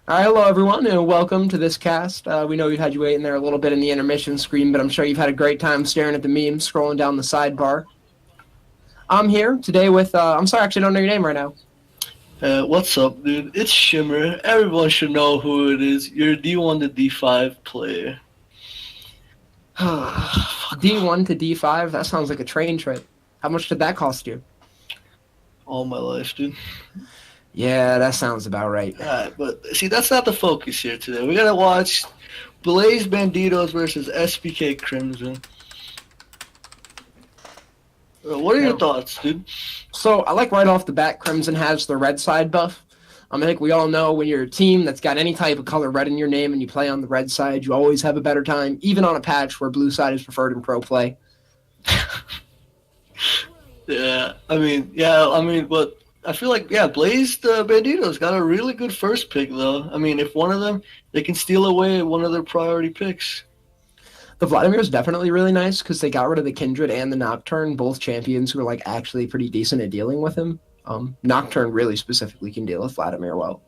All right, hello everyone, and welcome to this cast. We know we've had you waiting there a little bit in the intermission screen, but I'm sure you've had a great time staring at the memes, scrolling down the sidebar. I'm here today with, I'm sorry, actually I don't know your name right now. What's up, dude? It's Shimmer. Everyone should know who it is. You're a D1 to D5 player. D1 to D5, that sounds like a train trip. How much did that cost you? All my life, dude. Yeah, that sounds about right. Alright, but see, that's not the focus here today. We gotta watch Blaze Banditos versus SPK Crimson. What are your thoughts, dude? So, I like right off the bat, Crimson has the red side buff. I think we all know when you're a team that's got any type of color red in your name and you play on the red side, you always have a better time, even on a patch where blue side is preferred in pro play. But I feel like, Blaze the Banditos got a really good first pick, though. I mean, if one of them, they can steal away one of their priority picks. The Vladimir is definitely really nice because they got rid of the Kindred and the Nocturne, both champions who are like actually pretty decent at dealing with him. Nocturne really specifically can deal with Vladimir well.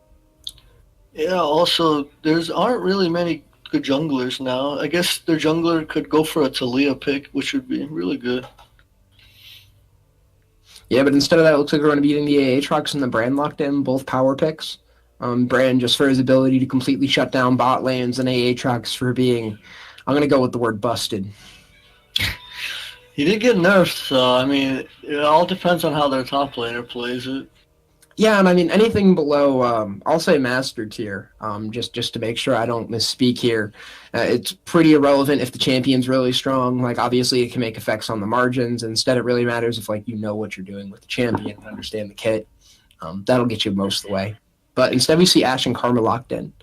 Yeah, also, aren't really many good junglers now. I guess their jungler could go for a Talia pick, which would be really good. Yeah, but instead of that, it looks like we're going to be eating the Aatrox and the Brand locked in, both power picks. Brand just for his ability to completely shut down bot lanes, and Aatrox for being, I'm going to go with the word busted. He did get nerfed, so, I mean, it all depends on how their top laner plays it. Yeah, and I mean, anything below, I'll say Master Tier, just to make sure I don't misspeak here. It's pretty irrelevant if the champion's really strong. Like, obviously, it can make effects on the margins. Instead, it really matters if, like, you know what you're doing with the champion and understand the kit. That'll get you most of the way. But instead, we see Ashe and Karma locked in.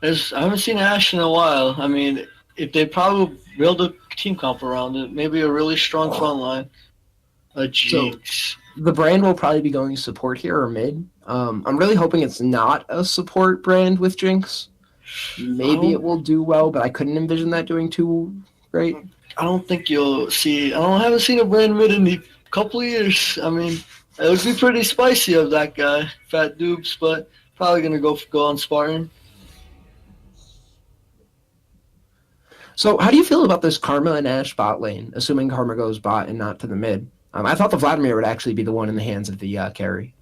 I haven't seen Ashe in a while. I mean, if they probably build a team comp around it, maybe a really strong front line. A Jinx. So, the Brand will probably be going support here or mid. I'm really hoping it's not a support Brand with Jinx. Maybe it will do well, but I couldn't envision that doing too great. I don't think you'll see. I haven't seen a Brand mid in a couple of years. I mean, it would be pretty spicy of that guy, Fat Dupes, but probably gonna go on Spartan. So, how do you feel about this Karma and Ashe bot lane, assuming Karma goes bot and not to the mid? I thought the Vladimir would actually be the one in the hands of the carry.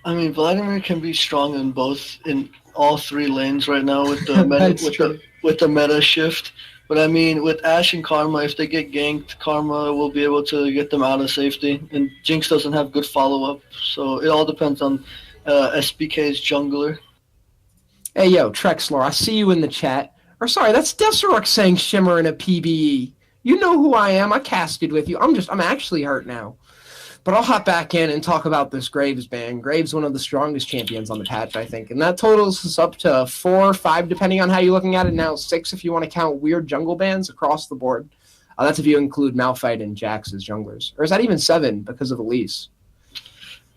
I mean, Vladimir can be strong in all three lanes right now with the with the meta shift. But I mean, with Ashe and Karma, if they get ganked, Karma will be able to get them out of safety. And Jinx doesn't have good follow-up, so it all depends on SPK's jungler. Hey, yo, Trexlor, I see you in the chat. Or sorry, that's Desorok saying Shimmer in a PBE. You know who I am. I casted with you. I'm actually hurt now. But I'll hop back in and talk about this Graves ban. Graves, one of the strongest champions on the patch, I think. And that totals us up to 4 or 5, depending on how you're looking at it. Now 6 if you want to count weird jungle bans across the board. That's if you include Malphite and Jax as junglers. Or is that even 7 because of Elise?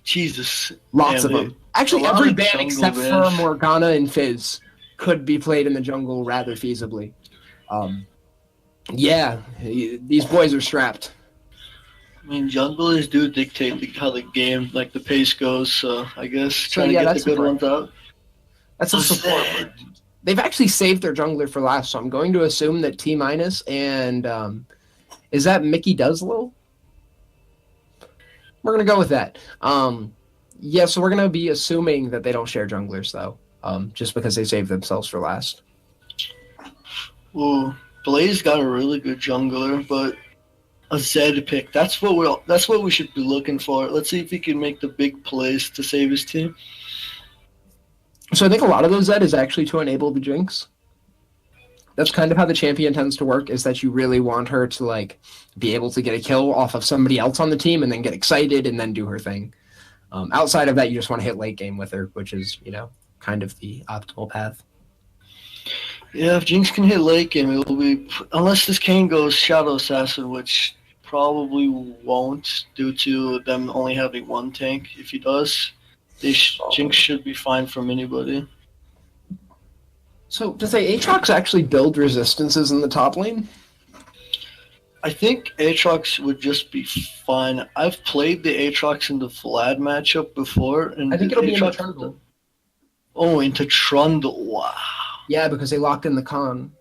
Jesus. Lots of them. Actually, every ban except for Morgana and Fizz could be played in the jungle rather feasibly. Yeah, these boys are strapped. I mean, junglers do dictate how the game, like the pace goes, so I guess trying to get the good ones out. That's a support. They've actually saved their jungler for last, so I'm going to assume that T- and is that Mickey Duslow? We're going to go with that. Yeah, so we're going to be assuming that they don't share junglers, though, just because they saved themselves for last. Ooh. Blaze got a really good jungler, but a Zed pick. That's what we should be looking for. Let's see if he can make the big plays to save his team. So I think a lot of those Zed is actually to enable the Jinx. That's kind of how the champion tends to work, is that you really want her to like be able to get a kill off of somebody else on the team and then get excited and then do her thing. Outside of that, you just want to hit late game with her, which is, kind of the optimal path. Yeah, if Jinx can hit late game, it will be, unless this Kane goes Shadow Assassin, which probably won't due to them only having one tank. If he does, Jinx should be fine from anybody. So, does the Aatrox actually build resistances in the top lane? I think Aatrox would just be fine. I've played the Aatrox in the Vlad matchup before, and I think it'll be in the jungle. Oh, into Trundle. Wow. Yeah, because they locked in the con.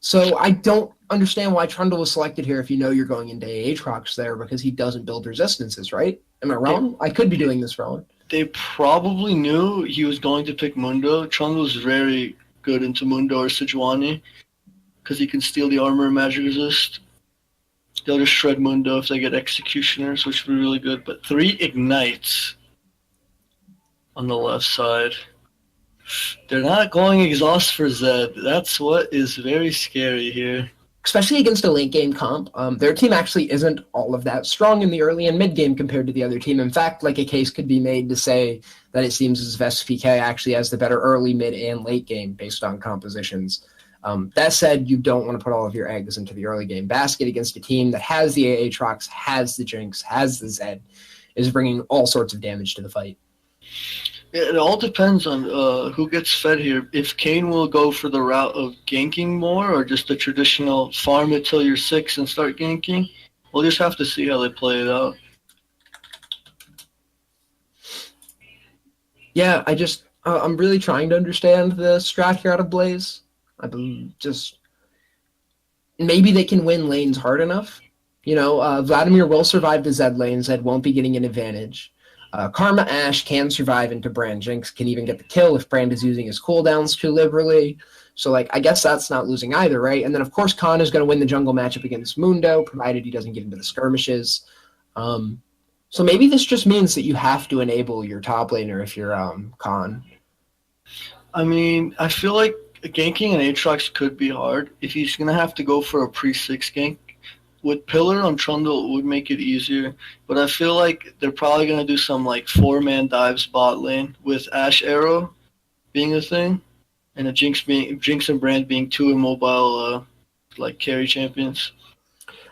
So I don't understand why Trundle was selected here if you know you're going into Aatrox there because he doesn't build resistances, right? Am I wrong? I could be doing this wrong. They probably knew he was going to pick Mundo. Trundle's very good into Mundo or Sejuani because he can steal the armor and magic resist. They'll just shred Mundo if they get Executioners, which would be really good. But 3 Ignites on the left side. They're not going exhaust for Zed. That's what is very scary here. Especially against a late game comp. Their team actually isn't all of that strong in the early and mid game compared to the other team. In fact, like a case could be made to say that it seems as if SPK actually has the better early, mid, and late game based on compositions. That said, you don't want to put all of your eggs into the early game basket against a team that has the Aatrox, has the Jinx, has the Zed, is bringing all sorts of damage to the fight. It all depends on who gets fed here. If Kayn will go for the route of ganking more or just the traditional farm it till you're 6 and start ganking, we'll just have to see how they play it out. Yeah, I'm really trying to understand the strat here out of Blaze. Maybe they can win lanes hard enough. Vladimir will survive the Zed lane. Zed won't be getting an advantage. Karma Ashe can survive into Brand. Jinx can even get the kill if Brand is using his cooldowns too liberally. So, I guess that's not losing either, right? And then, of course, Khan is going to win the jungle matchup against Mundo, provided he doesn't get into the skirmishes. So maybe this just means that you have to enable your top laner if you're Khan. I mean, I feel like ganking an Aatrox could be hard. If he's going to have to go for a pre-6 gank, with Pillar on Trundle, it would make it easier. But I feel like they're probably going to do some 4-man dives bot lane with Ashe Arrow being a thing, and a Jinx and Brand being 2 immobile carry champions.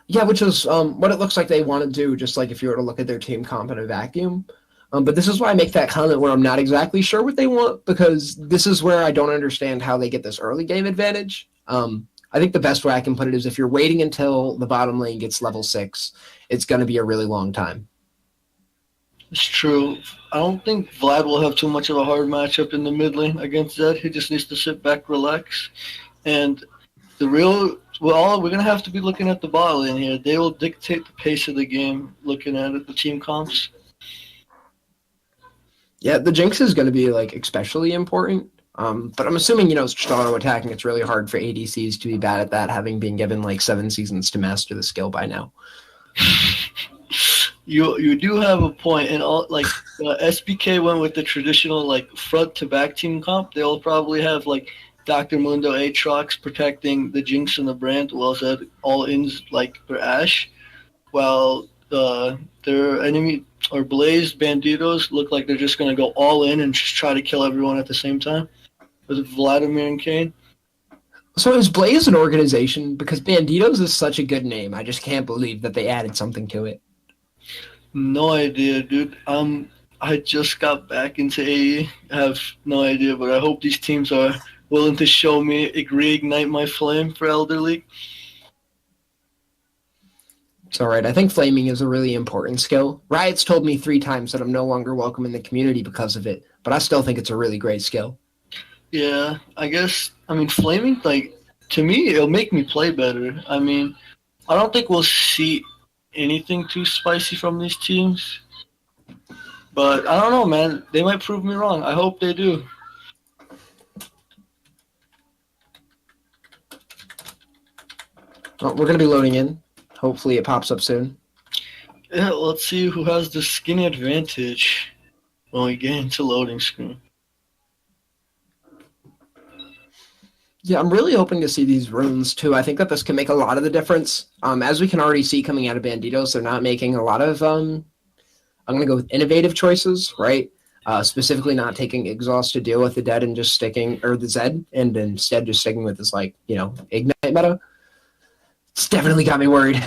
Yeah, which is what it looks like they want to do, just like if you were to look at their team comp in a vacuum. But this is why I make that comment where I'm not exactly sure what they want, because this is where I don't understand how they get this early game advantage. I think the best way I can put it is if you're waiting until the bottom lane gets level 6, it's going to be a really long time. It's true. I don't think Vlad will have too much of a hard matchup in the mid lane against Zed. He just needs to sit back, relax. And we're going to have to be looking at the bot lane here. They will dictate the pace of the game looking at it, the team comps. Yeah, the Jinx is going to be especially important. But I'm assuming, just auto attacking, it's really hard for ADCs to be bad at that, having been given 7 seasons to master the skill by now. You do have a point, and SPK went with the traditional front to back team comp. They'll probably have Dr. Mundo Aatrox protecting the Jinx and the Brand, while Zed all ins for Ashe, while their enemy or Blaze Banditos look like they're just going to go all in and just try to kill everyone at the same time. With Vladimir and Kayn. So is Blaze an organization? Because Banditos is such a good name. I just can't believe that they added something to it. No idea, dude. I just got back into AE. I have no idea, but I hope these teams are willing to show me, reignite my flame for Elder League. It's all right. I think flaming is a really important skill. Riot's told me 3 times that I'm no longer welcome in the community because of it, but I still think it's a really great skill. Yeah, flaming, to me, it'll make me play better. I don't think we'll see anything too spicy from these teams. But I don't know, man. They might prove me wrong. I hope they do. Well, we're going to be loading in. Hopefully it pops up soon. Yeah, let's see who has the skinny advantage when we get into loading screen. Yeah, I'm really hoping to see these runes too. I think that this can make a lot of the difference. As we can already see coming out of Banditos, they're not making a lot of, I'm going to go with innovative choices, right? Specifically not taking Exhaust to deal with the dead and just sticking, or the Zed, and instead just sticking with this, Ignite meta. It's definitely got me worried.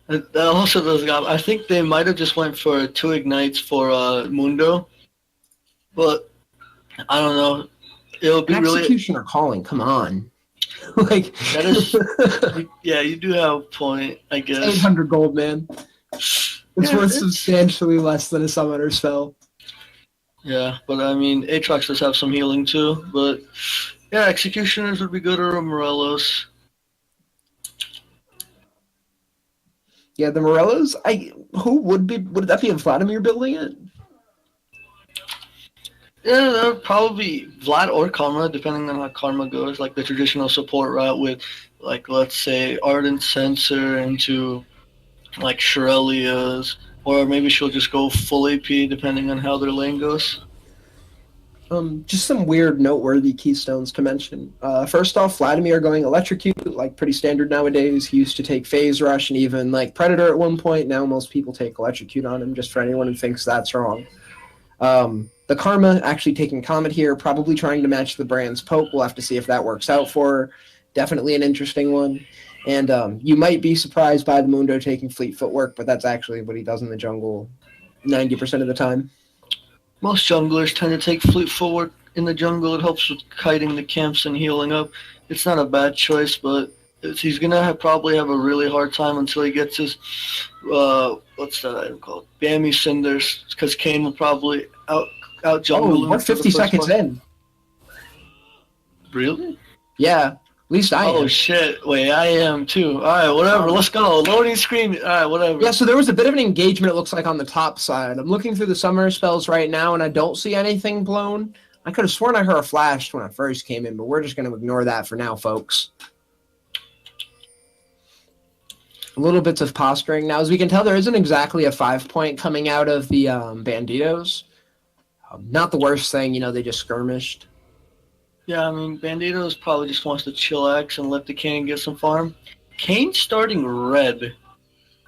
That also does got. I think they might have just went for 2 Ignites for Mundo. But, I don't know. It'll be really Executioner calling. Come on, that is. Yeah, you do have a point. I guess 800 gold, man. It's worth substantially less than a summoner spell. Yeah, but I mean, Aatrox does have some healing too. But yeah, Executioners would be good or Morellos. Yeah, the Morellos. Would that be a Vladimir building it? Yeah, that would probably be Vlad or Karma, depending on how Karma goes. Like the traditional support route with, like, let's say, Ardent Sensor into, like, Shirelia's. Or maybe she'll just go full AP, depending on how their lane goes. Just some weird, noteworthy keystones to mention. First off, Vladimir going Electrocute, like pretty standard nowadays. He used to take Phase Rush and even like Predator at one point. Now most people take Electrocute on him, just for anyone who thinks that's wrong. The Karma actually taking Comet here, probably trying to match the brand's Poke. We'll have to see if that works out for her. Definitely an interesting one. And you might be surprised by the Mundo taking Fleet Footwork, but that's actually what he does in the jungle 90% of the time. Most junglers tend to take Fleet Footwork in the jungle. It helps with kiting the camps and healing up. It's not a bad choice, but he's gonna probably have a really hard time until he gets his what's that item called? Bammy Cinders, because Kane will probably out jungle him. We're 50 seconds in. Really? Yeah. At least I am. Oh, shit. Wait, I am too. All right, whatever. Let's go. Loading screen. All right, whatever. Yeah, so there was a bit of an engagement, it looks like, on the top side. I'm looking through the summoner spells right now, and I don't see anything blown. I could have sworn I heard a flash when I first came in, but we're just going to ignore that for now, folks. Little bits of posturing. Now, as we can tell, there isn't exactly a 5-point coming out of the Banditos. Not the worst thing, they just skirmished. Yeah, I mean, Banditos probably just wants to chillax and let the Kane get some farm. Kane starting red.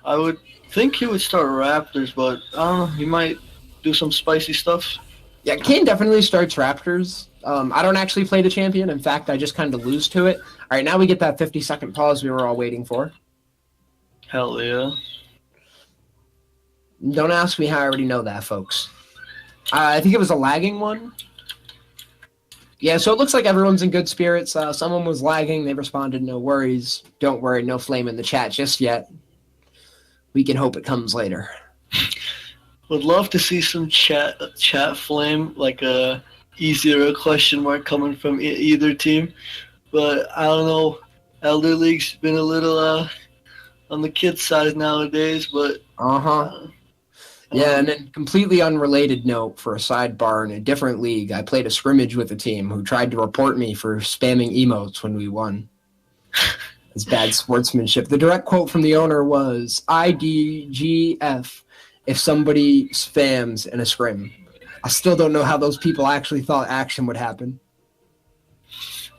I would think he would start Raptors, but I don't know. He might do some spicy stuff. Yeah, Kane definitely starts Raptors. I don't actually play the champion. In fact, I just kind of lose to it. All right, now we get that 50-second pause we were all waiting for. Hell yeah. Don't ask me how I already know that, folks. I think it was a lagging one. Yeah, so it looks like everyone's in good spirits. Someone was lagging. They responded, no worries. Don't worry, no flame in the chat just yet. We can hope it comes later. Would love to see some chat flame, like a E0 question mark coming from either team. But I don't know. Elder League's been a little on the kids' side nowadays, but... Yeah, and then completely unrelated note for a sidebar in a different league, I played a scrimmage with a team who tried to report me for spamming emotes when we won. It's bad sportsmanship. The direct quote from the owner was, IDGF if somebody spams in a scrim. I still don't know how those people actually thought action would happen.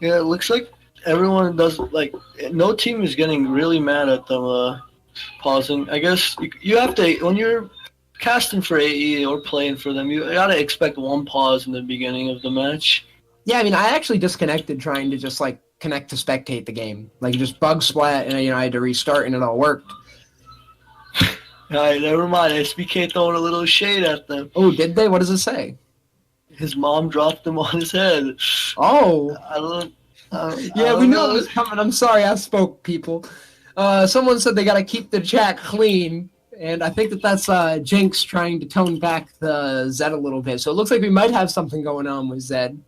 Yeah, it looks like everyone does, like, no team is getting really mad at them pausing. I guess you have to, when you're casting for AE or playing for them, you gotta expect one pause in the beginning of the match. Yeah, I mean, I actually disconnected trying to just, like, connect to spectate the game. Like, just bug splat, and, I had to restart, and it all worked. All right, never mind. SPK throwing a little shade at them. Oh, did they? What does it say? His mom dropped him on his head. Oh. We knew it was coming. I'm sorry, I spoke, people. Someone said they gotta keep the chat clean. And I think that's Jinx trying to tone back the Zed a little bit. So it looks like we might have something going on with Zed.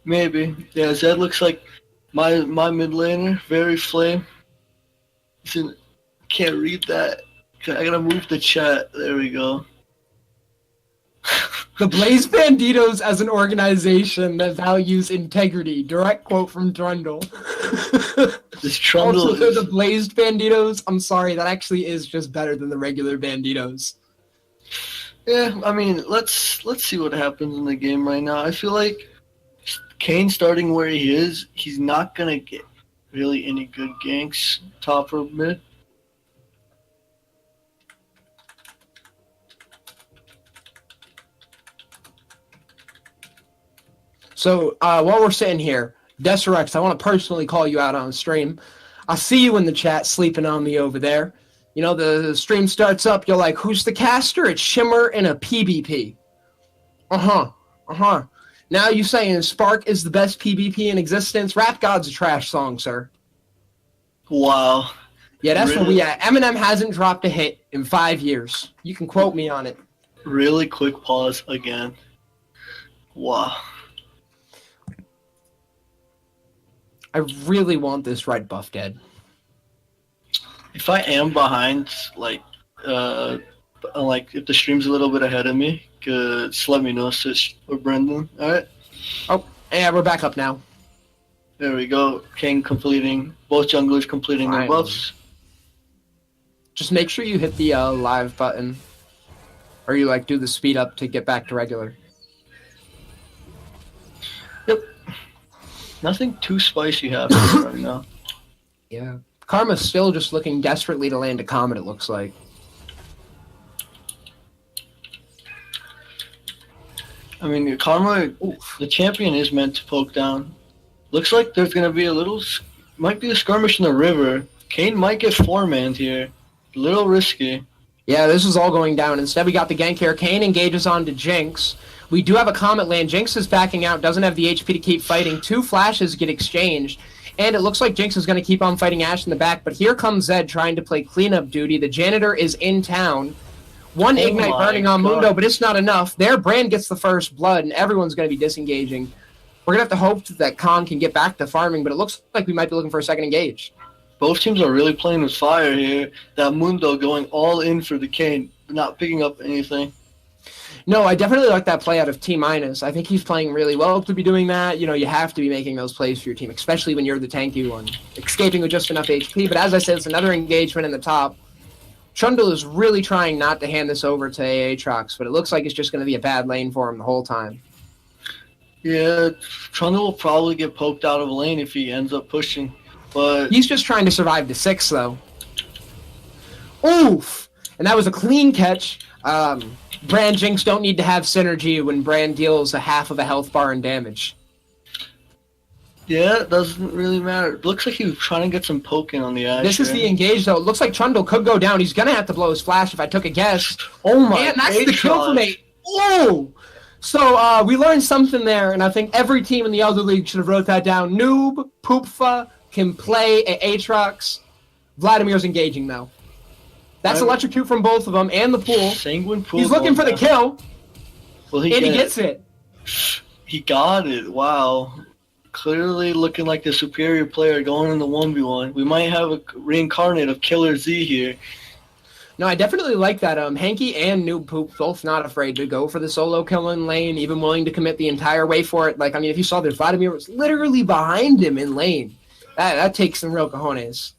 Maybe. Yeah, Zed looks like my mid laner. Very flame. Can't read that. I gotta move the chat. There we go. The Blaze Banditos as an organization that values integrity. Direct quote from Trundle. This Trundle also, the Blazed Banditos. I'm sorry, that actually is just better than the regular Banditos. Yeah, I mean, let's see what happens in the game right now. I feel like Kane starting where he is, he's not gonna get really any good ganks top or mid. So while we're sitting here, Deserex, I want to personally call you out on stream. I see you in the chat sleeping on me over there. The stream starts up, you're like, who's the caster? It's Shimmer in a PvP. Now you saying Spark is the best PvP in existence? Rap God's a trash song, sir. Wow. Yeah, that's really? Where we at. Eminem hasn't dropped a hit in 5 years. You can quote me on it. Really quick pause again. Wow. I really want this red buff dead. If I am behind, if the stream's a little bit ahead of me, just let me know, Sis or Brendan. All right. Oh, yeah, we're back up now. There we go. King completing. Both junglers completing their buffs. Just make sure you hit the live button, or you do the speed up to get back to regular. Yep. Nothing too spicy happening right now. Yeah. Karma's still just looking desperately to land a comet, it looks like. I mean, Karma, the champion is meant to poke down. Looks like there's going to be might be a skirmish in the river. Kane might get 4-manned here. A little risky. Yeah, this is all going down. Instead, we got the gank here. Kane engages onto Jinx. We do have a comet land. Jinx is backing out, doesn't have the HP to keep fighting. 2 flashes get exchanged. And it looks like Jinx is going to keep on fighting Ashe in the back. But here comes Zed trying to play cleanup duty. The janitor is in town. One Ignite burning on Mundo, but it's not enough. Their Brand gets the first blood, and everyone's going to be disengaging. We're going to have to hope that Khan can get back to farming, but it looks like we might be looking for a second engage. Both teams are really playing with fire here. That Mundo going all in for the Kane, not picking up anything. No, I definitely like that play out of T-. I think he's playing really well to be doing that. You know, you have to be making those plays for your team, especially when you're the tanky one. Escaping with just enough HP, but as I said, it's another engagement in the top. Trundle is really trying not to hand this over to Aatrox, but it looks like it's just going to be a bad lane for him the whole time. Yeah, Trundle will probably get poked out of a lane if he ends up pushing, but... He's just trying to survive to 6, though. Oof! And that was a clean catch. Brand Jinx don't need to have synergy when Brand deals a half of a health bar in damage. Yeah, it doesn't really matter. It looks like he was trying to get some poking on the Ashe. This is the engage, though. It looks like Trundle could go down. He's going to have to blow his flash if I took a guess. Oh my god. And that's the kill from 8. Oh! So we learned something there, and I think every team in the other league should have wrote that down. Noob, Poopfa can play at Aatrox. Vladimir's engaging, though. That's electrocute from both of them, and the pool. Sanguine pool. He's looking for the kill. Well, he gets it. He got it. Wow. Clearly looking like the superior player going in the 1v1. We might have a reincarnate of Killer Z here. No, I definitely like that. Hanky and Noob Poop both not afraid to go for the solo kill in lane, even willing to commit the entire way for it. Like, I mean, if you saw that Vladimir was literally behind him in lane, that takes some real cojones.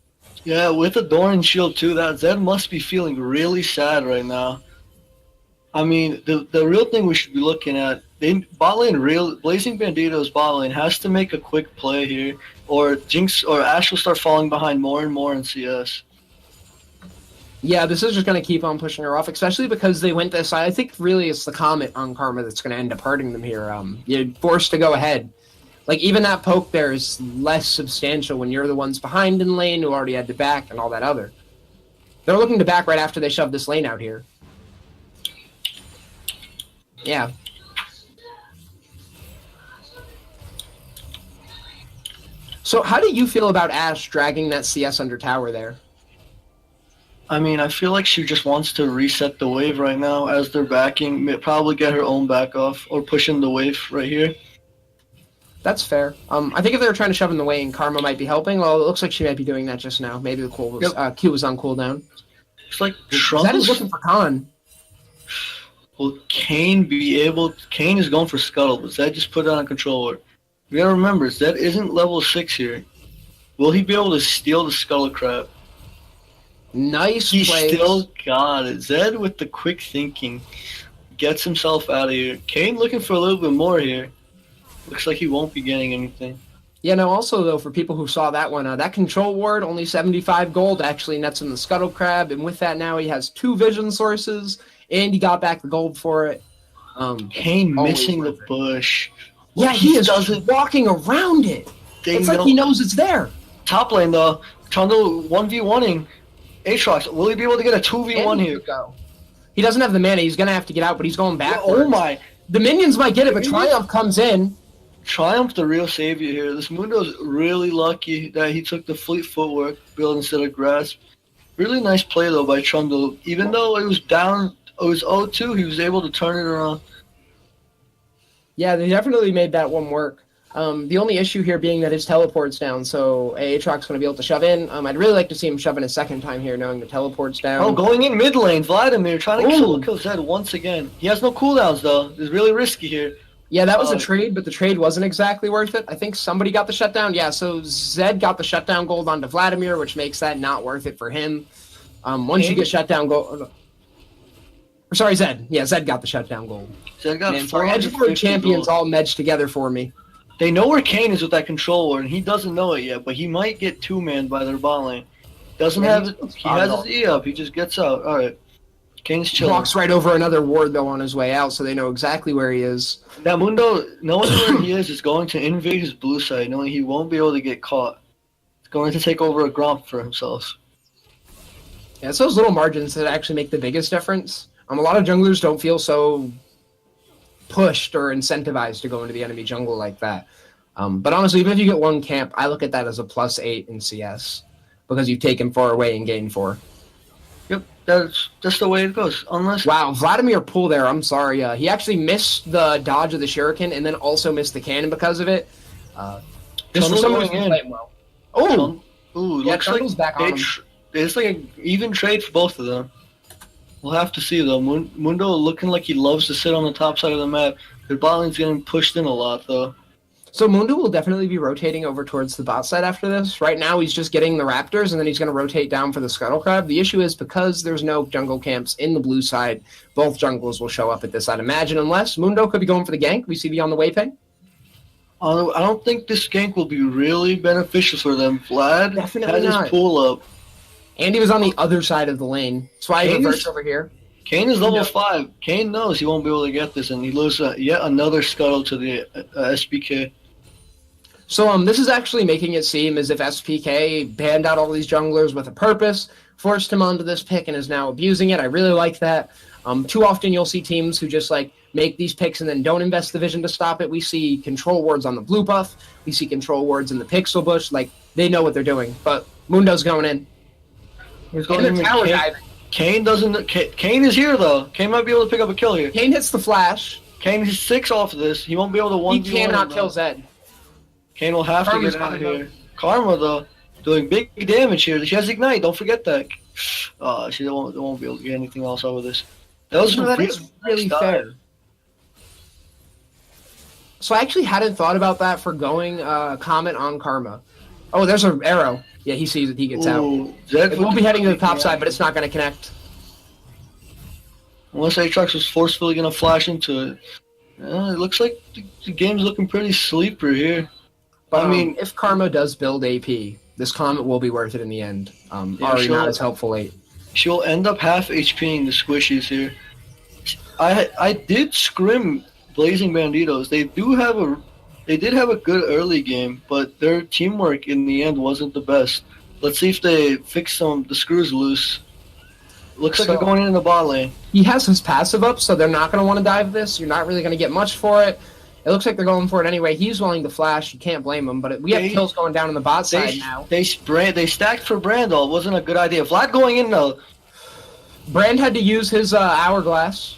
Yeah, with a Doran shield too, that Zed must be feeling really sad right now. I mean, the real thing we should be looking at, bot lane, Blazing Banditos bot lane has to make a quick play here, or Jinx or Ashe will start falling behind more and more in CS. Yeah, this is just going to keep on pushing her off, especially because they went this side. I think really it's the Comet on Karma that's going to end up hurting them here. You're forced to go ahead. Like, even that poke there is less substantial when you're the ones behind in lane who already had to back and all that other. They're looking to back right after they shove this lane out here. Yeah. So how do you feel about Ashe dragging that CS under tower there? I mean, I feel like she just wants to reset the wave right now as they're backing, probably get her own back off or pushing the wave right here. That's fair. I think if they were trying to shove in the way, Karma might be helping. Well, it looks like she might be doing that just now. Maybe the Q was on cooldown. It's like That is looking for Khan. Will Kane is going for Scuttle, but Zed just put it on controller. You gotta remember, Zed isn't level 6 here. Will he be able to steal the Scuttle Crab? Nice He plays. still got it. Zed with the quick thinking gets himself out of here. Kane looking for a little bit more here. Looks like he won't be getting anything. Yeah, no, also, though, for people who saw that one, that control ward, only 75 gold, actually nets him the Scuttle Crab, and with that now he has 2 vision sources, and he got back the gold for it. Kane missing the bush. Yeah, he is walking around it. It's like he knows it's there. Top lane, though. Trundle 1v1ing. Aatrox, will he be able to get a 2v1 here? He doesn't have the mana. He's going to have to get out, but he's going backwards. Oh, my. The minions might get it, but Triumph comes in. Triumph, the real savior here. This Mundo's really lucky that he took the fleet footwork build instead of grasp. Really nice play, though, by Trundle. Even though it was down it was 0-2. He was able to turn it around. Yeah, they definitely made that one work. The only issue here being that his teleport's down, so Aatrox's going to be able to shove in. I'd really like to see him shove in a second time here, knowing the teleport's down. Oh, going in mid lane, Vladimir trying to kill Zed once again. He has no cooldowns, though. It's really risky here. Yeah, that was a trade, but the trade wasn't exactly worth it. I think somebody got the shutdown. Yeah, so Zed got the shutdown gold onto Vladimir, which makes that not worth it for him. Once you get shutdown gold... Sorry, Zed. Yeah, Zed got the shutdown gold. Zed got Edgelord champions all medged together for me. They know where Kane is with that control ward, and he doesn't know it yet, but he might get two-manned by their bot lane. Doesn't have it. He has his E up. He just gets out. All right. Kane's chilling. Walks right over another ward, though, on his way out, so they know exactly where he is. Now, Mundo, knowing where he is going to invade his blue side, knowing he won't be able to get caught. He's going to take over a Gromp for himself. Yeah, it's those little margins that actually make the biggest difference. A lot of junglers don't feel so pushed or incentivized to go into the enemy jungle like that. But honestly, even if you get one camp, I look at that as a +8 in CS because you've taken 4 away and gained 4. Yep, that's just the way it goes. Unless wow, Vladimir pull there. I'm sorry. He actually missed the dodge of the Shuriken and then also missed the cannon because of it. Just for some reason, playing well. Oh, yeah, Trundle's back on him. It's like an even trade for both of them. We'll have to see, though. Mundo looking like he loves to sit on the top side of the map. Their bot lane's getting pushed in a lot, though. So Mundo will definitely be rotating over towards the bot side after this. Right now, he's just getting the Raptors, and then he's going to rotate down for the Scuttle Crab. The issue is because there's no jungle camps in the blue side, both jungles will show up at this, I'd imagine, unless Mundo could be going for the gank. We see the on the way ping. I don't think this gank will be really beneficial for them. Vlad has his pull up. And he was on the other side of the lane. That's why he reversed over here. Kane is level 5. Kane knows he won't be able to get this, and he loses yet another scuttle to the SPK. So this is actually making it seem as if SPK banned out all these junglers with a purpose, forced him onto this pick, and is now abusing it. I really like that. Too often you'll see teams who just make these picks and then don't invest the vision to stop it. We see control wards on the blue buff. We see control wards in the pixel bush. They know what they're doing. But Mundo's going in. He's going in tower diving. Kane doesn't. Kane is here though. Kane might be able to pick up a kill here. Kane hits the flash. Kane is 6 off of this. He won't be able to 1v1. He cannot kill Zed. Kane will have to get out of here. Karma though, doing big damage here. She has ignite. Don't forget that. She won't be able to get anything else out of this. That is really fair. So I actually hadn't thought about that for going comment on Karma. Oh, there's an arrow. Yeah, he sees it. He gets out. It will be heading to the top side, but it's not going to connect. Unless Aatrox was forcefully going to flash into it. It looks like the game's looking pretty sleeper here. But, I mean, if Karma does build AP, this comment will be worth it in the end. Already not as helpful late. She'll end up half HPing the squishies here. I did scrim Blazing Banditos. They did have a good early game, but their teamwork in the end wasn't the best. Let's see if they fix the screws loose. Looks like they're going in the bot lane. He has his passive up, so they're not going to want to dive this. You're not really going to get much for it. It looks like they're going for it anyway. He's willing to flash. You can't blame him, but we have kills going down on the bot side now. They stacked for Brandol. It wasn't a good idea. Vlad going in, though. Brand had to use his hourglass.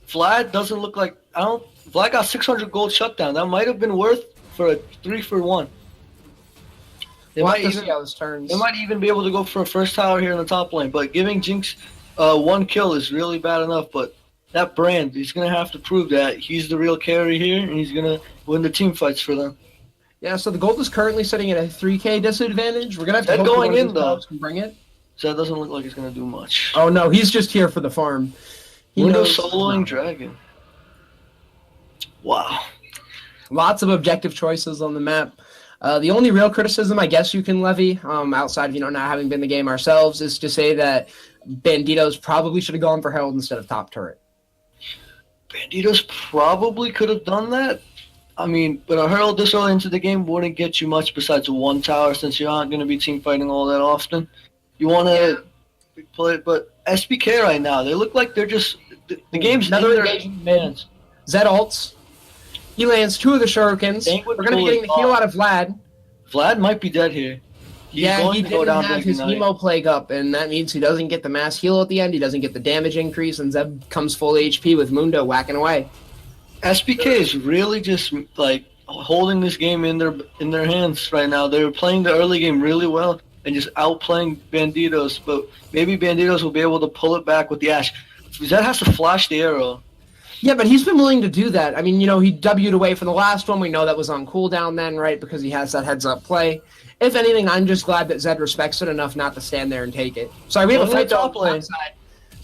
Vlad doesn't look like... Vlad got 600 gold shutdown. That might have been worth for a 3-for-1. We'll have to see how this turns. They might even be able to go for a first tower here in the top lane. But giving Jinx 1 kill is really bad enough. But that Brand, he's going to have to prove that he's the real carry here, and he's going to win the team fights for them. Yeah, so the gold is currently sitting at a 3K disadvantage. We're going to have to hope going in, though. Can bring it. So that doesn't look like he's going to do much. Oh, no, he's just here for the farm. Mundo's soloing Dragon. Wow. Lots of objective choices on the map. The only real criticism I guess you can levy, outside of not having been in the game ourselves, is to say that Banditos probably should have gone for Herald instead of top turret. Banditos probably could have done that. I mean, but a Herald this early into the game wouldn't get you much besides 1 tower since you aren't going to be team fighting all that often. You want to play it, but SPK right now, they look like they're just... The game's another engagement hands. Zed ults. He lands 2 of the shurikens. We're going to be getting the heal out of Vlad. Vlad might be dead here. He's Yeah, going he to go didn't down have to his Ignite. emo plague up, and that means he doesn't get the mass heal at the end. He doesn't get the damage increase, and Zeb comes full HP with Mundo whacking away. SPK is really just like holding this game in their hands right now. They're playing the early game really well and just outplaying Banditos, but maybe Banditos will be able to pull it back with the Ash. Zed has to flash the arrow. Yeah, but he's been willing to do that. I mean, he W'd away from the last one. We know that was on cooldown then, right? Because he has that heads-up play. If anything, I'm just glad that Zed respects it enough not to stand there and take it. Sorry, we have a fight top on the lane. side.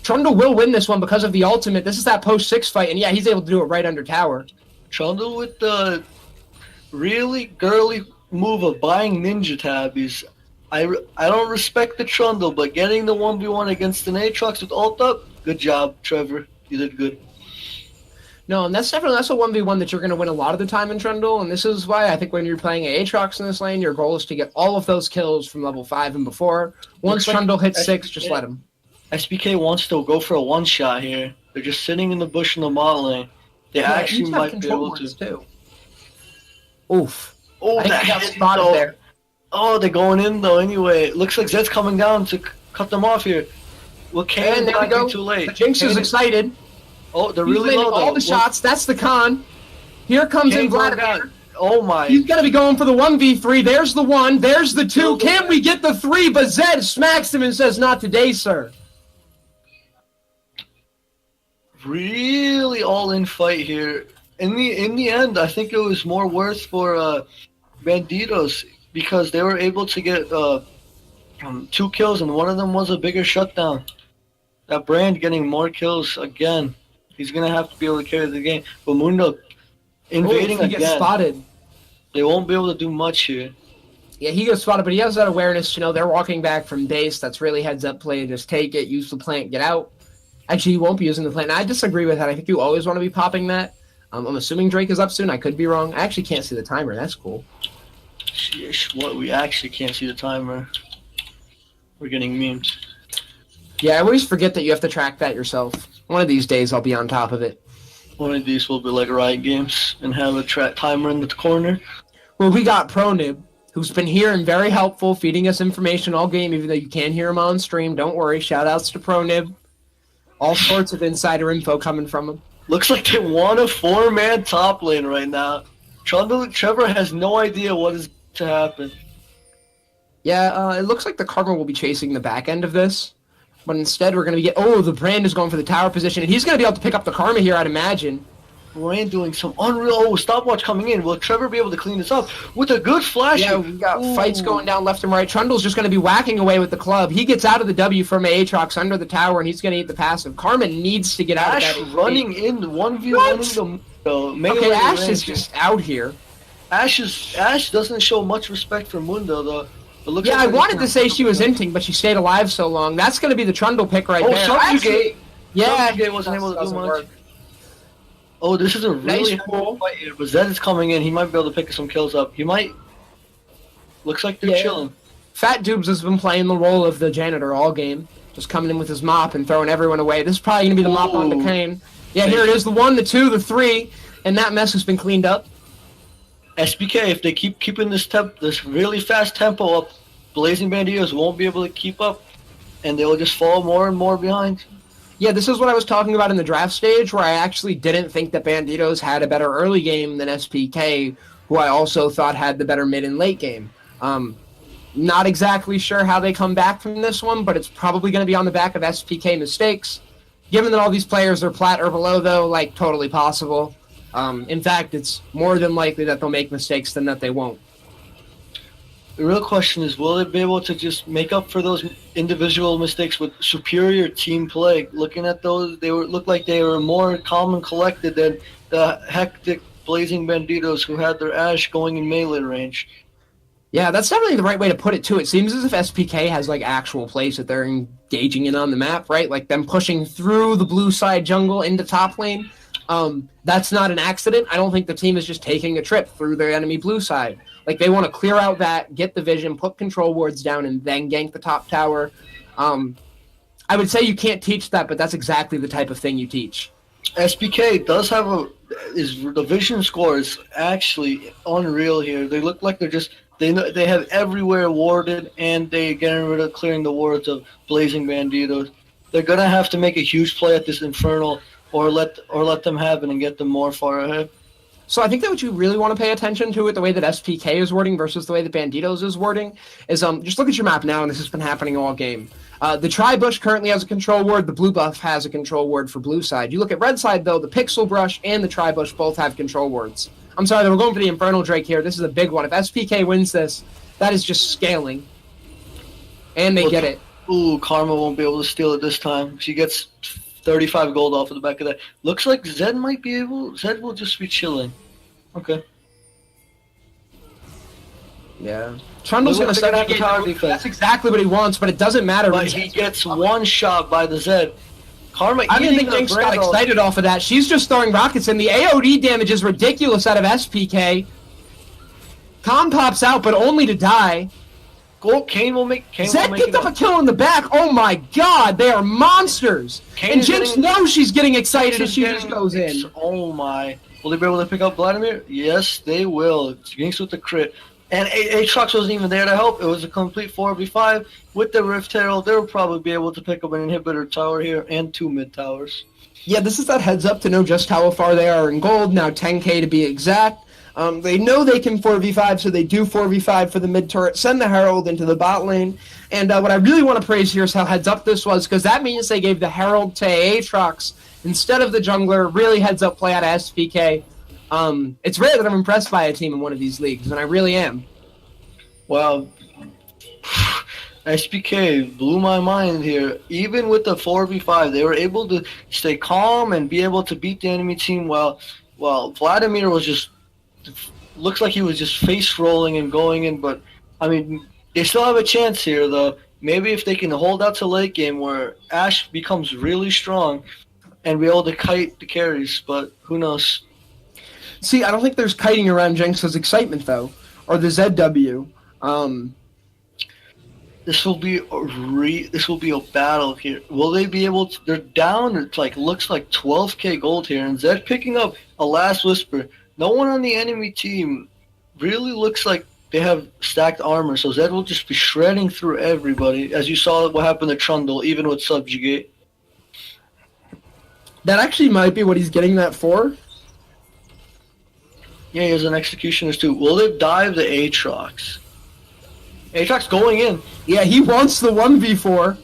Trundle will win this one because of the ultimate. This is that post-6 fight, and yeah, he's able to do it right under tower. Trundle with the really girly move of buying ninja tabbies. I don't respect the Trundle, but getting the 1v1 against an Aatrox with ult up, good job, Trevor. You did good. No, and that's a 1v1 that you're going to win a lot of the time in Trundle, and this is why I think when you're playing Aatrox in this lane, your goal is to get all of those kills from level 5 and before. Once Trundle hits 6, just let him. SPK wants to go for a one-shot here. They're just sitting in the bush in the bot lane. They actually might be able to. Too. Oof. Oh, I think that he got hit, spotted though. there. Oh, they're going in, though, anyway. Looks like Zed's coming down to cut them off here. Well, And there we go. too late. The Jinx is excited. Oh, they're He's really landing low, though. all the shots. That's the con. Here comes in Vladimir. Oh, my. He's going to be going for the 1v3. There's the 1. There's the 2. Can we get the 3? But Zed smacks him and says, not today, sir. Really all-in fight here. In the end, I think it was more worth for Banditos because they were able to get 2 kills, and one of them was a bigger shutdown. That Brand getting more kills again. He's going to have to be able to carry the game. But Mundo invading again. Gets spotted. They won't be able to do much here. Yeah, he gets spotted, but he has that awareness. They're walking back from base. That's really heads-up play. Just take it, use the plant, get out. Actually, he won't be using the plant. I disagree with that. I think you always want to be popping that. I'm assuming Drake is up soon. I could be wrong. I actually can't see the timer. That's cool. Sheesh, what? We actually can't see the timer. We're getting memed. Yeah, I always forget that you have to track that yourself. One of these days, I'll be on top of it. One of these will be like Riot Games and have a track timer in the corner. Well, we got ProNib, who's been here and very helpful, feeding us information all game, even though you can't hear him on stream. Don't worry. Shout-outs to ProNib. All sorts of insider info coming from him. Looks like they want a 4-man top lane right now. Trevor has no idea what is to happen. Yeah, it looks like the Karma will be chasing the back end of this. But instead, we're going to get... Oh, the Brand is going for the tower position. And he's going to be able to pick up the Karma here, I'd imagine. Brand doing some unreal... Oh, stopwatch coming in. Will Trevor be able to clean this up with a good flash? Yeah, we got fights going down left and right. Trundle's just going to be whacking away with the club. He gets out of the W from Aatrox under the tower, and he's going to eat the passive. Karma needs to get out of that. Ash running in, 1v1ing the melee Okay, Ash range. is just out here. Ash doesn't show much respect for Mundo, though. Yeah, I wanted to say she was inting, but she stayed alive so long. That's going to be the Trundle pick right there. Subjugate. Yeah, Subjugate wasn't able to do much. Oh, this is a really cool fight here, but Zed is coming in. He might be able to pick some kills up. He might. Looks like they're chilling. Fat Dubes has been playing the role of the janitor all game. Just coming in with his mop and throwing everyone away. This is probably going to be the mop on the cane. Yeah, here it is. The 1, the 2, the 3. And that mess has been cleaned up. SPK, if they keep keeping this really fast tempo up, Blazing Banditos won't be able to keep up. And they'll just fall more and more behind. Yeah, this is what I was talking about in the draft stage, where I actually didn't think that Banditos had a better early game than SPK, who I also thought had the better mid and late game. Not exactly sure how they come back from this one, but it's probably going to be on the back of SPK mistakes. Given that all these players are plat or below, though, like, totally possible. In fact, it's more than likely that they'll make mistakes than that they won't. The real question is, will they be able to just make up for those individual mistakes with superior team play? Looking at those, looked like they were more calm and collected than the hectic Blazing Banditos who had their Ash going in melee range. Yeah, that's definitely the right way to put it, too. It seems as if SPK has, like, actual plays that they're engaging in on the map, right? Like, them pushing through the blue side jungle into top lane. That's not an accident. I don't think the team is just taking a trip through their enemy blue side. Like, they want to clear out that, get the vision, put control wards down, and then gank the top tower. I would say you can't teach that, but that's exactly the type of thing you teach. SPK does have the vision score is actually unreal here. They look like they're just They have everywhere warded, and they getting rid of clearing the wards of Blazing Banditos. They're gonna have to make a huge play at this Infernal, or let them have it and get them more far ahead. So I think that what you really want to pay attention to, it the way that SPK is wording versus the way that Banditos is wording, is just look at your map now, and this has been happening all game. The Tri-Bush currently has a control ward. The Blue Buff has a control ward for blue side. You look at red side, though, the Pixel Brush and the Tri-Bush both have control wards. I'm sorry, we're going for the Infernal Drake here. This is a big one. If SPK wins this, that is just scaling. And they get it. Ooh, Karma won't be able to steal it this time. She gets 35 gold off of the back of that. Looks like Zed might be able... Zed will just be chilling. Okay. Yeah. Trundle's going to subjugate. That's exactly what he wants, but it doesn't matter. But he gets one shot by the Zed. Karma. I didn't think Jinx got excited off of that. She's just throwing rockets in. The AOD damage is ridiculous out of SPK. Calm pops out, but only to die. Kane will make. Zed picked up a kill in the back. Oh my God, they are monsters. And Jinx knows she's getting excited as she just goes in. Oh my. Will they be able to pick up Vladimir? Yes, they will. Jinx with the crit. And Aatrox wasn't even there to help. It was a complete 4v5. With the Rift Herald, they'll probably be able to pick up an inhibitor tower here and 2 mid towers. Yeah, this is that heads up to know just how far they are in gold. Now 10k to be exact. They know they can 4v5, so they do 4v5 for the mid turret. Send the Herald into the bot lane. And what I really want to praise here is how heads up this was, because that means they gave the Herald to Aatrox instead of the jungler. Really heads up play out of SPK. It's rare that I'm impressed by a team in one of these leagues, and I really am. Wow. SPK blew my mind here. Even with the 4v5, they were able to stay calm and be able to beat the enemy team while Vladimir was just... Looks like he was just face rolling and going in, but I mean, they still have a chance here though. Maybe if they can hold out to late game where Ashe becomes really strong and be able to kite the carries, but who knows? See, I don't think there's kiting around Jinx's excitement though, or the ZW. This will be a battle here. Will they be able to? They're down. It's like looks like 12k gold here, and Zed picking up a last whisper. No one on the enemy team really looks like they have stacked armor, so Zed will just be shredding through everybody, as you saw what happened to Trundle, even with Subjugate. That actually might be what he's getting that for. Yeah, he has an Executioner's too. Will they dive the Aatrox? Aatrox going in. Yeah, he wants the 1v4.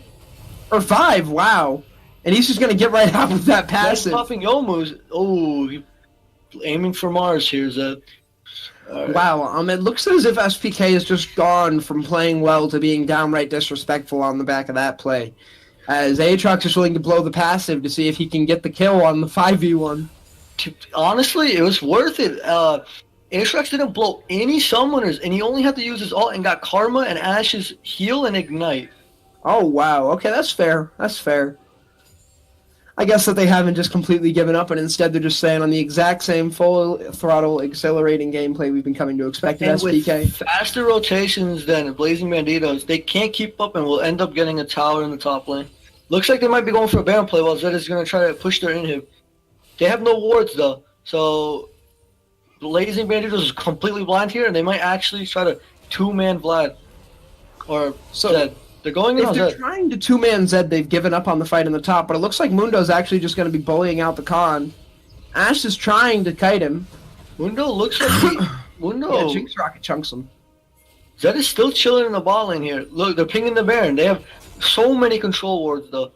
Or 5, wow. And he's just going to get right out with that passive. That's puffing Youmu's. Oh, aiming for Mars here, Zed. Right. Wow, it looks as if SPK has just gone from playing well to being downright disrespectful on the back of that play. As Aatrox is willing to blow the passive to see if he can get the kill on the 5v1. Honestly, it was worth it. Aatrox didn't blow any summoners, and he only had to use his ult and got Karma and Ashe's heal and ignite. Oh, wow. Okay, that's fair. That's fair. I guess that they haven't just completely given up, and instead they're just staying on the exact same full throttle, accelerating gameplay we've been coming to expect in SPK. With faster rotations than Blazing Banditos, they can't keep up and will end up getting a tower in the top lane. Looks like they might be going for a Baron play while Zed is going to try to push their inhib. They have no wards though, so Blazing Banditos is completely blind here, and they might actually try to 2-man Vlad or Zed. They're going in on Zed. If they're trying to 2-man Zed, they've given up on the fight in the top, but it looks like Mundo's actually just going to be bullying out the Khan. Ashe is trying to kite him. Mundo looks like Yeah, Jinx Rocket chunks him. Zed is still chilling in the ball lane here. Look, they're pinging the Baron. They have so many control wards though.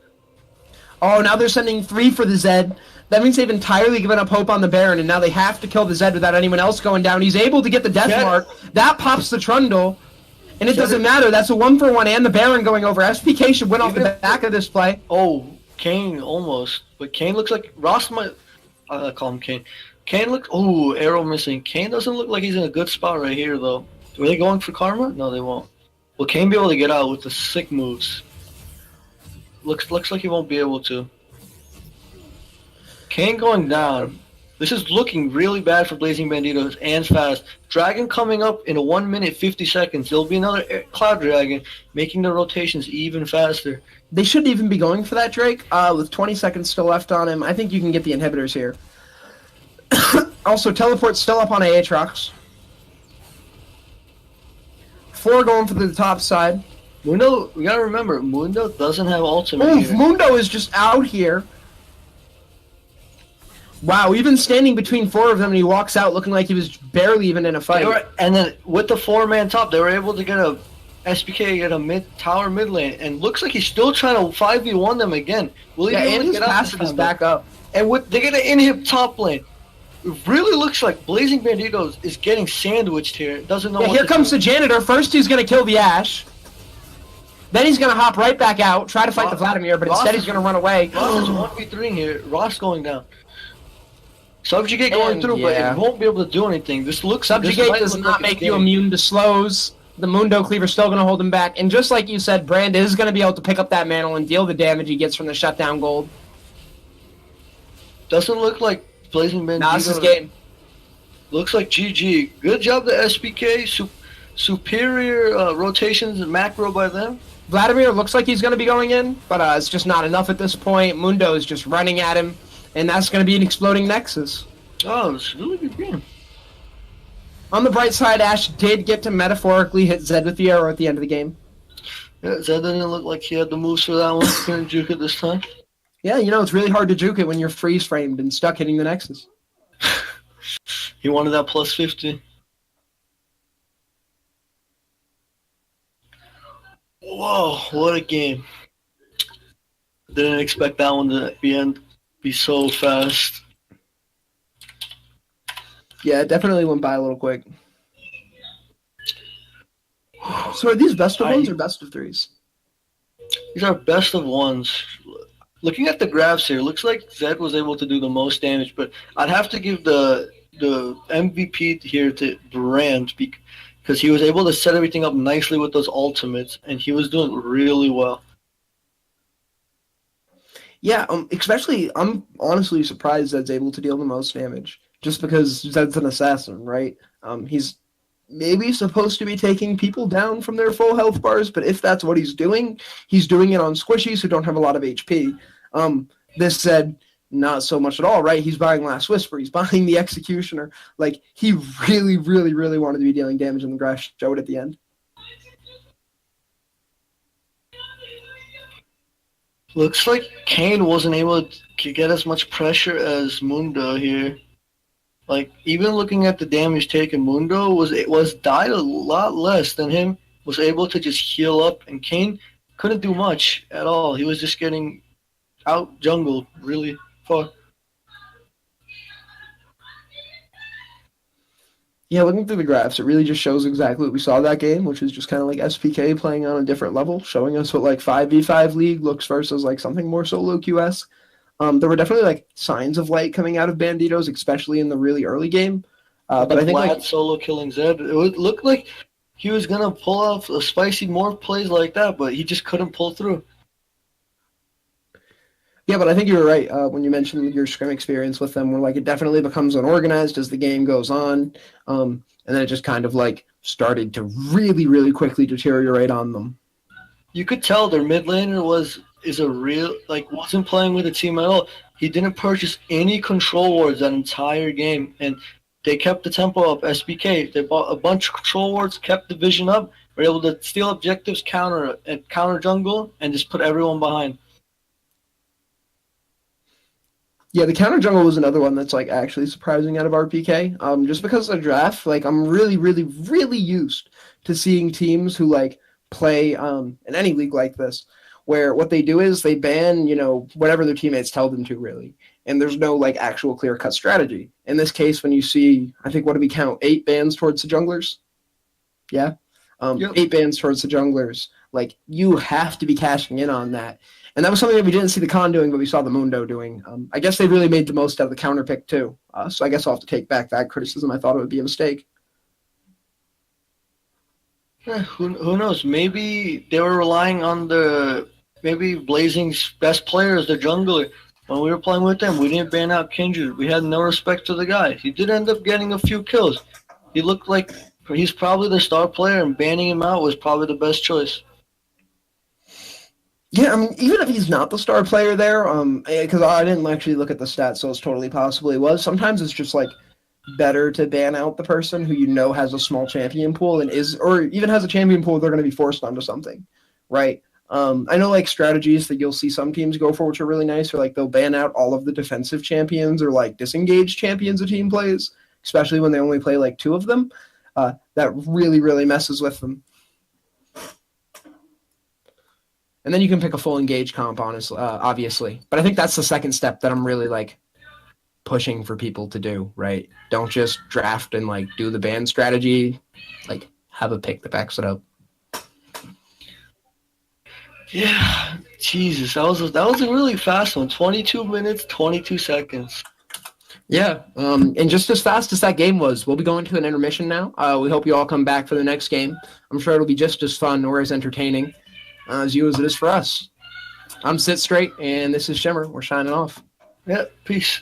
Oh, now they're sending 3 for the Zed. That means they've entirely given up hope on the Baron, and now they have to kill the Zed without anyone else going down. He's able to get the death mark. That pops the Trundle. And it doesn't matter. That's a 1-for-1 and the Baron going over. SPK should win off the back of this play. Oh, Kane almost. But Kane looks like... Ross might... I call him Kane. Kane looks... Oh, arrow missing. Kane doesn't look like he's in a good spot right here, though. Are they going for Karma? No, they won't. Will Kane be able to get out with the sick moves? Looks like he won't be able to. Kane going down. This is looking really bad for Blazing Banditos and fast. Dragon coming up in a 1 minute 50 seconds. There'll be another Cloud Dragon, making the rotations even faster. They shouldn't even be going for that Drake. With 20 seconds still left on him, I think you can get the inhibitors here. Also, teleport's still up on Aatrox. 4 going for the top side. Mundo, we gotta remember, Mundo doesn't have ultimate Oof, here. Mundo is just out here. Wow, even standing between 4 of them, and he walks out looking like he was barely even in a fight. And then with the 4-man top, they were able to get a SPK, get a tower mid lane, and looks like he's still trying to 5v1 them again. Will he be able and to his get out passive is back up. And they get an inhib top lane. It really looks like Blazing Banditos is getting sandwiched here. Doesn't know. Here comes the janitor. First, he's going to kill the Ashe. Then he's going to hop right back out, try to fight the Vladimir, but instead he's going to run away. Ross is 1v3 here. Ross going down. Subjugate going through, but it won't be able to do anything. Subjugate does not make you immune to slows. The Mundo Cleaver's still going to hold him back. And just like you said, Brand is going to be able to pick up that mantle and deal the damage he gets from the shutdown gold. Doesn't look like Blazing Bandito. Nah, this is game. Looks like GG. Good job, the SPK. Superior rotations and macro by them. Vladimir looks like he's going to be going in, but it's just not enough at this point. Mundo is just running at him, and that's going to be an exploding Nexus. Oh, it's a really good game. On the bright side, Ashe did get to metaphorically hit Zed with the arrow at the end of the game. Yeah, Zed didn't look like he had the moves for that one. Couldn't juke it this time. Yeah, you know, it's really hard to juke it when you're freeze-framed and stuck hitting the Nexus. He wanted that plus 50. Whoa, what a game. Didn't expect that one to be so fast. Yeah, it definitely went by a little quick. So are these best of ones or best of threes? These are best of ones. Looking at the graphs here, looks like Zed was able to do the most damage, but I'd have to give the MVP here to Brand because he was able to set everything up nicely with those ultimates, and he was doing really well. Yeah, especially, I'm honestly surprised Zed's able to deal the most damage, just because Zed's an assassin, right? He's maybe supposed to be taking people down from their full health bars, but if that's what he's doing it on squishies who don't have a lot of HP. This Zed, not so much at all, right? He's buying Last Whisper. He's buying the Executioner. Like, he really, really, really wanted to be dealing damage in the grass. Show it at the end. Looks like Kane wasn't able to get as much pressure as Mundo here. Like, even looking at the damage taken, Mundo was died a lot less than him, was able to just heal up, and Kane couldn't do much at all. He was just getting out jungled really far. Yeah, looking through the graphs, it really just shows exactly what we saw that game, which is just kind of like SPK playing on a different level, showing us what like 5v5 League looks versus like something more solo QS. There were definitely like signs of light coming out of Banditos, especially in the really early game. But I think like solo killing Zed, it would look like he was gonna pull off a spicy more plays like that, but he just couldn't pull through. Yeah, but I think you were right when you mentioned your scrim experience with them, where like it definitely becomes unorganized as the game goes on, and then it just kind of like started to really, really quickly deteriorate on them. You could tell their mid laner wasn't playing with the team at all. He didn't purchase any control wards that entire game, and they kept the tempo up. SPK, they bought a bunch of control wards, kept the vision up, were able to steal objectives, counter jungle, and just put everyone behind. Yeah, the counter jungle was another one that's like actually surprising out of RPK. Just because of the draft, like I'm really, really, really used to seeing teams who like play in any league like this, where what they do is they ban, whatever their teammates tell them to, really. And there's no like actual clear-cut strategy. In this case, when you see, I think, what do we count? 8 bans towards the junglers? Yeah. Yep. 8 bans towards the junglers. Like, you have to be cashing in on that. And that was something that we didn't see the Khan doing, but we saw the Mundo doing. I guess they really made the most out of the counter pick, too. So I guess I'll have to take back that criticism. I thought it would be a mistake. Yeah, who knows? Maybe they were relying on maybe Blazing's best player is the jungler. When we were playing with them, we didn't ban out Kindred. We had no respect to the guy. He did end up getting a few kills. He looked like he's probably the star player, and banning him out was probably the best choice. Yeah, I mean, even if he's not the star player there, because I didn't actually look at the stats, so it's totally possible he was. Sometimes it's just like better to ban out the person who you know has a small champion pool and is, or even has a champion pool they're going to be forced onto something, right? I know like strategies that you'll see some teams go for, which are really nice, or like they'll ban out all of the defensive champions or like disengaged champions a team plays, especially when they only play like two of them. That really, really messes with them. And then you can pick a full engage comp, honestly, obviously. But I think that's the second step that I'm really like pushing for people to do, right? Don't just draft and like do the ban strategy. Like have a pick that backs it up. Yeah, Jesus, that was a really fast one. 22 minutes, 22 seconds. Yeah, and just as fast as that game was, we'll be going to an intermission now. We hope you all come back for the next game. I'm sure it'll be just as fun or as entertaining as you as it is for us. I'm Sit Straight, and this is Shimmer. We're signing off. Yeah, peace.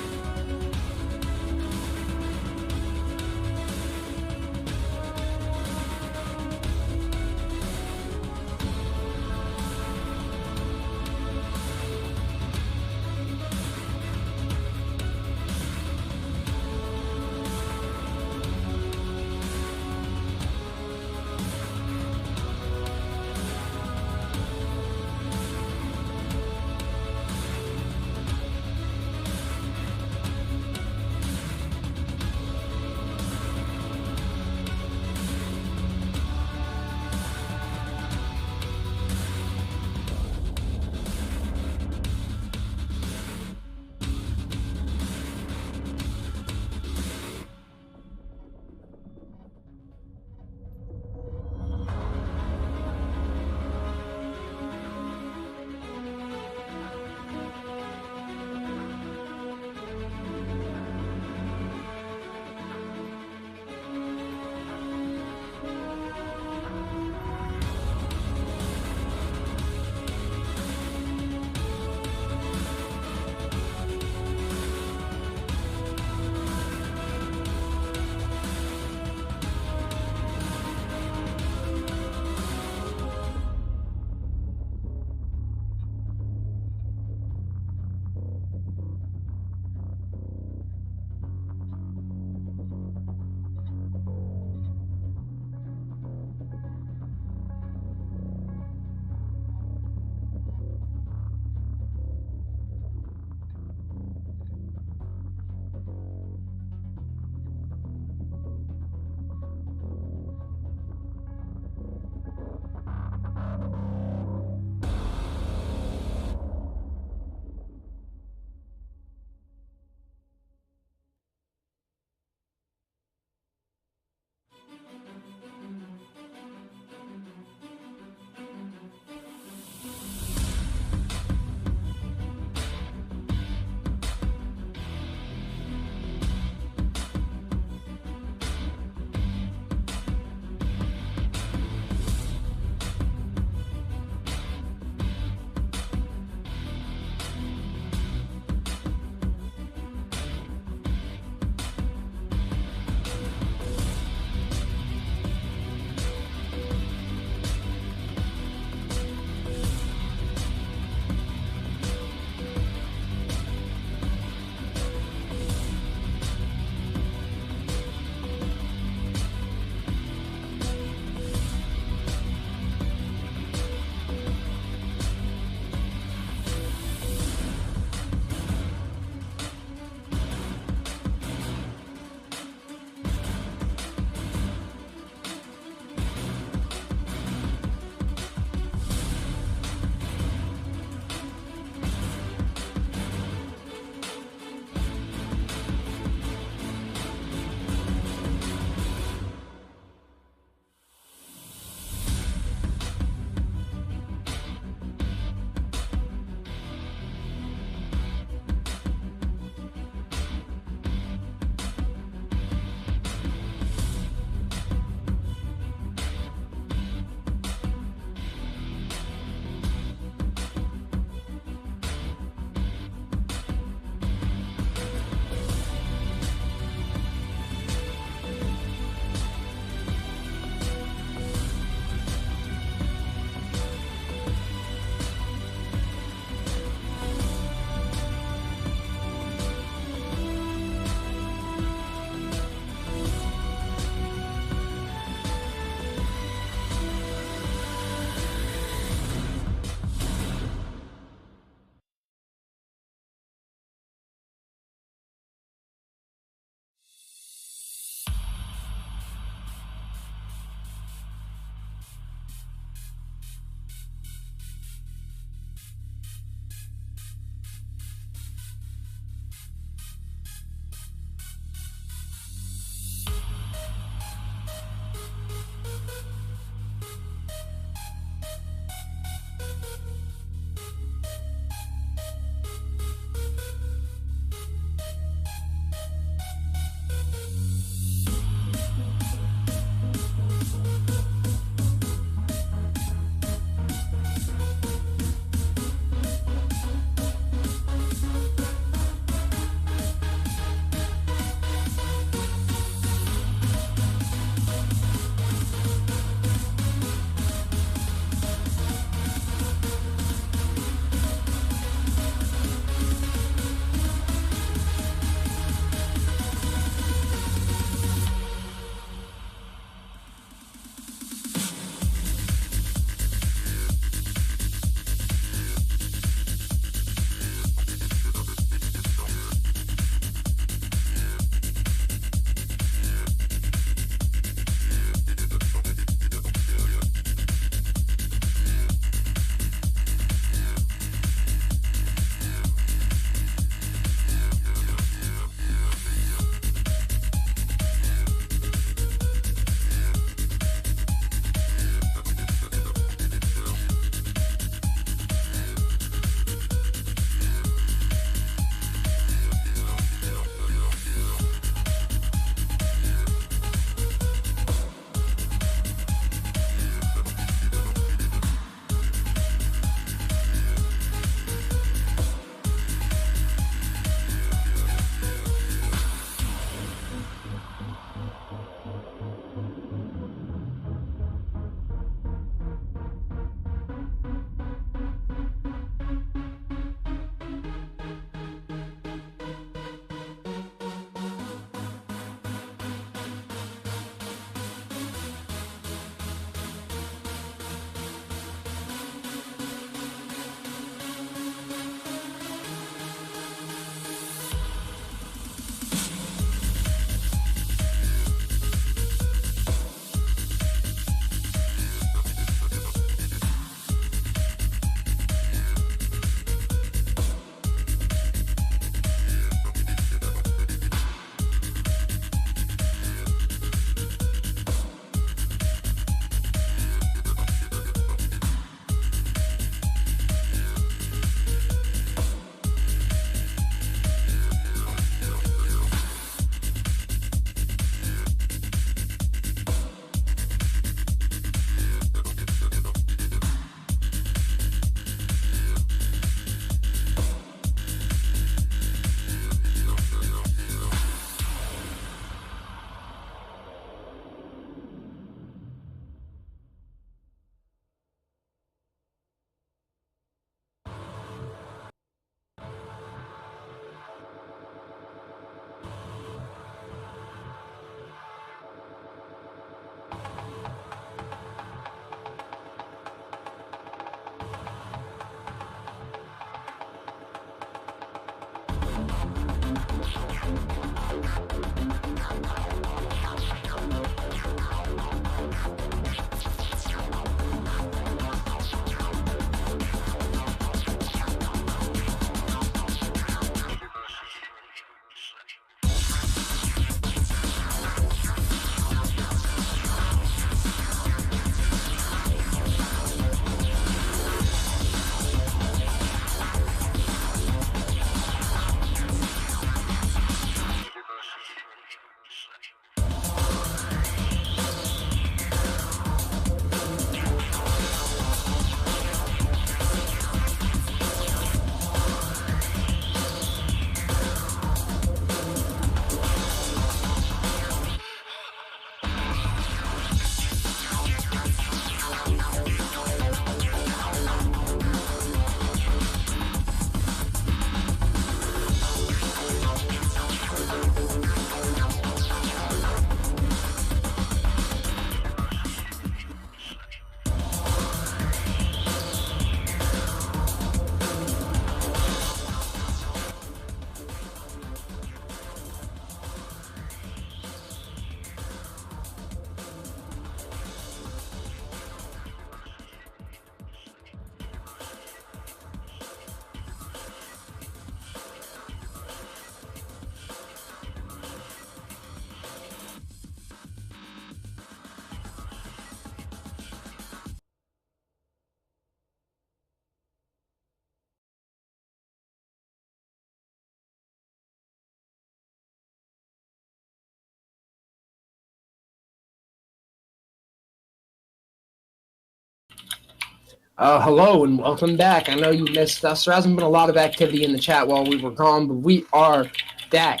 Hello and welcome back. I know you missed us. There hasn't been a lot of activity in the chat while we were gone, but we are back.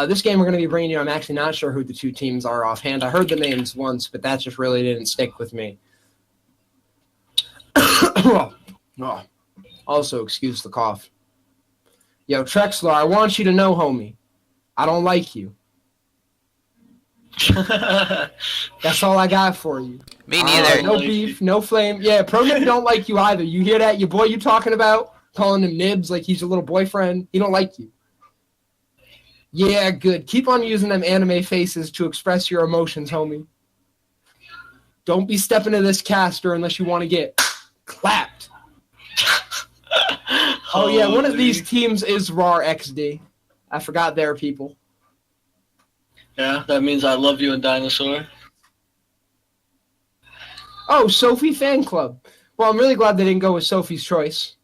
This game we're going to be bringing you, I'm actually not sure who the two teams are offhand. I heard the names once, but that just really didn't stick with me. Also, excuse the cough. Yo, Trexler, I want you to know, homie, I don't like you. That's all I got for you. Me neither. No beef, no flame. Yeah, ProNib don't like you either. You hear that? Your boy you talking about? Calling him Nibs like he's your little boyfriend. He don't like you. Yeah, good. Keep on using them anime faces to express your emotions, homie. Don't be stepping to this caster unless you want to get clapped. Oh, yeah, one of these teams is RAR XD. I forgot their people. Yeah, that means I love you and Dinosaur. Oh, Sophie Fan Club. Well, I'm really glad they didn't go with Sophie's Choice.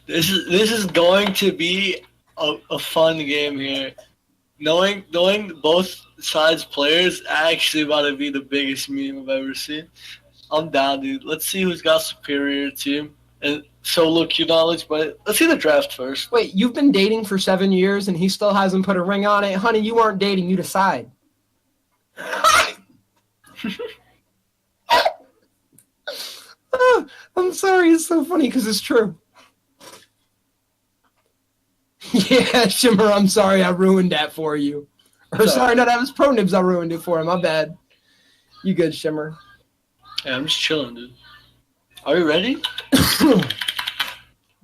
This is going to be a fun game here. Knowing both sides players, actually about to be the biggest meme I've ever seen. I'm down, dude. Let's see who's got superior team and solo queue knowledge, but let's see the draft first. Wait, you've been dating for 7 years and he still hasn't put a ring on it? Honey, you aren't dating, you decide. I'm sorry, it's so funny because it's true. Yeah, Shimmer, I'm sorry I ruined that for you. Or sorry, no, that was ProNibs I ruined it for him. My bad. You good, Shimmer? Yeah, I'm just chilling, dude. Are you ready?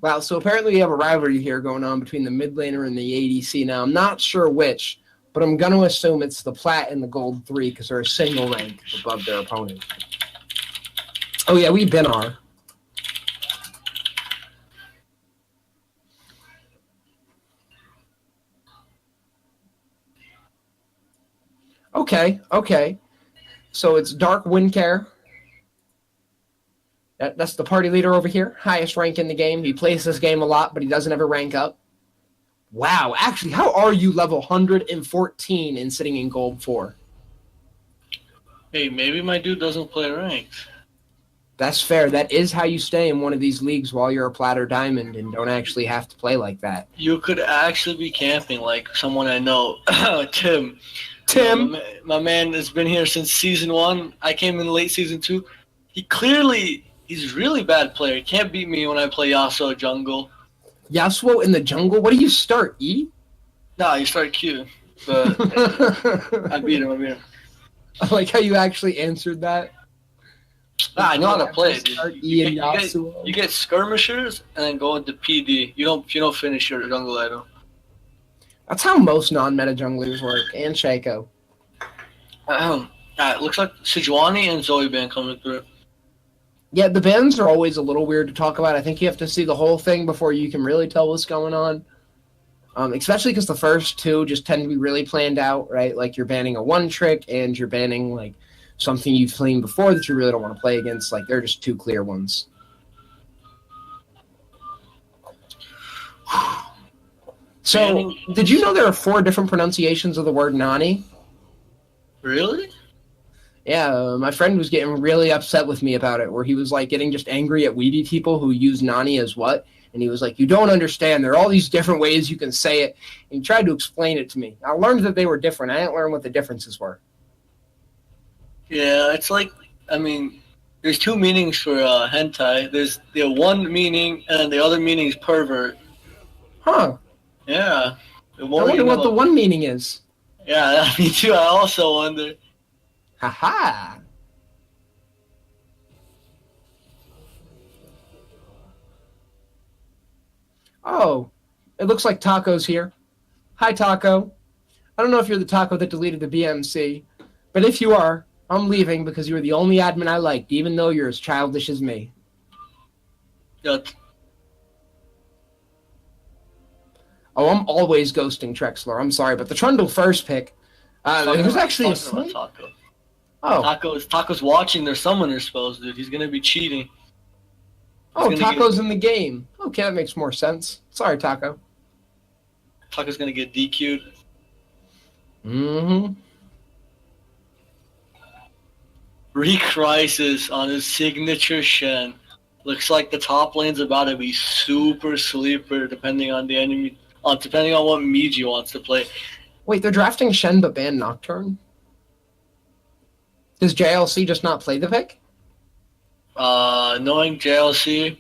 Wow, so apparently we have a rivalry here going on between the mid laner and the ADC. Now, I'm not sure which, but I'm going to assume it's the Plat and the Gold 3 because they're a single rank above their opponent. Oh, yeah, we've been R. Okay. So it's Dark Windcare. That's the party leader over here. Highest rank in the game. He plays this game a lot, but he doesn't ever rank up. Wow. Actually, how are you level 114 and sitting in gold 4? Hey, maybe my dude doesn't play ranked. That's fair. That is how you stay in one of these leagues while you're a plat or diamond and don't actually have to play like that. You could actually be camping like someone I know, Tim. My man has been here since season 1. I came in late season 2. He's a really bad player. He can't beat me when I play Yasuo jungle. Yasuo in the jungle? What do you start, E? Nah, you start Q. But I beat him. I like how you actually answered that. Nah, I know how to play it, dude. You get skirmishers and then go into PD. You don't finish your jungle item. That's how most non-meta junglers work, and Shaco. It looks like Sejuani and Zoe Ban coming through. Yeah, the bans are always a little weird to talk about. I think you have to see the whole thing before you can really tell what's going on. Especially because the first two just tend to be really planned out, right? Like you're banning a one trick and you're banning like something you've played before that you really don't want to play against. Like they're just two clear ones. So, did you know there are 4 different pronunciations of the word Nani? Really? Yeah, my friend was getting really upset with me about it, where he was like getting just angry at weeby people who use Nani as what, and he was like, "You don't understand. There are all these different ways you can say it." And he tried to explain it to me. I learned that they were different. I didn't learn what the differences were. Yeah, it's like, I mean, there's 2 meanings for hentai. There's the one meaning, and the other meaning is pervert. Huh. Yeah. I wonder what the one meaning is. Yeah, me too. I also wonder. Haha. Oh, it looks like Taco's here. Hi, Taco. I don't know if you're the Taco that deleted the BMC, but if you are, I'm leaving because you were the only admin I liked, even though you're as childish as me. Yep. Oh, I'm always ghosting Trexler. I'm sorry, but the Trundle first pick, it was actually a Taco. Oh. Taco's watching their summoner spells, dude. He's going to be cheating. Oh, Taco's in the game. Okay, that makes more sense. Sorry, Taco. Taco's going to get DQ'd. Mm-hmm. Recrisis on his signature Shen. Looks like the top lane's about to be super sleeper depending on the enemy, depending on what Miji wants to play. Wait, they're drafting Shen but ban Nocturne? Does JLC just not play the pick? Knowing JLC,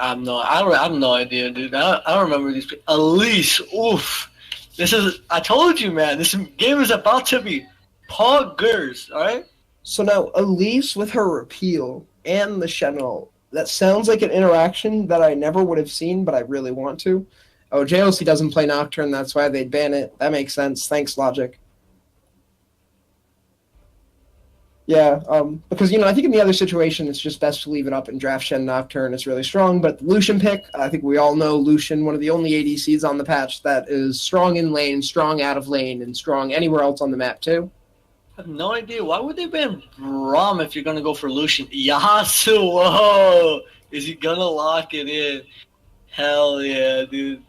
I have no idea, dude. I don't remember these. Elise, oof. I told you, man, this game is about to be poggers, alright? So now, Elise with her repeal and the Shenol, that sounds like an interaction that I never would have seen, but I really want to. Oh, JLC doesn't play Nocturne, that's why they'd ban it. That makes sense. Thanks, Logic. Yeah, because, I think in the other situation, it's just best to leave it up and draft Shen Nocturne. It's really strong, but the Lucian pick, I think we all know Lucian, one of the only ADCs on the patch that is strong in lane, strong out of lane, and strong anywhere else on the map, too. I have no idea. Why would they ban Braum if you're going to go for Lucian? Yasu, whoa! Is he going to lock it in? Hell yeah, dude.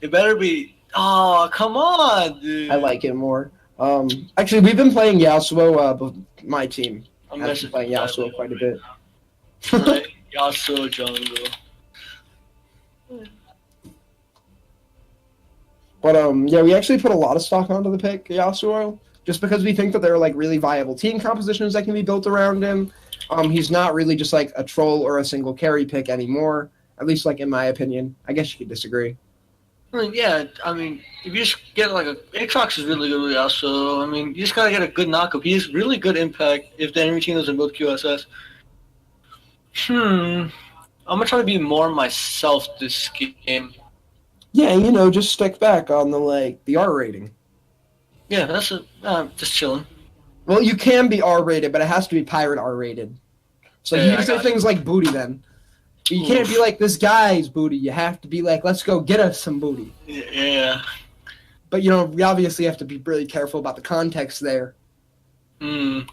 It better be... Oh, come on, dude. I like it more. Actually, we've been playing Yasuo, my team. I'm been playing Yasuo quite a bit. Right. Yasuo jungle. But, yeah, we actually put a lot of stock onto the pick, Yasuo, just because we think that there are, like, really viable team compositions that can be built around him. He's not really just, like, a troll or a single carry pick anymore, at least, like, in my opinion. I guess you could disagree. I mean, yeah, if you just get like Ixox is really good with Yasuo. I mean, you just gotta get a good knockup. He has really good impact if the enemy team doesn't build QSS. I'm gonna try to be more myself this game. Yeah, just stick back on the R rating. Yeah, that's it. Just chilling. Well, you can be R rated, but it has to be pirate R rated. So you can say things like booty then. You can't be like, this guy's booty. You have to be like, let's go get us some booty. Yeah. But, we obviously have to be really careful about the context there. A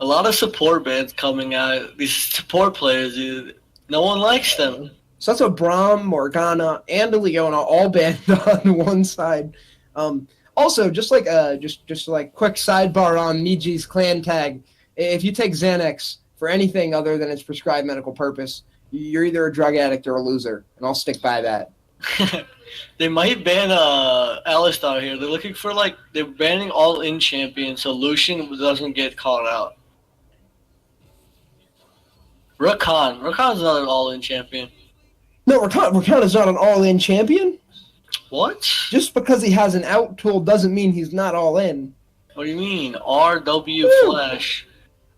lot of support bans coming out. These support players, dude, no one likes them. So that's a Braum, Morgana, and a Leona all banned on one side. Also, just quick sidebar on Miji's clan tag. If you take Xanax for anything other than its prescribed medical purpose, you're either a drug addict or a loser, and I'll stick by that. They might ban Alistar here. They're looking for, they're banning all-in champions so Lucian doesn't get caught out. Rakan's not an all-in champion. No, Rakan is not an all-in champion. What? Just because he has an out tool doesn't mean he's not all-in. What do you mean? RW Flash.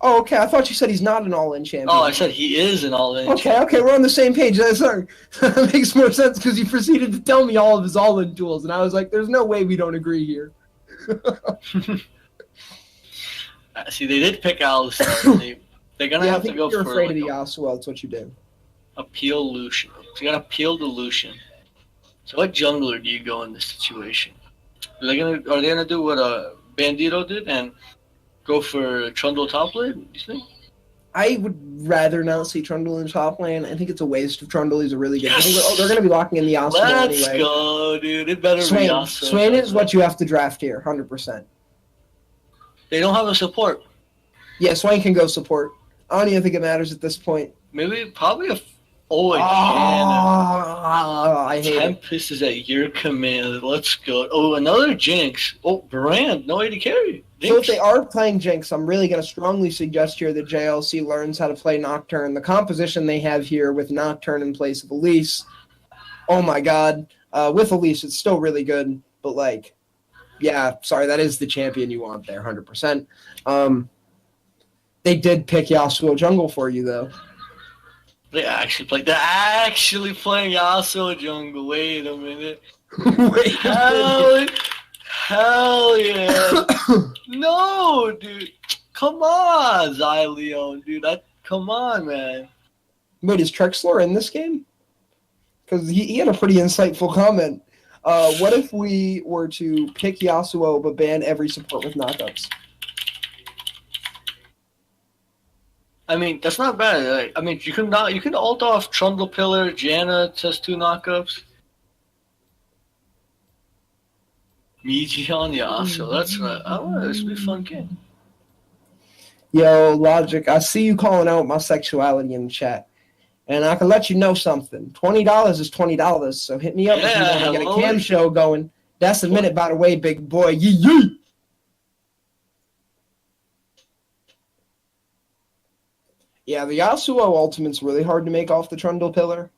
Oh, okay. I thought you said he's not an all-in champion. Oh, I said he is an all-in champion. Okay, we're on the same page. Sorry. That makes more sense because you proceeded to tell me all of his all-in tools, and I was like, there's no way we don't agree here. See, they did pick Alistar. They're going to have to go for... You're afraid of the Yasuo. That's what you do. Appeal Lucian. So you got to appeal to Lucian. So what jungler do you go in this situation? Are they gonna do what Bandito did and go for Trundle top lane, do you think? I would rather not see Trundle in top lane. I think it's a waste of Trundle. He's a really good jungler. Oh, they're going to be locking in the Yasuo anyway. Let's go, dude. It better Swain. be Yasuo. Swain is what you have to draft here, 100%. They don't have a support. Yeah, Swain can go support. I don't even think it matters at this point. Probably a... Oh, I hate Tempest is at your command. Let's go. Oh, another Jinx. Oh, Brand. No way to carry. Jinx. So if they are playing Jinx, I'm really going to strongly suggest here that JLC learns how to play Nocturne. The composition they have here with Nocturne in place of Elise. Oh, my God. With Elise, it's still really good. But, like, yeah, sorry, that is the champion you want there, 100%. They did pick Yasuo jungle for you, though. They're actually playing Yasuo jungle. Wait a minute. Hell yeah. No, dude. Come on, Zyleon, dude. Come on, man. Wait, is Trexler in this game? Because he had a pretty insightful comment. What if we were to pick Yasuo but ban every support with knockups? I mean, that's not bad. Like, I mean, you can ult off Trundle Pillar, Janna has 2 knockups. Meteon, Yasuo. That's right. Oh, this will be a fun game. Yo, Logic, I see you calling out my sexuality in the chat. And I can let you know something. $20 is $20, so hit me up if you want to get a cam show going. That's a minute, by the way, big boy. Yee. Yeah, the Yasuo ultimate's really hard to make off the Trundle Pillar.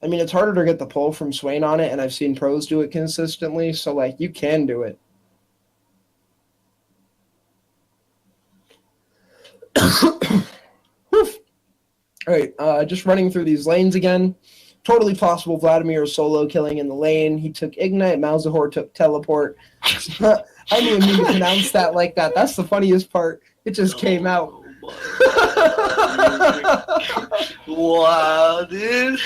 I mean, it's harder to get the pull from Swain on it, and I've seen pros do it consistently, so, like, you can do it. All right, just running through these lanes again. Totally possible Vladimir solo killing in the lane. He took Ignite, Malzahor took Teleport. I didn't even mean to pronounce that like that. That's the funniest part. It just came out. Wow, dude.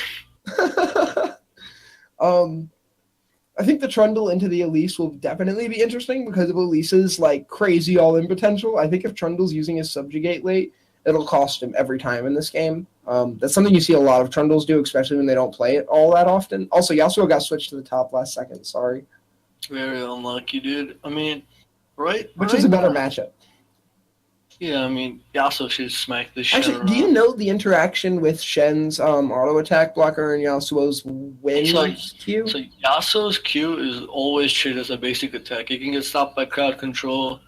I think the Trundle into the Elise will definitely be interesting because of Elise's like crazy all-in potential. I think if Trundle's using his Subjugate late, it'll cost him every time in this game. That's something you see a lot of Trundles do, especially when they don't play it all that often. Also, Yasuo got switched to the top last second. Sorry. Very unlucky, dude. I mean, Which is a better matchup. Yeah, I mean, Yasuo should smack this shit Actually, around. do you know the interaction with Shen's auto attack blocker and Yasuo's Q? So Yasuo's Q is always treated as a basic attack. It can get stopped by crowd control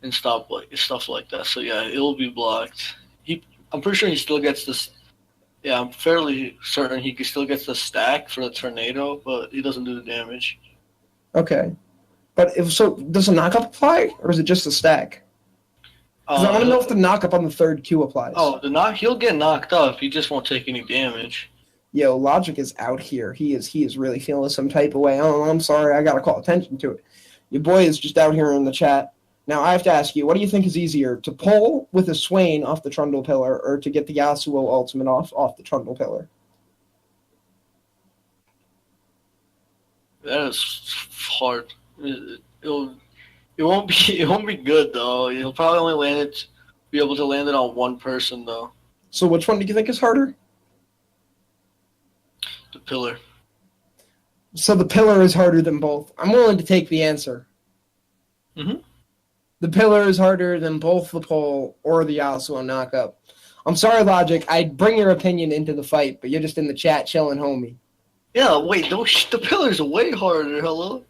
and stuff like that. So yeah, it'll be blocked. I'm pretty sure he still gets this. Yeah, I'm fairly certain he still gets the stack for the tornado, but he doesn't do the damage. Okay, but does a knockup apply, or is it just a stack? Because I want to know if the knockup on the third Q applies. Oh, he'll get knocked up. He just won't take any damage. Yo, Logic is out here. He is really feeling some type of way. Oh, I'm sorry. I got to call attention to it. Your boy is just out here in the chat. Now, I have to ask you, what do you think is easier, to pull with a Swain off the Trundle Pillar or to get the Yasuo ultimate off the Trundle Pillar? That is hard. It won't be good though. He'll probably only be able to land it on one person though. So which one do you think is harder? The pillar. So the pillar is harder than both. I'm willing to take the answer. Mm-hmm. The pillar is harder than both the pull or the Yasuo knockup. I'm sorry, Logic. I'd bring your opinion into the fight, but you're just in the chat chilling, homie. Yeah, wait. The pillar's way harder. Hello.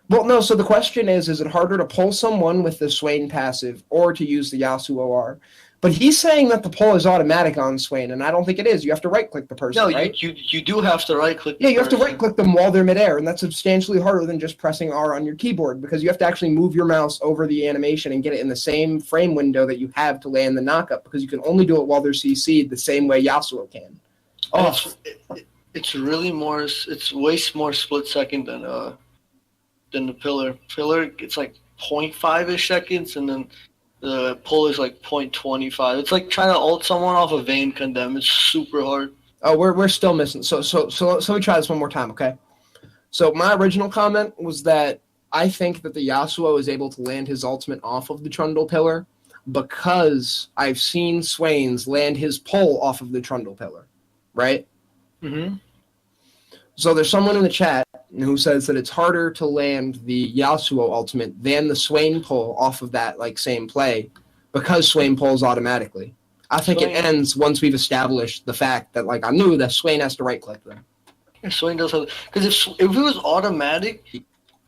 Well, no, so the question is it harder to pull someone with the Swain passive or to use the Yasuo R? But he's saying that the pull is automatic on Swain, and I don't think it is. You have to right-click the person, No, right? you do have to right-click the Yeah, you have to person. right-click them while they're midair, and that's substantially harder than just pressing R on your keyboard because you have to actually move your mouse over the animation and get it in the same frame window that you have to land the knockup because you can only do it while they're CC'd the same way Yasuo can. Oh, it's really more. It's way more split second than the pillar. Pillar, it's like 0.5-ish seconds, and then the pull is like 0.25. It's like trying to ult someone off a Vayne condemn. It's super hard. Oh, we're still missing. So let me try this one more time, okay? So my original comment was that I think that the Yasuo is able to land his ultimate off of the Trundle pillar because I've seen Swain's land his pull off of the Trundle pillar, right? Mm-hmm. So there's someone in the chat who says that it's harder to land the Yasuo ultimate than the Swain pull off of that like same play because Swain pulls automatically. I think it ends once we've established the fact that like I knew that Swain has to right click them. Yeah, Swain does have, because if it was automatic,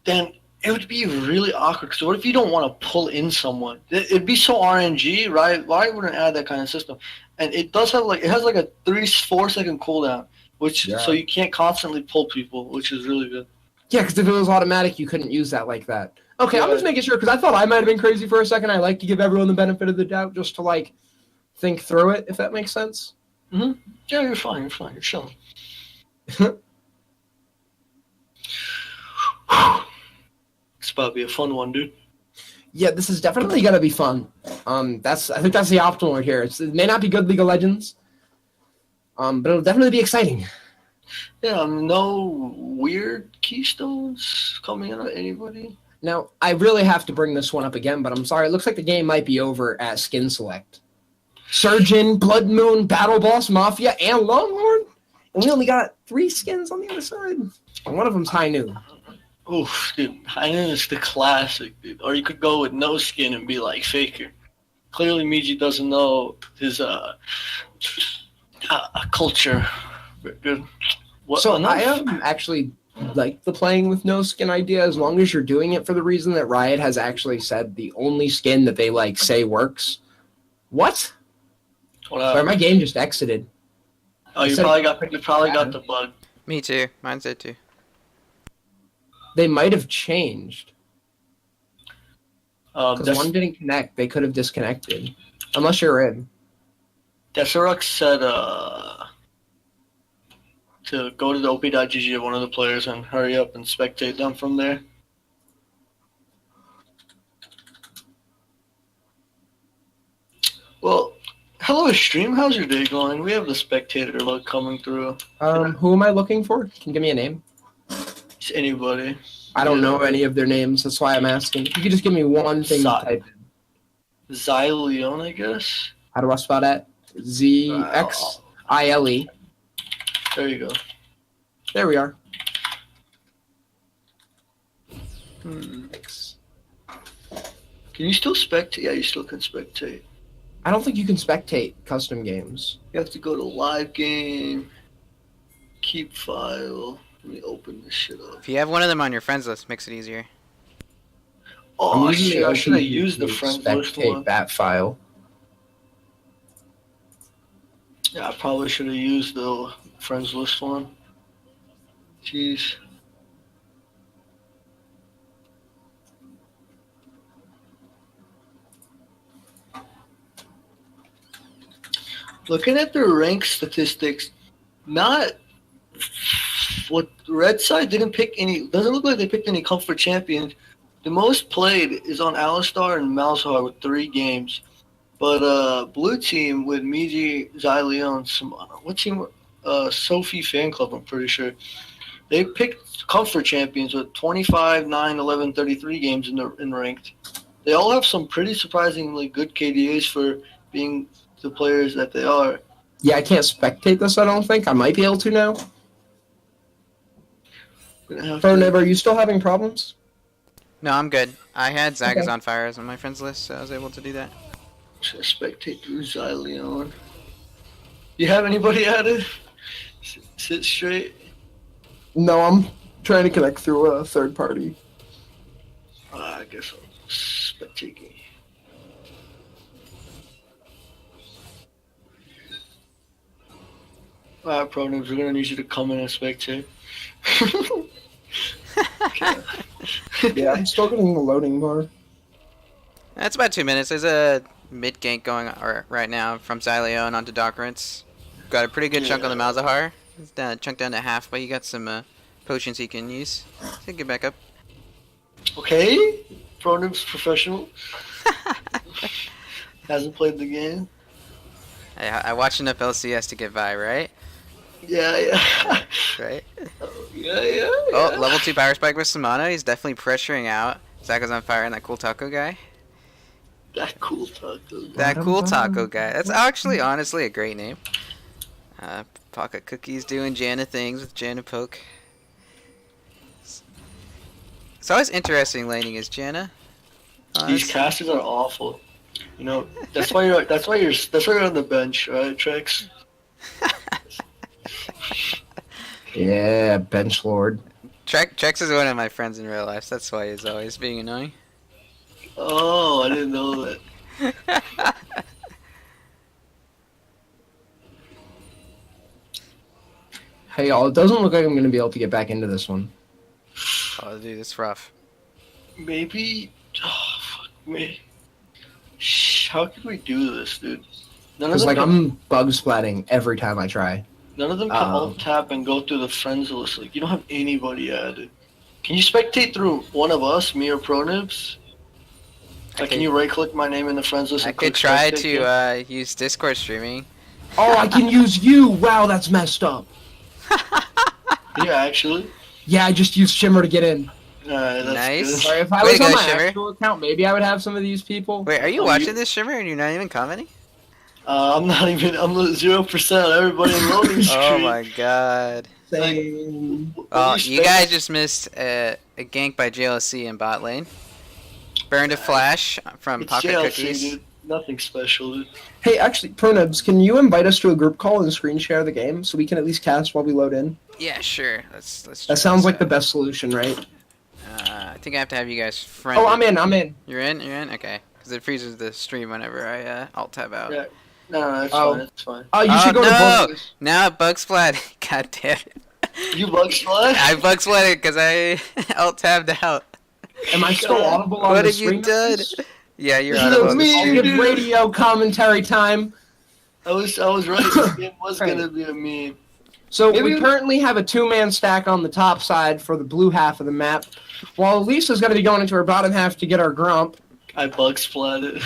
then it would be really awkward. Because what if you don't want to pull in someone? It'd be so RNG, right? Why wouldn't add that kind of system? And it does have like it has like a 3-4 second cooldown. So you can't constantly pull people, which is really good. Yeah, because if it was automatic, you couldn't use that like that. Okay, yeah. I'm just making sure, because I thought I might have been crazy for a second. I like to give everyone the benefit of the doubt just to, like, think through it, if that makes sense. Mm-hmm. Yeah, you're fine. You're chilling. It's about to be a fun one, dude. Yeah, this is definitely going to be fun. I think that's the optimal word here. It may not be good League of Legends, but it'll definitely be exciting. Yeah, no weird keystones coming out of anybody. Now, I really have to bring this one up again, but I'm sorry. It looks like the game might be over at Skin Select. Surgeon, Blood Moon, Battle Boss, Mafia, and Longhorn? And we only got 3 skins on the other side. And one of them's High Noon. Oof, dude. High Noon is the classic, dude. Or you could go with no skin and be like Faker. Clearly, Miji doesn't know his culture. Good. So I actually like the playing with no skin idea as long as you're doing it for the reason that Riot has actually said the only skin that they like say works. What? Sorry, my game just exited. Oh, you probably got the bug. Me too. Mine said too. They might have changed. Because one didn't connect. They could have disconnected. Unless you're in. Deserux said to go to the op.gg of one of the players and hurry up and spectate them from there. Well, hello stream, how's your day going? We have the spectator look coming through. Who am I looking for? Can you give me a name? It's anybody. I don't know any of their names, that's why I'm asking. If you could just give me one thing to type in. Xyleon, I guess? How do I spell that? Z-X-I-L-E. There you go. There we are. Can you still spectate? Yeah, you still can spectate. I don't think you can spectate custom games. You have to go to live game, keep file. Let me open this shit up. If you have one of them on your friends list, makes it easier. Oh, I should have used the friends list one. That file. Yeah, I probably should have used the friends list one. Jeez. Looking at their rank statistics, not what Red Side didn't pick any. Doesn't look like they picked any comfort champions. The most played is on Alistar and Malzahar with 3 games. But blue team with Miji, Xyleon, what team? Sophie Fan Club, I'm pretty sure. They picked comfort champions with 25, 9, 11, 33 games in ranked. They all have some pretty surprisingly good KDAs for being the players that they are. Yeah, I can't spectate this, I don't think. I might be able to now. Neighbor, are you still having problems? No, I'm good. I had Zagas on Fires on my friends list, so I was able to do that. Should spectate through Xyleon. You have anybody added? Sit straight. No, I'm trying to connect through a third party. I guess I'll spectate. Alright, Pronibs, we're gonna need you to come in and spectate. Yeah, I'm still getting the loading bar. That's about 2 minutes. There's a mid gank going on right now from Xyleon onto Dockrance. Got a pretty good chunk on the Malzahar. It's down, chunk down to half, but you got some potions he can use. So get back up. Okay, Pronibs professional. Hasn't played the game. I watched enough LCS to get by, right? Yeah. Right? Yeah. Oh, level 2 power spike with Samano. He's definitely pressuring out. Zaga's on fire and that cool taco guy. That cool taco guy. That cool taco guy. That's actually, honestly, a great name. Pocket Cookies doing Janna things with Janna Poke. It's always interesting laning as Janna. These casters are awful. You know, that's why you're on the bench, right, Trex? Yeah, bench lord. Trex is one of my friends in real life. That's why he's always being annoying. Oh, I didn't know that. Hey, y'all, it doesn't look like I'm going to be able to get back into this one. Oh, dude, it's rough. Maybe... Oh, fuck me. How can we do this, dude? Because, like, I'm bug splatting every time I try. None of them can alt tap and go through the friends list. Like, you don't have anybody added. Can you spectate through one of us, me or Pronibs? Like, can you right-click my name in the friends list? I could try to use Discord streaming. Oh, I can use you! Wow, that's messed up. Yeah, actually. Yeah, I just used Shimmer to get in. That's Nice. good. Sorry, if I was on my actual account, maybe I would have some of these people. Wait, are you watching this, Shimmer, and you're not even commenting? I'm 0% on everybody in loading screen. Oh my god. Same. Oh, you guys just missed a gank by JLC in bot lane. Burned a flash from It's Pocket JLC, Cookies. dude. Nothing special, dude. Hey, actually, Pronibs, can you invite us to a group call and screen share the game so we can at least cast while we load in? Yeah, sure. Let's That sounds like the best solution, right? I think I have to have you guys friend. Oh, I'm in. You're in? Okay. Because it freezes the stream whenever I alt tab out. Yeah. No, it's fine. It's fine. Oh, you should go to Bugs. Now bug splat. God damn it. You bug splat? I bug splatted because I alt tabbed out. Am I still audible on What the have you stream? done? Yeah, you're Look audible. at me. I'll give radio commentary time. I was right. This game was gonna be a meme. So Maybe we currently have a 2-man stack on the top side for the blue half of the map, while Lisa's going to be going into her bottom half to get our grump. I bug splatted.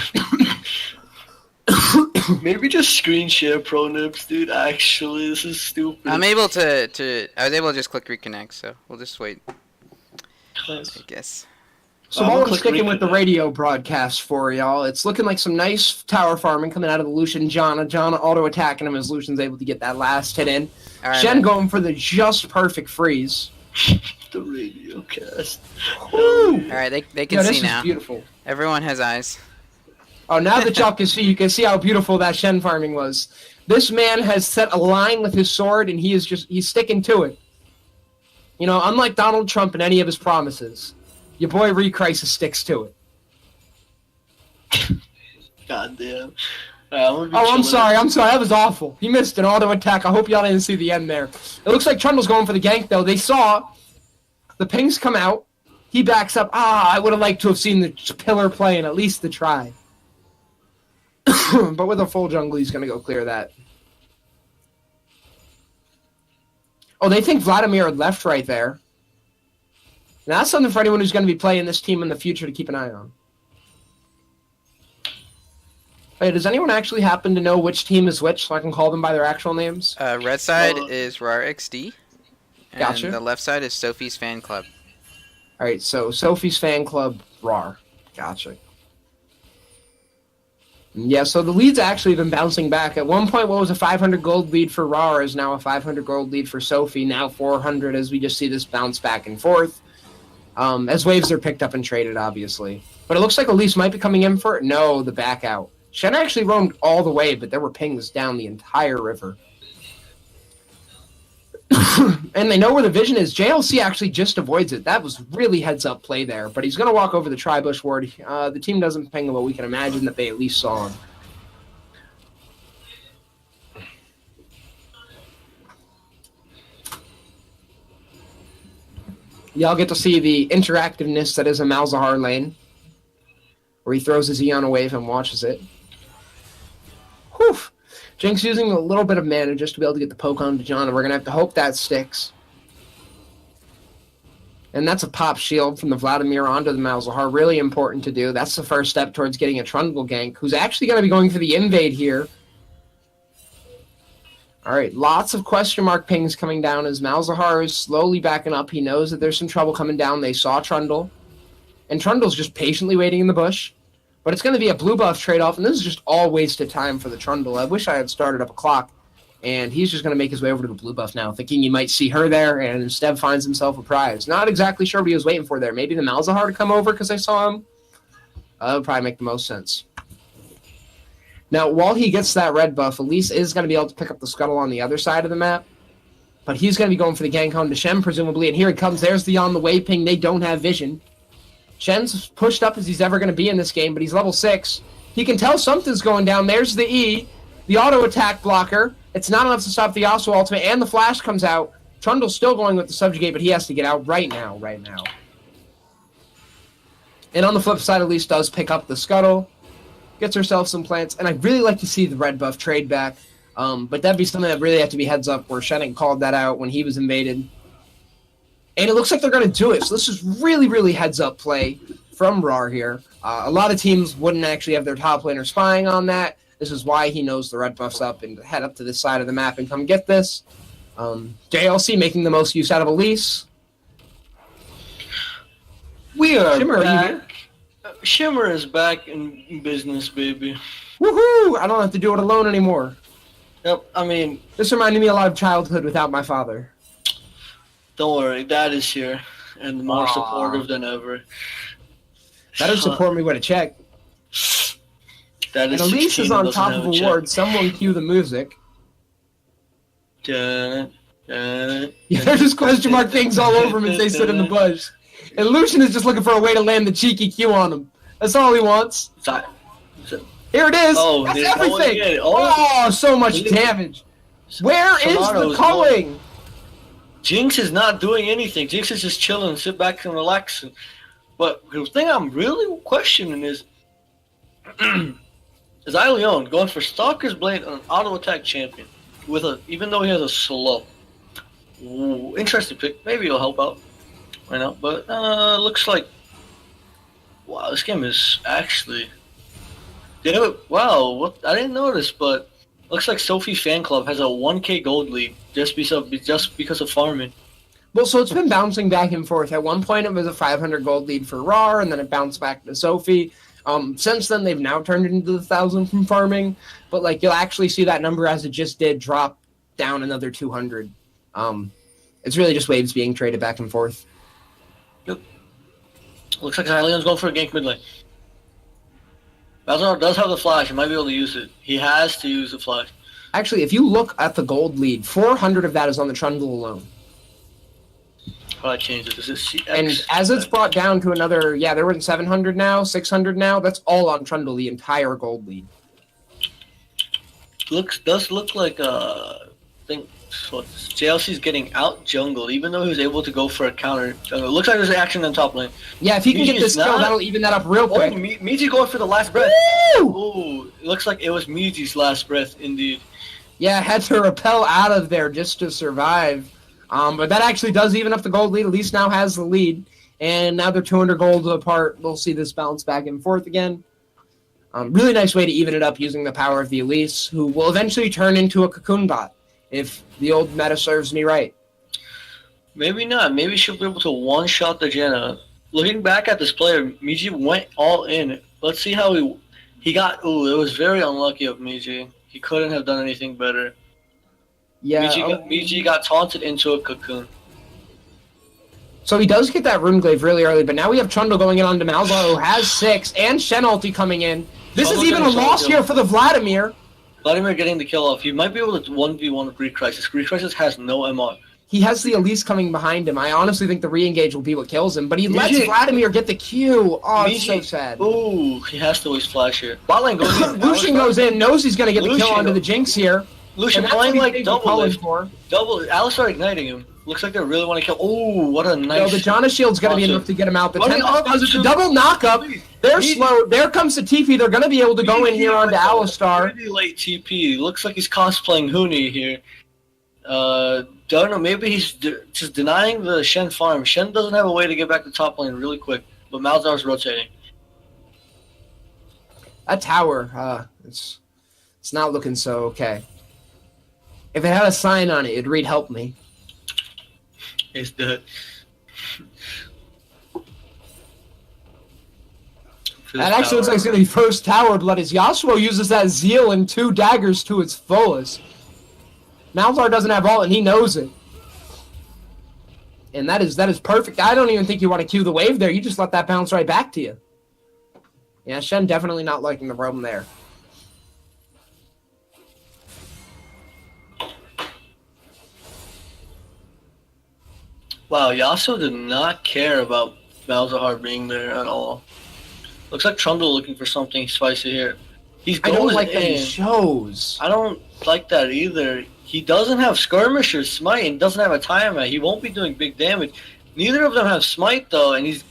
Maybe just screen share Pronibs, dude. Actually, this is stupid. I'm able to. I was able to just click reconnect, so we'll just wait. Nice. I guess. So while I'm sticking with the radio broadcast for y'all, it's looking like some nice tower farming coming out of the Lucian Janna. Janna auto-attacking him as Lucian's able to get that last hit in. Right, Shen going for the just perfect freeze. The radio cast. Woo! Alright, they can see now. This is beautiful. Everyone has eyes. Oh, now that y'all can see, you can see how beautiful that Shen farming was. This man has set a line with his sword, and he's sticking to it. You know, unlike Donald Trump and any of his promises, your boy Recrisis sticks to it. God damn. I'm sorry. That was awful. He missed an auto attack. I hope y'all didn't see the end there. It looks like Trundle's going for the gank, though. They saw the pings come out. He backs up. I would have liked to have seen the pillar play and at least the try. But with a full jungle, he's going to go clear that. Oh, they think Vladimir left right there. Now, that's something for anyone who's going to be playing this team in the future to keep an eye on. Hey, does anyone actually happen to know which team is which so I can call them by their actual names? Red side is RAR XD. And Gotcha. the left side is Sophie's Fan Club. Alright, so Sophie's Fan Club, RAR. Gotcha. Yeah, so the lead's actually been bouncing back. At one point, what was a 500 gold lead for RAR is now a 500 gold lead for Sophie. Now 400 as we just see this bounce back and forth. As waves are picked up and traded, obviously. But it looks like Elise might be coming in for it. No, the back out. Shen actually roamed all the way, but there were pings down the entire river. And they know where the vision is. JLC actually just avoids it. That was really heads-up play there. But he's going to walk over the tri-bush ward. The team doesn't ping him, but we can imagine that they at least saw him. Y'all get to see the interactiveness that is a Malzahar lane, where he throws his E on a wave and watches it. Whew. Jinx using a little bit of mana just to be able to get the poke on to John, and we're going to have to hope that sticks. And that's a pop shield from the Vladimir onto the Malzahar. Really important to do. That's the first step towards getting a Trundle gank, who's actually going to be going for the invade here. All right, lots of question mark pings coming down as Malzahar is slowly backing up. He knows that there's some trouble coming down. They saw Trundle. And Trundle's just patiently waiting in the bush. But it's going to be a blue buff trade-off, and this is just all wasted time for the Trundle. I wish I had started up a clock. And he's just going to make his way over to the blue buff now, thinking he might see her there, and instead finds himself a prize. Not exactly sure what he was waiting for there. Maybe the Malzahar to come over because I saw him? That would probably make the most sense. Now, while he gets that red buff, Elise is going to be able to pick up the scuttle on the other side of the map. But he's going to be going for the gank on to Shen, presumably. And here he comes. There's the on the way ping. They don't have vision. Shen's pushed up as he's ever going to be in this game, but he's level 6. He can tell something's going down. There's the E, the auto attack blocker. It's not enough to stop the Yasuo ultimate, and the flash comes out. Trundle's still going with the subjugate, but he has to get out right now. And on the flip side, Elise does pick up the scuttle. Gets herself some plants, and I'd really like to see the red buff trade back. But that'd be something that really have to be heads up, where Shenning called that out when he was invaded. And it looks like they're going to do it, so this is really, really heads up play from Rar here. A lot of teams wouldn't actually have their top laner spying on that. This is why he knows the red buff's up and head up to this side of the map and come get this. JLC making the most use out of Elise. We are Shimmer, back. are you here? Shimmer is back in business, baby. Woohoo! I don't have to do it alone anymore. Yep, I mean... This reminded me a lot of childhood without my father. Don't worry, Dad is here, and more supportive than ever. Better support me with a check. Dad is and Elise is on top of a ward. Someone cue the music. Yeah, there's just question mark things all over him as they sit in the bush. And Lucian is just looking for a way to land the cheeky Q on him. That's all he wants. Here it is. Oh, that's everything. Oh, so much damage. Where is the culling? Jinx is not doing anything. Jinx is just chilling, sit back and relaxing. But the thing I'm really questioning is Leon going for Stalker's Blade on an auto attack champion with even though he has a slow. Ooh, interesting pick. Maybe it'll help out. Right now, but looks like wow, this game is actually wow. What I didn't notice, but looks like Sophie Fan Club has a 1K gold lead just because of farming. Well, so it's been bouncing back and forth. At one point, it was a 500 gold lead for Rar, and then it bounced back to Sophie. Since then, they've now turned it into the 1,000 from farming, but like you'll actually see that number as it just did drop down another 200. It's really just waves being traded back and forth. Yep. Looks like Leon's going for a gank mid lane. Malzahar does have the flash. He might be able to use it. He has to use the flash. Actually, if you look at the gold lead, 400 of that is on the Trundle alone. Probably change it. This is CX. And as it's brought down to another, they're in 700 now, 600 now. That's all on Trundle, the entire gold lead. Does look like think so JLC's getting out jungled, even though he was able to go for a counter. It looks like there's action in top lane. Yeah, if he can get this kill, that'll even that up real quick. Miji going for the last breath. Woo! Ooh, it looks like it was Miji's last breath, indeed. Yeah, had to rappel out of there just to survive. But that actually does even up the gold lead. Elise now has the lead. And now they're 200 gold apart. We'll see this bounce back and forth again. Really nice way to even it up using the power of the Elise, who will eventually turn into a cocoon bot, if the old meta serves me right. Maybe not. Maybe she'll be able to one-shot the Janna. Looking back at this player, Miji went all in. Let's see how he got... Ooh, it was very unlucky of Miji. He couldn't have done anything better. Yeah. Miji got taunted into a cocoon. So he does get that Runeglaive really early, but now we have Trundle going in on Malzahar, who has 6, and Shen ulti coming in. This is even a loss here for the Vladimir. Vladimir getting the kill off. He might be able to 1v1 with Greek Crisis. Greek Crisis has no MR. he has the Elise coming behind him. I honestly think the re-engage will be what kills him, but he lets Vladimir get the Q. Oh, it's so sad. Ooh, he has to waste flash here. Bot lane goes in. Lucian goes in, knows he's going to get the kill onto the Jinx here. Lucian playing like double lift. Alistar igniting him. Looks like they really want to kill. Oh, what a nice... No, the Janna Shield's going to be enough to get him out. The Tempest does it. The double knockup. They're slow. There comes the TP. They're going to be able to go in here onto Alistar. Pretty late TP. Looks like he's cosplaying Huni here. Don't know. Maybe he's just denying the Shen farm. Shen doesn't have a way to get back to top lane really quick. But Malzahar's rotating. That tower, it's not looking so okay. If it had a sign on it, it'd read "Help me." It's dead. That actually looks like it's going to be first tower blood as Yasuo uses that Zeal and 2 daggers to its fullest. Malzahar doesn't have ult and he knows it. And that is perfect. I don't even think you want to cue the wave there. You just let that bounce right back to you. Yeah, Shen definitely not liking the roam there. Wow, Yasuo did not care about Malzahar being there at all. Looks like Trundle looking for something spicy here. He's going I don't like in. that he shows. I don't like that either. He doesn't have Skirmish or Smite and doesn't have a timeout. He won't be doing big damage. Neither of them have Smite though, and he's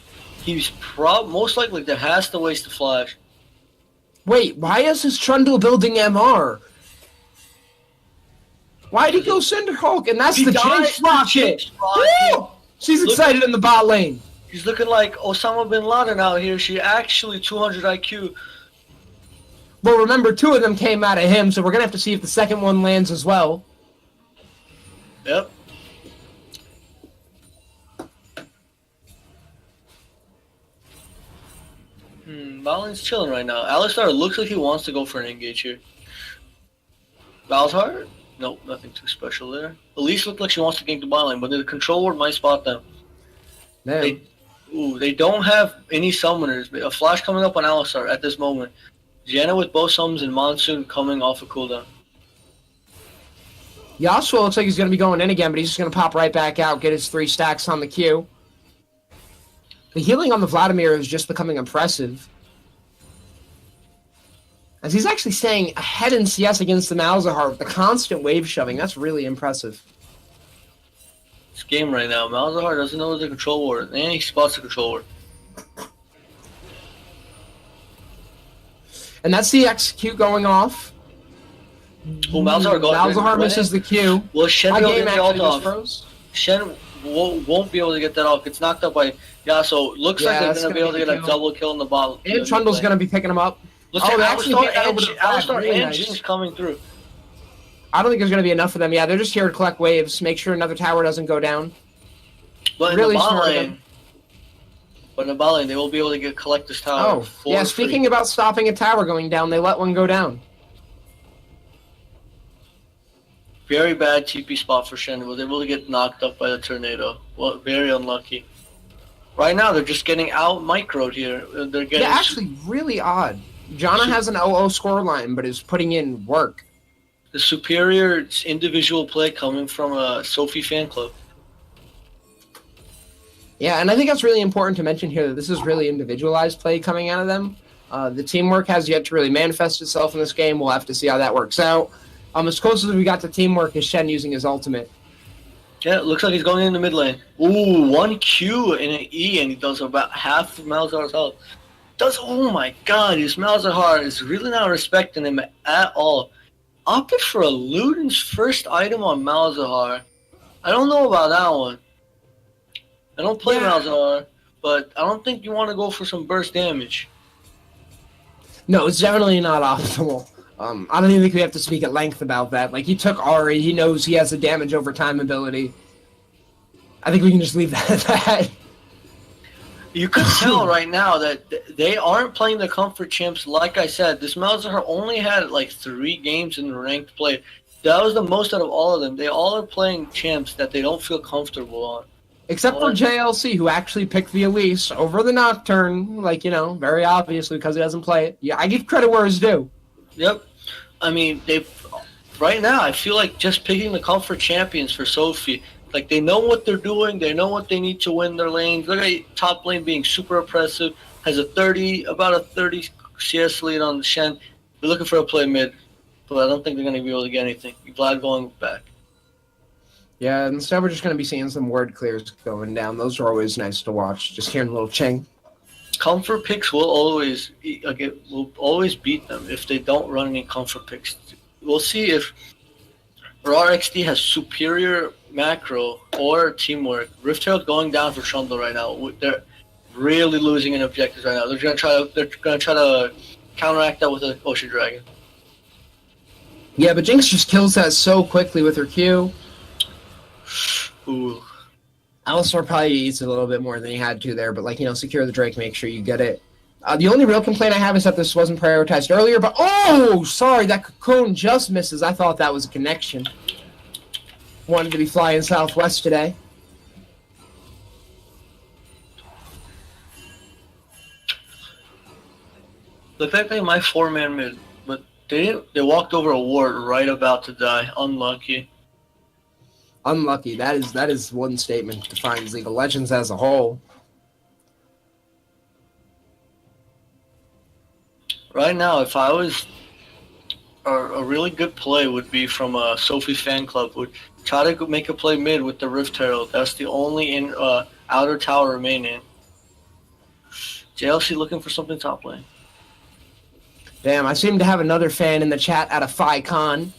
most likely that has to waste the flash. Wait, why is his Trundle building MR? Why'd he go Cinder Hulk? And that's the Jinx rocket. She's excited in the bot lane. She's looking like Osama bin Laden out here. She actually 200 IQ. Well, remember, 2 of them came out of him, so we're going to have to see if the second one lands as well. Yep. Balin's chilling right now. Alistar looks like he wants to go for an engage here. Balzar? Nope, nothing too special there. Elise looked like she wants to gank the bot lane, but the control ward might spot them. They don't have any summoners. A flash coming up on Alistar at this moment. Janna with both summons and Monsoon coming off a cooldown. Yasuo looks like he's going to be going in again, but he's just going to pop right back out, get his 3 stacks on the Q. The healing on the Vladimir is just becoming impressive. As he's actually staying ahead in CS against the Malzahar with the constant wave shoving. That's really impressive. This game right now, Malzahar doesn't know the control ward, and he spots the control ward. And that's the execute going off. Oh, Malzahar misses the Q. Well, Shen will get the ult off. Shen won't be able to get that off. It's knocked up by Yasuo. Looks like they're going to be able to get a double kill in the bottom. And Trundle's going to be picking him up. Looks like Alistar and Jinx coming through. I don't think there's going to be enough of them. Yeah, they're just here to collect waves, make sure another tower doesn't go down. But really in the bot lane, they will be able to collect this tower. Oh, yeah, speaking about stopping a tower going down, they let one go down. Very bad TP spot for Shen. Was able to get knocked up by the tornado. Well, very unlucky. Right now, they're just getting out microed here. They're getting actually really odd. Janna has an 0-0 scoreline, but is putting in work. The superior individual play coming from a Sophie fan club. Yeah, and I think that's really important to mention here that this is really individualized play coming out of them. The teamwork has yet to really manifest itself in this game. We'll have to see how that works out. As close as we got to teamwork is Shen using his ultimate. Yeah, it looks like he's going in the mid lane. Ooh, 1 Q and an E, and he does about half of Malzahar's health. Oh my god, his Malzahar is really not respecting him at all. Opted for a Luden's first item on Malzahar. I don't know about that one. I don't play Malzahar, but I don't think you want to go for some burst damage. No, it's definitely not optimal. I don't even think we have to speak at length about that. Like, he took Ari, he knows he has a damage over time ability. I think we can just leave that at that. You could tell right now that they aren't playing the comfort champs. Like I said, this Malzahar only had like 3 games in ranked play. That was the most out of all of them. They all are playing champs that they don't feel comfortable on. Except for JLC, who actually picked the Elise over the Nocturne, like, you know, very obviously because he doesn't play it. Yeah, I give credit where it's due. Yep. I mean, right now, I feel like just picking the comfort champions for Sophie Like, they know what they're doing. They know what they need to win their lanes. Look at top lane being super oppressive. Has about a 30 CS lead on the Shen. They're looking for a play mid, but I don't think they're going to be able to get anything. Vlad going back. Yeah, instead we're just going to be seeing some word clears going down. Those are always nice to watch. Just hearing a little ching. Comfort picks will always beat them if they don't run any comfort picks. We'll see if Raw XD has superior macro or teamwork. Rift Herald going down for Trundle right now. They're really losing in objectives right now. They're gonna try to counteract that with an Ocean Dragon. Yeah, but Jinx just kills that so quickly with her Q. Ooh. Alistar probably eats a little bit more than he had to there, but secure the Drake, make sure you get it. The only real complaint I have is that this wasn't prioritized earlier, but sorry, that cocoon just misses. I thought that was a connection. Wanted to be flying southwest today. Looked like they might 4-man mid, but they walked over a ward right about to die. Unlucky. Unlucky. That is one statement that defines League of Legends as a whole. Right now, if I was a really good play would be from Sophie's fan club would try to make a play mid with the Rift Herald. That's the only outer tower remaining. JLC looking for something top lane. Damn, I seem to have another fan in the chat out of FiCon.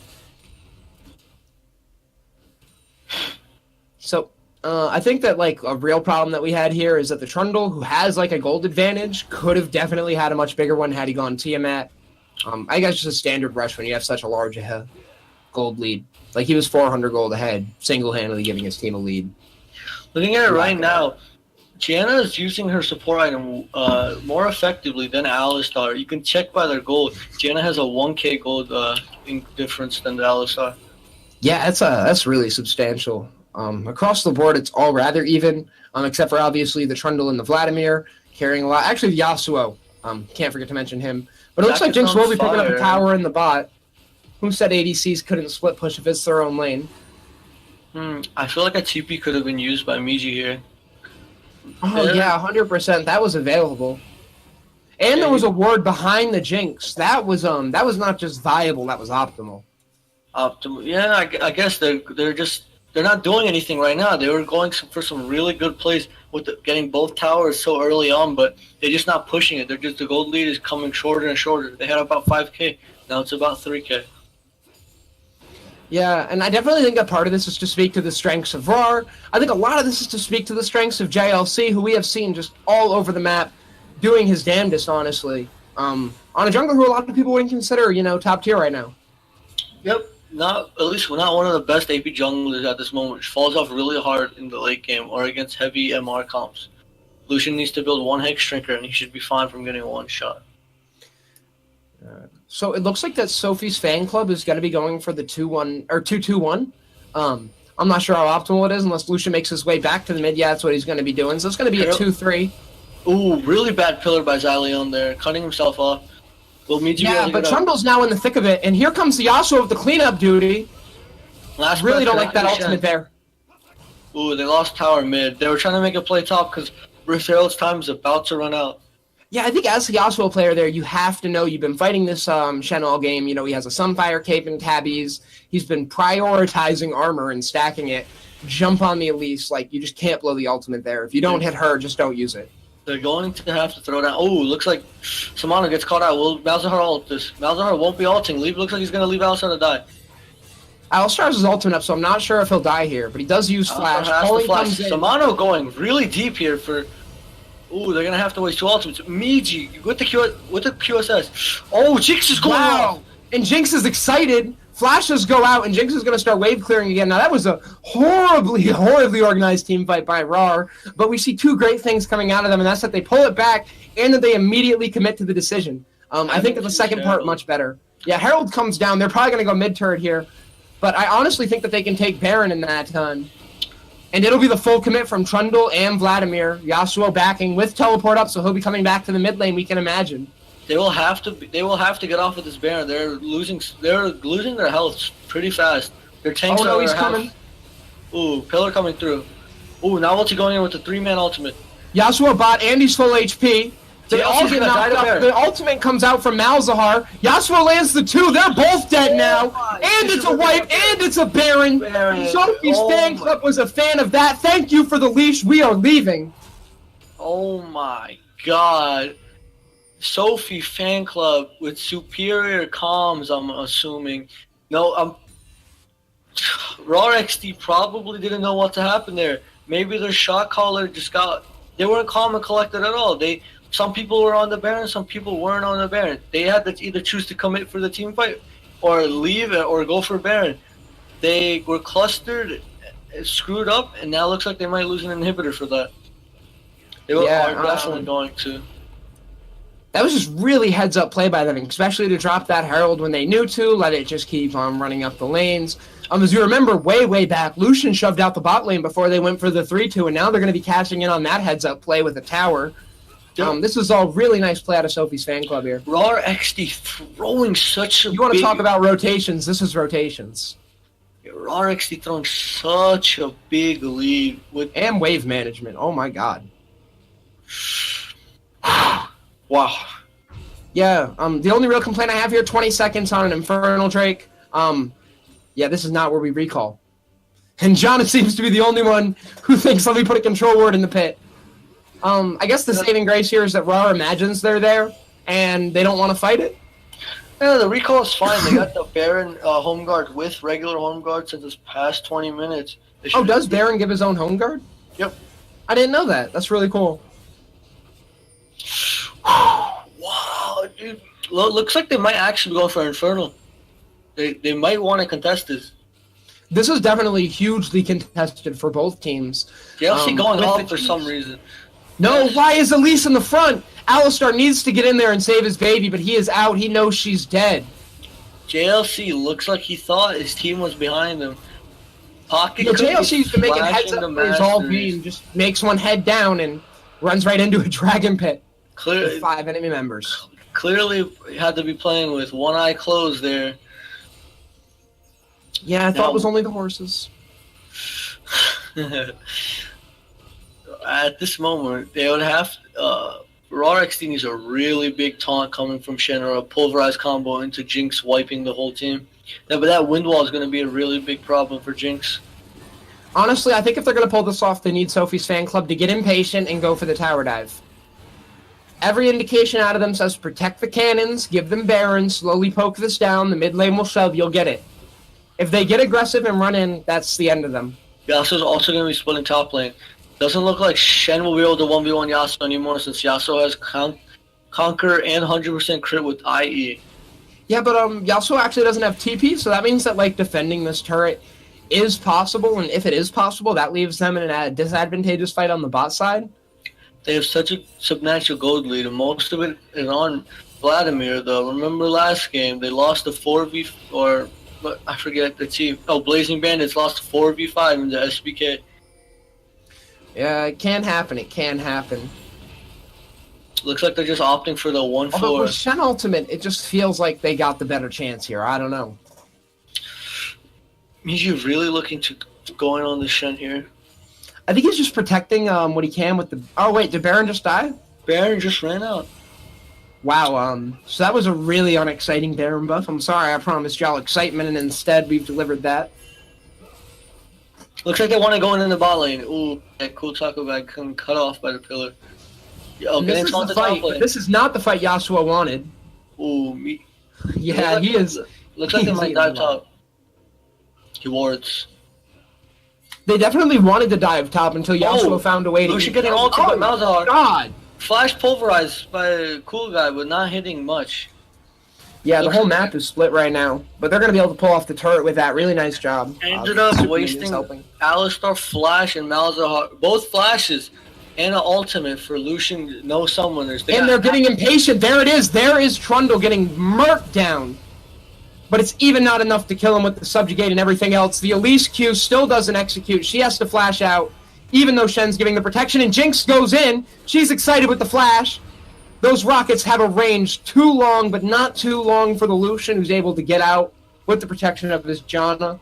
So, I think that, a real problem that we had here is that the Trundle, who has, a gold advantage, could have definitely had a much bigger one had he gone Tiamat. I guess just a standard rush when you have such a large gold lead. He was 400 gold ahead, single-handedly giving his team a lead. Looking at it right now, Gianna is using her support item more effectively than Alistar. You can check by their gold. Gianna has a 1k gold difference than the Alistar. Yeah, that's really substantial. Across the board, it's all rather even, except for obviously the Trundle and the Vladimir carrying a lot. Actually, the Yasuo, can't forget to mention him. But it looks like Jinx will be picking up the tower in the bot. Who said ADCs couldn't split push if it's their own lane? I feel like a TP could have been used by Miji here. Oh, yeah, 100%. That was available. And there was a ward behind the Jinx. That was not just viable, that was optimal. Optimal. Yeah, I guess they're not doing anything right now. They were going for some really good plays with getting both towers so early on, but they're just not pushing it. The gold lead is coming shorter and shorter. They had about 5k. Now it's about 3k. Yeah, and I definitely think that part of this is to speak to the strengths of RAR. I think a lot of this is to speak to the strengths of JLC, who we have seen just all over the map doing his damnedest, honestly. On a jungler who a lot of people wouldn't consider, top tier right now. Yep. Not one of the best AP junglers at this moment. Which falls off really hard in the late game or against heavy MR comps. Lucian needs to build one Hex Shrinker and he should be fine from getting one shot. So it looks like that Sophie's fan club is going to be going for the 2-1 or 2-2-1. I'm not sure how optimal it is unless Lucian makes his way back to the mid. Yeah, that's what he's going to be doing. So it's going to be a 2-3. Ooh, really bad pillar by Xyleon there, cutting himself off. Yeah, but Trundle's now in the thick of it, and here comes the Yasuo with the cleanup duty. Really don't like that ultimate there. Ooh, they lost tower mid. They were trying to make a play top because Rift Herald's time is about to run out. Yeah, I think as the Yasuo player there, you have to know you've been fighting this Shen all game. He has a Sunfire Cape and tabbies. He's been prioritizing armor and stacking it. Jump on the Elise. You just can't blow the ultimate there. If you don't hit her, just don't use it. They're going to have to throw down. Oh, looks like Samano gets caught out. Will Malzahar ult this? Malzahar won't be ulting. Looks like he's going to leave Alistar to die. Alistar's his ultimate up, so I'm not sure if he'll die here, but he does use Flash. Flash. Samano going really deep here for... Ooh, they're going to have to waste two ultimates. Miji with the QSS. Oh, Jinx is going out. And Jinx is excited. Flashes go out, and Jinx is going to start wave clearing again. Now, that was a horribly organized team fight by RAR, but we see two great things coming out of them, and that's that they pull it back and that they immediately commit to the decision. I think that the second part much better. Yeah, Herald comes down. They're probably going to go mid-turret here, but I honestly think that they can take Baron in that ton. And it'll be the full commit from Trundle and Vladimir. Yasuo backing with teleport up, so he'll be coming back to the mid lane, we can imagine. They will have to get off of this Baron. They're losing their health pretty fast. Their tanks he's coming. Ooh, Pillar coming through. Ooh, now what's he going in with the 3-man ultimate? Yasuo bot, Andy's full HP. They all JLC's get gonna die knocked to up. Baron. The ultimate comes out from Malzahar. Yasuo lands the 2. They're both dead now. And it's a wipe, and it's a Baron. Sophie's fan club was a fan of that. Thank you for the leash. We are leaving. Oh my god. Sophie fan club with superior comms, I'm assuming. No, Raw XD probably didn't know what to happen there. Maybe their shot caller just they weren't calm and collected at all. Some people were on the Baron, some people weren't on the Baron. They had to either choose to commit for the team fight or leave it or go for Baron. They were clustered, screwed up, and now it looks like they might lose an inhibitor for that. They are definitely going to. That was just really heads-up play by them, especially to drop that Herald when they knew to, let it just keep on running up the lanes. As you remember, way back, Lucian shoved out the bot lane before they went for the 3-2, and now they're going to be catching in on that heads-up play with a tower. This is all really nice play out of Sophie's fan club here. Raw XD throwing such a You want to talk about rotations, this is rotations. Raw XD throwing such a big lead. And wave management, oh my god. Wow. Yeah, the only real complaint I have here, 20 seconds on an Infernal Drake. Yeah, this is not where we recall. And John seems to be the only one who thinks, let me put a control ward in the pit. I guess the saving grace here is that Raw imagines they're there, and they don't want to fight it. Yeah, the recall is fine. They got the Baron home guard with regular home guard since this past 20 minutes. Oh, does Baron give his own home guard? Yep. I didn't know that. That's really cool. Wow, dude. Looks like they might actually go for Infernal. They might want to contest this. This is definitely hugely contested for both teams. JLC going off for some reason. No, why is Elise in the front? Alistar needs to get in there and save his baby, but he is out. He knows she's dead. JLC looks like he thought his team was behind him. Pocket JLC used to make it heads up for his all beam, just makes one head down and runs right into a dragon pit. Clearly, with 5 enemy members. Clearly had to be playing with one eye closed there. Yeah, I thought it was only the horses. At this moment, they would have Raw XD needs a really big taunt coming from Shen or a pulverized combo into Jinx wiping the whole team. Yeah, but that wind wall is going to be a really big problem for Jinx. Honestly, I think if they're going to pull this off, they need Sophie's fan club to get impatient and go for the tower dive. Every indication out of them says protect the cannons, give them Baron, slowly poke this down, the mid lane will shove, you'll get it. If they get aggressive and run in, that's the end of them. Yasuo's also going to be splitting top lane. Doesn't look like Shen will be able to 1v1 Yasuo anymore since Yasuo has Conquer and 100% crit with IE. Yeah, but Yasuo actually doesn't have TP, so that means that like defending this turret is possible, and if it is possible, that leaves them in a disadvantageous fight on the bot side. They have such a substantial gold lead, and most of it is on Vladimir, though. Remember last game, they lost a 4v... or... I forget the team. Oh, Blazing Bandits lost 4v5 in the SPK. Yeah, it can happen. It can happen. Looks like they're just opting for the 1-4. Although with Shen Ultimate, it just feels like they got the better chance here. I don't know. Is you really looking to go in on the Shen here? I think he's just protecting what he can with the... Oh, wait, did Baron just die? Baron just ran out. Wow, so that was a really unexciting Baron buff. I'm sorry, I promised y'all excitement, and instead we've delivered that. Looks like they want to go in the bot lane. Ooh, that cool taco bag cut off by the pillar. Oh, this is the fight, but this is not the fight Yasuo wanted. Ooh, me. Yeah, he is. Looks like they might dive top. He wards. They definitely wanted to dive top until Yasuo found a way to... Lucian getting ulted by Malzahar. God! Flash pulverized by a cool guy, but not hitting much. Yeah, the whole map is split right now, but they're going to be able to pull off the turret with that. Really nice job. Ended up wasting Alistar Flash and Malzahar, both flashes, and an ultimate for Lucian no summoners. And they're getting impatient. There it is. There is Trundle getting murked down. But it's even not enough to kill him with the subjugate and everything else. The Elise Q still doesn't execute. She has to flash out, even though Shen's giving the protection, and Jinx goes in. She's excited with the flash. Those rockets have a range too long, but not too long for the Lucian, who's able to get out with the protection of his Janna.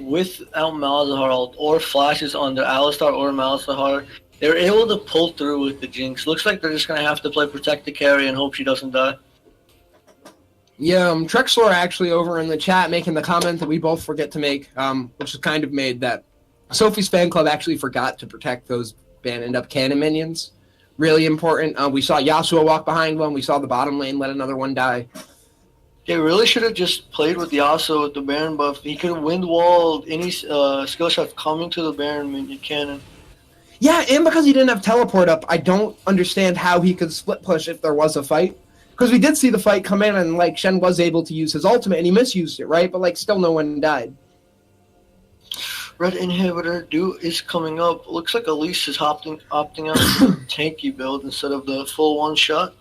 without Malzahar or flashes on their Alistar or Malzahar, they're able to pull through with the Jinx. Looks like they're just going to have to play Protect the Carry and hope she doesn't die. Yeah, Trexlor actually over in the chat making the comment that we both forget to make, which is kind of made that Sophie's fan club actually forgot to protect those banned up cannon minions. Really important. We saw Yasuo walk behind one. We saw the bottom lane let another one die. They really should have just played with Yasuo with the Baron buff. He could have wind walled any skill shot coming to the Baron minion cannon. Yeah, and because he didn't have teleport up, I don't understand how he could split push if there was a fight. Because we did see the fight come in, and like Shen was able to use his ultimate, and he misused it, right? But like, still, no one died. Red inhibitor is coming up. Looks like Elise is opting out for the tanky build instead of the full one shot.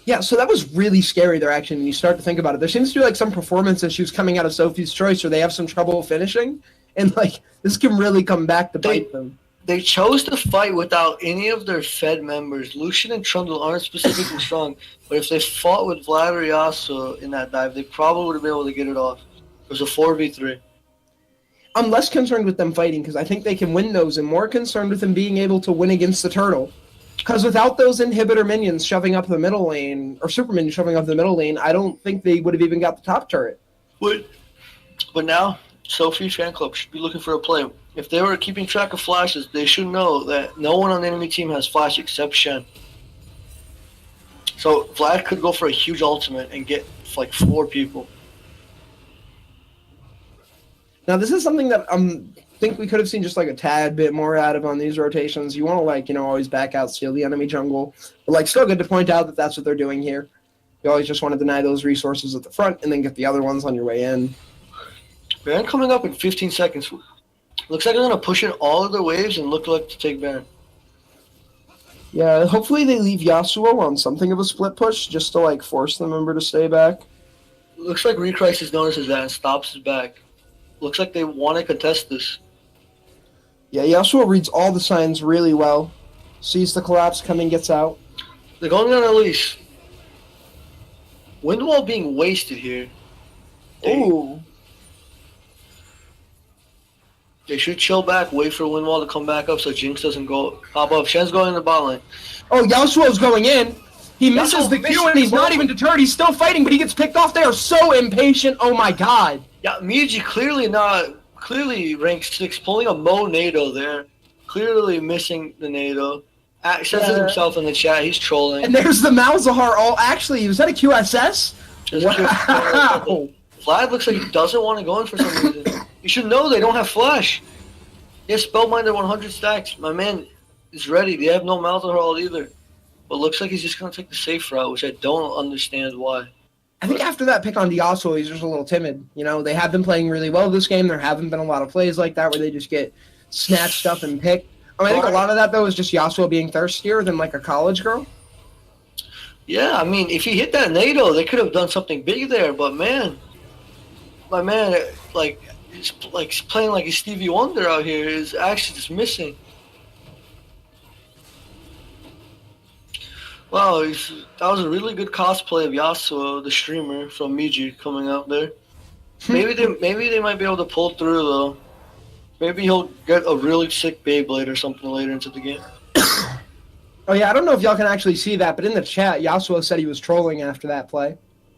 Yeah, so that was really scary there, actually, when you start to think about it. There seems to be like some performance issues coming out of Sophie's Choice, or they have some trouble finishing, and like this can really come back to bite them. They chose to fight without any of their Fed members. Lucian and Trundle aren't specifically strong, but if they fought with Vlad or Yasuo in that dive, they probably would have been able to get it off. It was a 4v3. I'm less concerned with them fighting because I think they can win those, and more concerned with them being able to win against the turtle. Because without those inhibitor minions shoving up the middle lane, or super minions shoving up the middle lane, I don't think they would have even got the top turret. But now, Sophie fan club should be looking for a play. If they were keeping track of flashes, they should know that no one on the enemy team has flash except Shen. So Vlad could go for a huge ultimate and get like 4 people. Now this is something that think we could have seen just like a tad bit more out of on these rotations. You want to like, always back out, steal the enemy jungle. But like still good to point out that that's what they're doing here. You always just want to deny those resources at the front and then get the other ones on your way in. Baron coming up in 15 seconds. Looks like they're going to push in all of the waves and look like to take Baron. Yeah, hopefully they leave Yasuo on something of a split push just to like force the member to stay back. Looks like Recrisis notices that and stops his back. Looks like they want to contest this. Yeah, Yasuo reads all the signs really well. Sees the collapse coming, gets out. They're going on Elise. Windwall being wasted here. Ooh. They should chill back, wait for Windwall to come back up so Jinx doesn't go pop up. Shen's going in the bot lane. Oh, Yasuo's going in. He misses the Q and he's not even deterred. He's still fighting, but he gets picked off. They are so impatient. Oh my god. Yeah, Miji clearly ranked 6, pulling a Mo NATO there. Clearly missing the NATO. Says it himself in the chat, he's trolling. And there's the Malzahar. Actually, was that a QSS? Wow. Vlad looks like he doesn't want to go in for some reason. You should know they don't have flash. He has Spellbinder 100 stacks. My man is ready. They have no Malzahar either. But looks like he's just going to take the safe route, which I don't understand why. I think after that pick on Yasuo, he's just a little timid. They have been playing really well this game. There haven't been a lot of plays like that where they just get snatched up and picked. I think a lot of that, though, is just Yasuo being thirstier than, like, a college girl. Yeah, I mean, if he hit that NATO, they could have done something big there. But, man, my man, he's playing like a Stevie Wonder out here. Is actually just missing. Wow, that was a really good cosplay of Yasuo, the streamer from Miji, coming out there. Maybe they might be able to pull through though. Maybe he'll get a really sick Beyblade or something later into the game. Oh yeah, I don't know if y'all can actually see that, but in the chat, Yasuo said he was trolling after that play.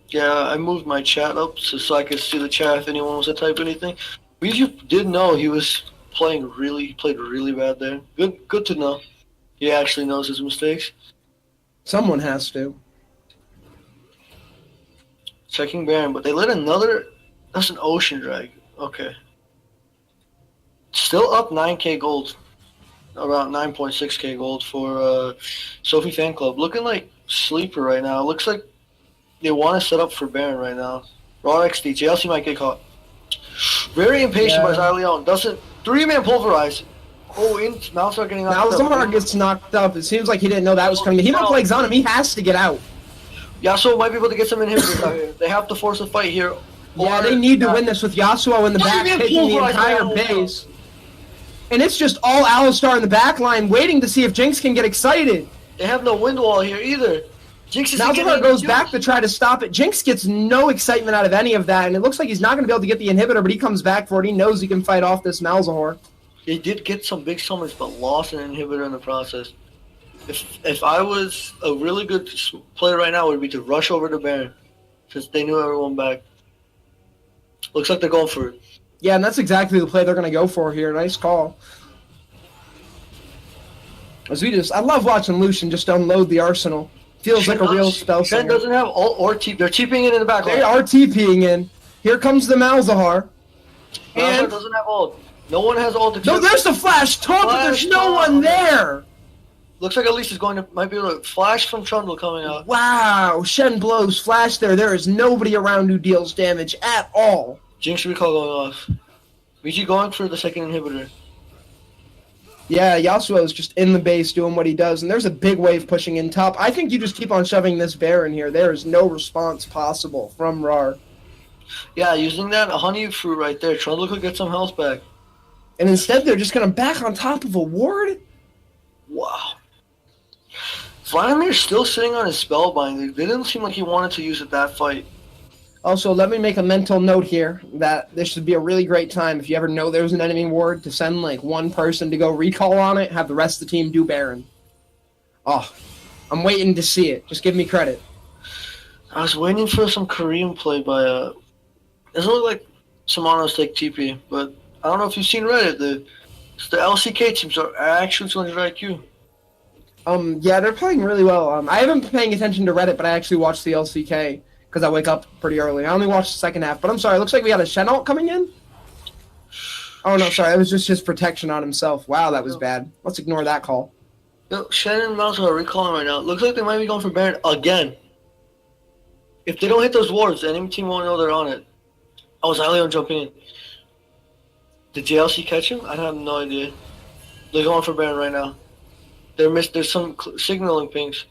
Yeah, I moved my chat up so I could see the chat if anyone was to type anything. Miji did know he was played really bad there. Good to know. He actually knows his mistakes. Someone has to. Checking Baron, but they let another... That's an Ocean Drag. Okay. Still up 9k gold. Around 9.6k gold for Sophie Fan Club. Looking like sleeper right now. Looks like they want to set up for Baron right now. Raw XD. JLC might get caught. Very impatient by Xyleon. Doesn't... 3-man pulverize. Oh, Malzahar getting knocked up. Malzahar gets knocked up. It seems like he didn't know that was coming. He went legs on him. He has to get out. Yasuo might be able to get some inhibitors out here. They have to force a fight here. Yeah, they need to win this with Yasuo in the back taking the entire base. And it's just all Alistar in the back line waiting to see if Jinx can get excited. They have no wind wall here either. Jinx is Malzahar goes back to try to stop it. Jinx gets no excitement out of any of that, and it looks like he's not going to be able to get the inhibitor, but he comes back for it. He knows he can fight off this Malzahar. He did get some big summons, but lost an inhibitor in the process. If I was a really good player right now, it would be to rush over to Baron, since they knew everyone back. Looks like they're going for it. Yeah, and that's exactly the play they're going to go for here. Nice call. I love watching Lucian just unload the arsenal. Feels like a real spell. Shen doesn't have ult or TP. They're TPing in the back line. They are TPing in. Here comes the Malzahar. Malzahar doesn't have ult. No one has ult. No, there's the flash taunt, but there's no one there. Looks like Elise is might be able to flash from Trundle coming out. Wow, Shen blows flash there. There is nobody around who deals damage at all. Jinx recall going off. Michi going for the second inhibitor. Yeah, Yasuo is just in the base doing what he does, and there's a big wave pushing in top. I think you just keep on shoving this Baron here. There is no response possible from Rar. Yeah, using that honey fruit right there, Trundle could get some health back. And instead, they're just going to back on top of a ward? Wow. Vladimir's still sitting on his spellbind. It didn't seem like he wanted to use it that fight. Also, let me make a mental note here that this should be a really great time if you ever know there's an enemy ward to send like one person to go recall on it, have the rest of the team do Baron. Oh, I'm waiting to see it. Just give me credit. I was waiting for some Korean play by it doesn't look like Simonos take TP, but I don't know if you've seen Reddit. The LCK teams are actually 200 IQ. Yeah, they're playing really well. I haven't been paying attention to Reddit, but I actually watched the LCK. Because I wake up pretty early. I only watched the second half. But I'm sorry, it looks like we had a Shen ult coming in? Oh, no, sorry. It was just his protection on himself. Wow, that was bad. Let's ignore that call. No, Shen and Mouse are recalling right now. Looks like they might be going for Baron again. If they don't hit those wards, the enemy team won't know they're on it. Oh, Xyleon jumping in. Did JLC catch him? I have no idea. They're going for Baron right now. There's some signaling pings.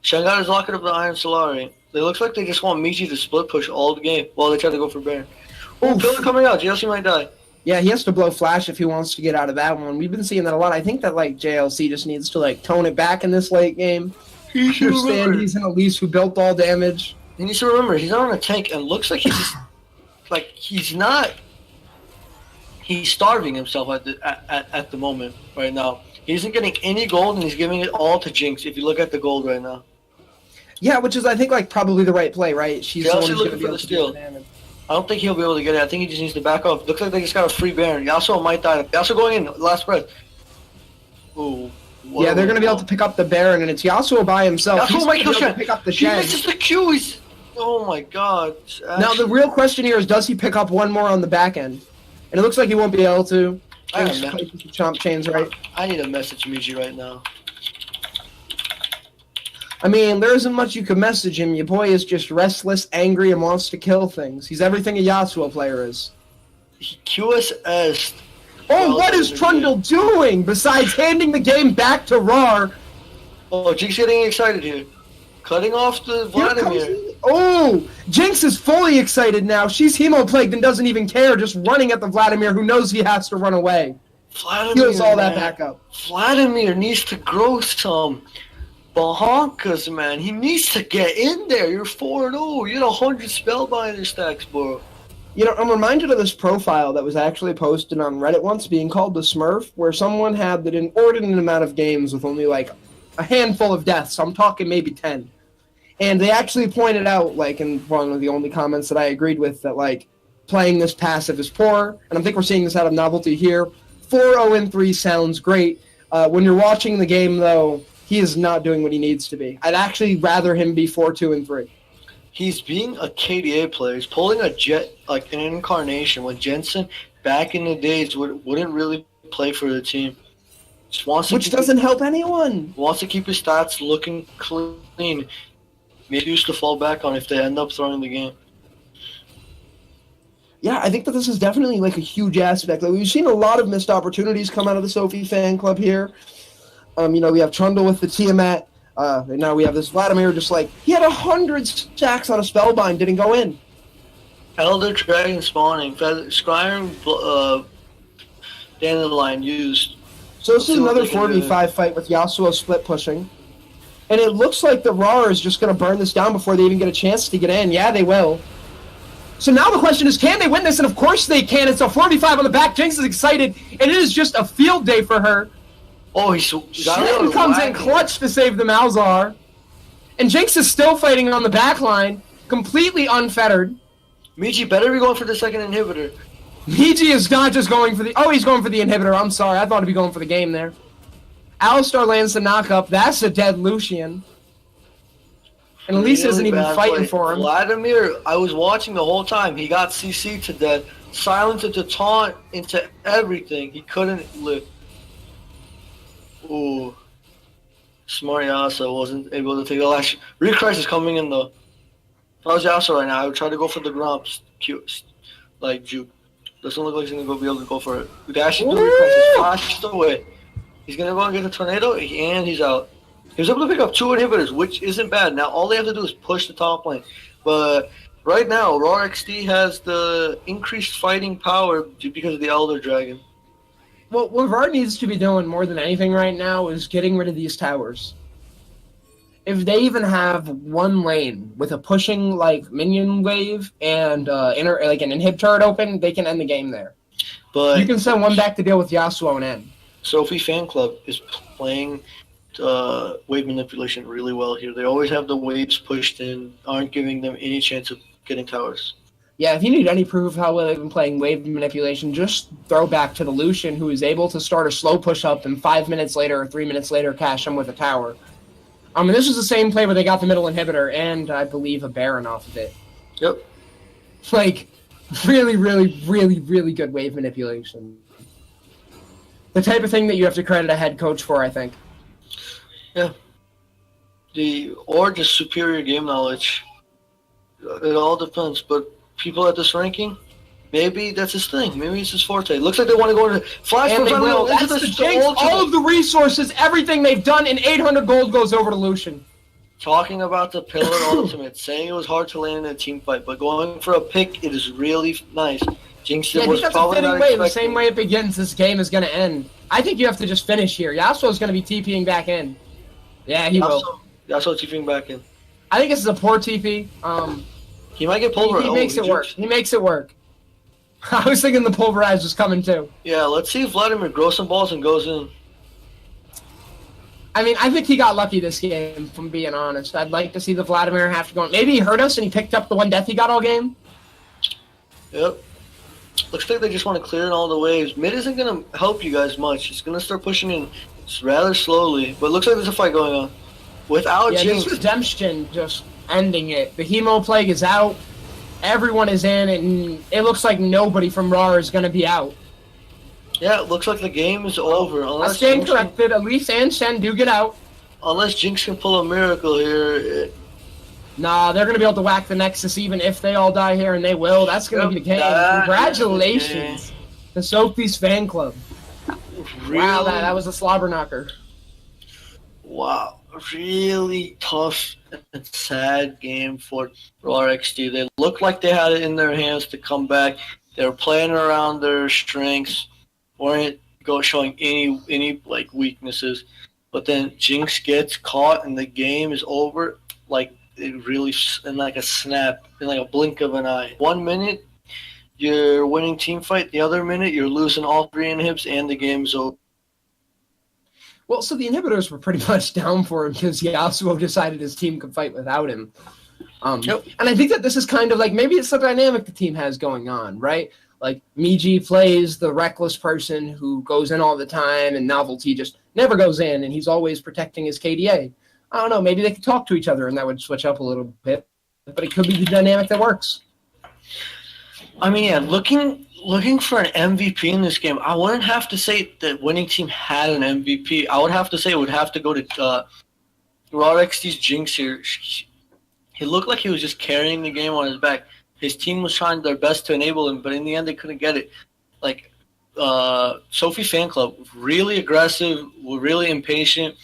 Shen got his locket of the Iron Solari. It looks like they just want Michi to split push all the game while they try to go for Baron. Oh, Pillar coming out. JLC might die. Yeah, he has to blow flash if he wants to get out of that one. We've been seeing that a lot. I think that like JLC just needs to like tone it back in this late game. He should understand he's an Elise who built all damage. He needs to remember he's not on a tank and looks like he's just like he's not. He's starving himself at the moment right now. He isn't getting any gold and he's giving it all to Jinx. If you look at the gold right now. Yeah, which is I think like probably the right play, right? She's the one who's looking for the steal. I don't think he'll be able to get it. I think he just needs to back off. Looks like they just got a free Baron. Yasuo might die. Yasuo going in. Last breath. Ooh. Yeah, they're going to be able to pick up the Baron, and it's Yasuo by himself. Yasuo might kill Shen. Pick up the Shen. He misses the Q. Oh my god. Now the real question here is, does he pick up one more on the back end? And it looks like he won't be able to. Chomp chains, right? I need a message Miji right now. I mean, there isn't much you can message him. Your boy is just restless, angry, and wants to kill things. He's everything a Yasuo player is. He QSS. Oh, what is Trundle doing besides handing the game back to Rar? Oh, Jinx getting excited here. Cutting off the Vladimir. Oh, Jinx is fully excited now. She's hemoplagued and doesn't even care, just running at the Vladimir who knows he has to run away. Vladimir, heals all that back up. Vladimir needs to grow some bahonkas, man. He needs to get in there. You're 4-0. You had 100 Spellbinder stacks, bro. You know, I'm reminded of this profile that was actually posted on Reddit once being called the Smurf, where someone had an inordinate amount of games with only like a handful of deaths. I'm talking maybe 10. And they actually pointed out, like in one of the only comments that I agreed with, that like playing this passive is poor. And I think we're seeing this out of Novelty here. 4-0-3 sounds great. When you're watching the game, though, he is not doing what he needs to be. I'd actually rather him be 4-2-3. He's being a KDA player. He's pulling a jet, like an incarnation. When Jensen, back in the days, wouldn't really play for the team. Just wants to Which doesn't help anyone. Wants to keep his stats looking clean. Maybe used to fall back on if they end up throwing the game. Yeah, I think that this is definitely like a huge aspect. Like, we've seen a lot of missed opportunities come out of the Sophie fan club here. You know, we have Trundle with the Tiamat. And now we have this Vladimir just like, he had 100 stacks on a Spellbind, didn't go in. Elder Dragon spawning. Skyrim Dandelion used. So this is another 4v5 fight with Yasuo split pushing. And it looks like the Raw is just going to burn this down before they even get a chance to get in. Yeah, they will. So now the question is, can they win this? And of course they can. It's a 45 on the back. Jinx is excited, and it is just a field day for her. Oh, Shen comes in clutch to save the Malzahar. And Jinx is still fighting on the back line, completely unfettered. Miji better be going for the second inhibitor. Miji is not just going for the... Oh, he's going for the inhibitor. I'm sorry. I thought he'd be going for the game there. Alistar lands the knock-up. That's a dead Lucian. And Elise isn't even fighting for him. Vladimir, I was watching the whole time. He got CC'd to death. Silenced into taunt, into everything. He couldn't live. Ooh. Smart Yasuo wasn't able to take the last... Recryst is coming in, though. If I was Yasuo right now, I would try to go for the Gromps. Cute. Like, juke. Doesn't look like he's going to be able to go for it. The dash into Recryst is flashed away. He's going to go and get the tornado, and he's out. He was able to pick up 2 inhibitors, which isn't bad. Now, all they have to do is push the top lane. But right now, Raw XD has the increased fighting power because of the Elder Dragon. Well, what Raw needs to be doing more than anything right now is getting rid of these towers. If they even have one lane with a pushing like minion wave and like an inhib turret open, they can end the game there. But you can send one back to deal with Yasuo and end. Sophie Fan Club is playing wave manipulation really well here. They always have the waves pushed in, aren't giving them any chance of getting towers. Yeah, if you need any proof of how well they've been playing wave manipulation, just throw back to the Lucian, who is able to start a slow push-up and 5 minutes later or 3 minutes later cash him with a tower. And this was the same play where they got the middle inhibitor and, I believe, a Baron off of it. Yep. Like, really, really, really, really good wave manipulation. The type of thing that you have to credit a head coach for, I think. Yeah. Or just superior game knowledge. It all depends, but people at this ranking, maybe that's his thing. Maybe it's his forte. Looks like they want to go into flash. And they will. That's the Jinx. All of the resources, everything they've done in 800 gold goes over to Lucian. Talking about the Pillar Ultimate, saying it was hard to land in a team fight, but going for a pick, it is really nice. Jinx was probably not expecting. The same way it begins, this game is going to end. I think you have to just finish here. Yasuo is going to be TPing back in. Yeah, he will. Yasuo TPing back in. I think this is a poor TP. He might get pulverized. He makes it work. He makes it work. I was thinking the pulverize was coming too. Yeah, let's see if Vladimir grows some balls and goes in. I mean, I think he got lucky this game, from being honest. I'd like to see the Vladimir have to go. Maybe he hurt us and he picked up the one death he got all game. Yep. Looks like they just want to clear in all the waves. Mid isn't going to help you guys much. It's going to start pushing in rather slowly. But it looks like there's a fight going on. Without Jinx. This Redemption just ending it. The Hemo Plague is out. Everyone is in, and it looks like nobody from Raw is going to be out. Yeah, it looks like the game is over. I stand corrected. Elise and Shen do get out. Unless Jinx can pull a miracle here. Nah, they're going to be able to whack the Nexus even if they all die here, and they will. That's going to be the game. Congratulations to Sophie's Fan Club. Really? Wow, that was a slobber knocker. Wow. Really tough and sad game for RXD. They looked like they had it in their hands to come back. They were playing around their strengths, weren't showing any like weaknesses. But then Jinx gets caught and the game is over. Like it really in like a snap, in like a blink of an eye. 1 minute you're winning team fight. The other minute you're losing all 3 inhibs and the game's over. Well, so the inhibitors were pretty much down for him because Yasuo decided his team could fight without him. Yep. And I think that this is kind of like, maybe it's the dynamic the team has going on, right? Like, Miji plays the reckless person who goes in all the time, and Novelty just never goes in, and he's always protecting his KDA. I don't know, maybe they could talk to each other, and that would switch up a little bit. But it could be the dynamic that works. I mean, yeah, looking for an MVP in this game, I wouldn't have to say that winning team had an MVP. I would have to say it would have to go to Raw XD's Jinx here. He looked like he was just carrying the game on his back. His team was trying their best to enable him, but in the end they couldn't get it. Like, Sophie Fan Club, really aggressive, were really impatient.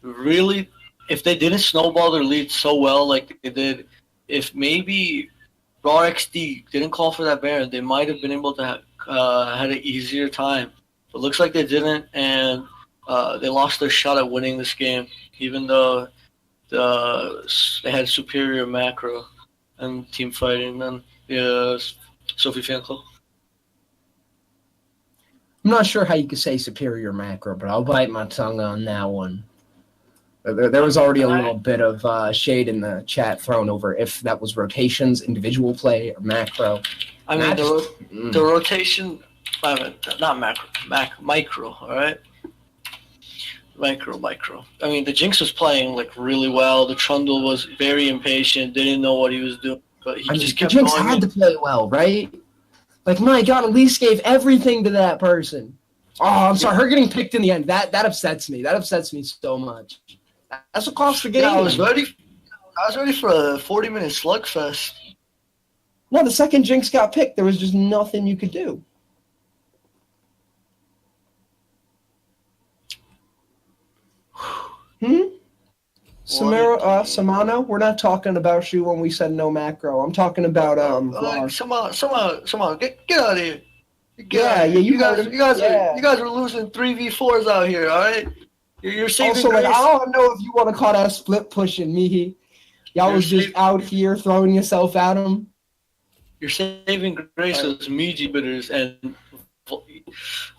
Really, if they didn't snowball their lead so well like they did, if maybe Raw XD didn't call for that Baron, they might have been able to have had an easier time. But looks like they didn't, and they lost their shot at winning this game, even though they had superior macro and team fighting than Sophie Finkel. I'm not sure how you could say superior macro, but I'll bite my tongue on that one. There was already a little bit of shade in the chat thrown over if that was rotations, individual play, or macro. I mean, the rotation, not macro, micro, all right? Micro. I mean, the Jinx was playing like really well. The Trundle was very impatient, didn't know what he was doing, but he just kept Jinx going. had to play well, right? Like, my God, Elise gave everything to that person. Oh, I'm sorry, her getting picked in the end. That upsets me. That upsets me so much. That's what cost the game. Yeah, I was ready for a 40-minute slugfest. No, the second Jinx got picked, there was just nothing you could do. Samano, we're not talking about you when we said no macro. I'm talking about Somehow, get out of here. You guys are losing 3v4s out here, all right? You're saving also, grace. I don't know if you want to call that split pushing, Mihi. Y'all was just out here throwing yourself at him. You're saving grace with meaty bitters, and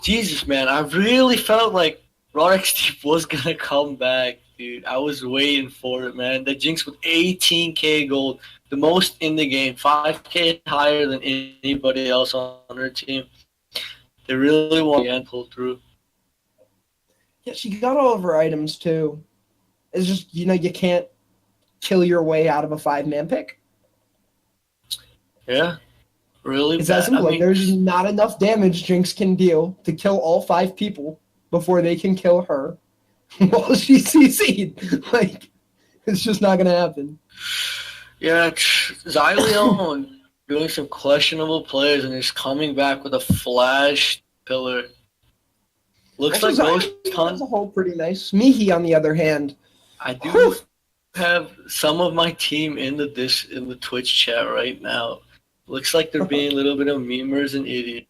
Jesus, man, I really felt like Roderick was gonna come back, dude. I was waiting for it, man. The Jinx with 18k gold, the most in the game, 5k higher than anybody else on her team. They really want to pull through. Yeah, she got all of her items too. It's just, you can't kill your way out of a 5-man pick. Yeah, really. It's that simple. There's not enough damage Jinx can deal to kill all 5 people before they can kill her while she's CC'd. Like, it's just not going to happen. Yeah, Xyleon doing some questionable plays and he's coming back with a flash pillar. Looks like Ghost Hunt. As a whole, pretty nice. Mihi, on the other hand, I do have some of my team in the Twitch chat right now. Looks like they're being a little bit of memers and idiots.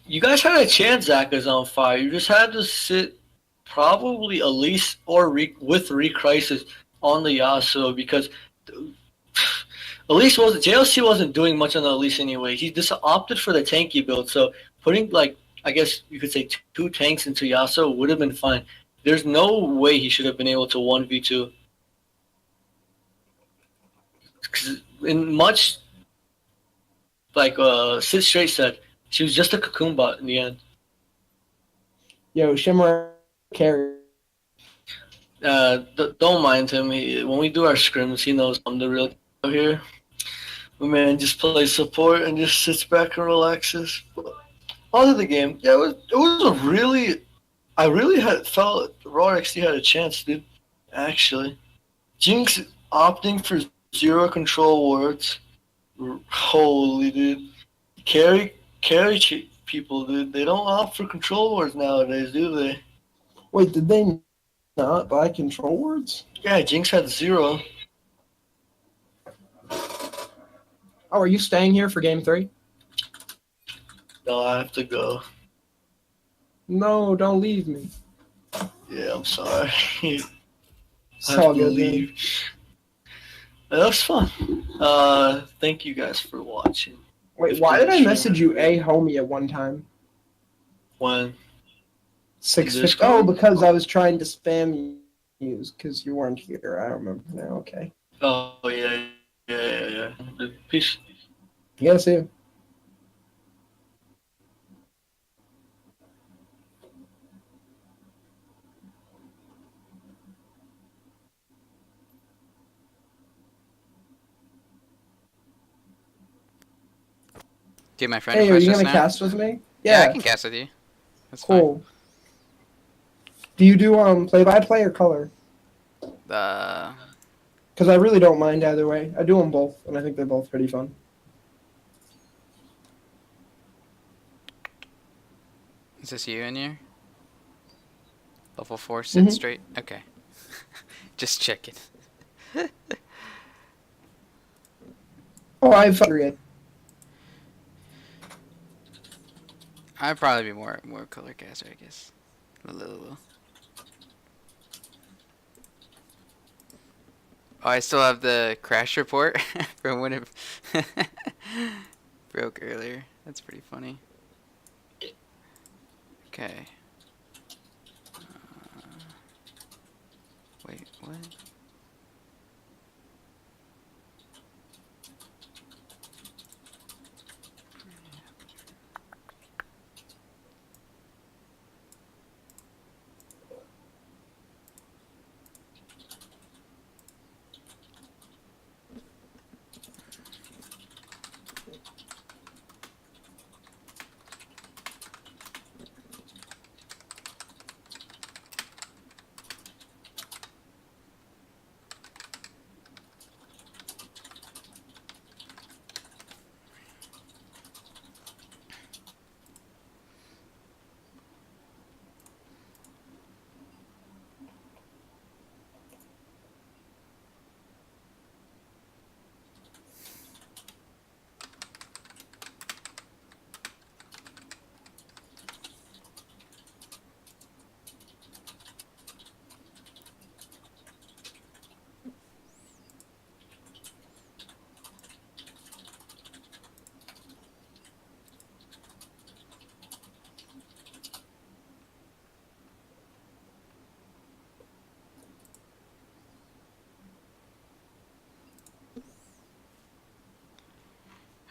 You guys had a chance. Zach is on fire. You just had to sit probably Elise or with Recrisis on the Yasuo because JLC wasn't doing much on the Elise anyway. He just opted for the tanky build. So putting I guess you could say 2 tanks into Yasuo would have been fine. There's no way he should have been able to 1v2. Because in much Sid Straight said, she was just a cocoon bot in the end. Yo, Shimmer carry. Don't mind him. When we do our scrims, he knows I'm the real here. My man just plays support and just sits back and relaxes. On to the game. Yeah, it was a really. I really felt Raw XT had a chance, dude. Actually, Jinx opting for 0 control wards. Holy dude, carry people, dude. They don't opt for control wards nowadays, do they? Wait, did they not buy control wards? Yeah, Jinx had 0. Oh, are you staying here for game 3? No, I have to go. No, don't leave me. Yeah, I'm sorry. It's all good, leave. That was fun. Thank you guys for watching. Wait, why did I message you a homie at one time? When? 650. Oh, because I was trying to spam you because you weren't here. I remember now. Okay. Oh yeah. Peace. Yeah, see you. Do my friend Hey, are you gonna cast with me? Yeah, I can cast with you. That's cool. Fine. Do you do play-by-play or color? Because I really don't mind either way. I do them both, and I think they're both pretty fun. Is this you in here? Level 4, sit straight. Okay. Just checking. Oh, I've agreed. I'd probably be more color caster, I guess. A little. Oh, I still have the crash report from when it broke earlier. That's pretty funny. Okay. Wait, what?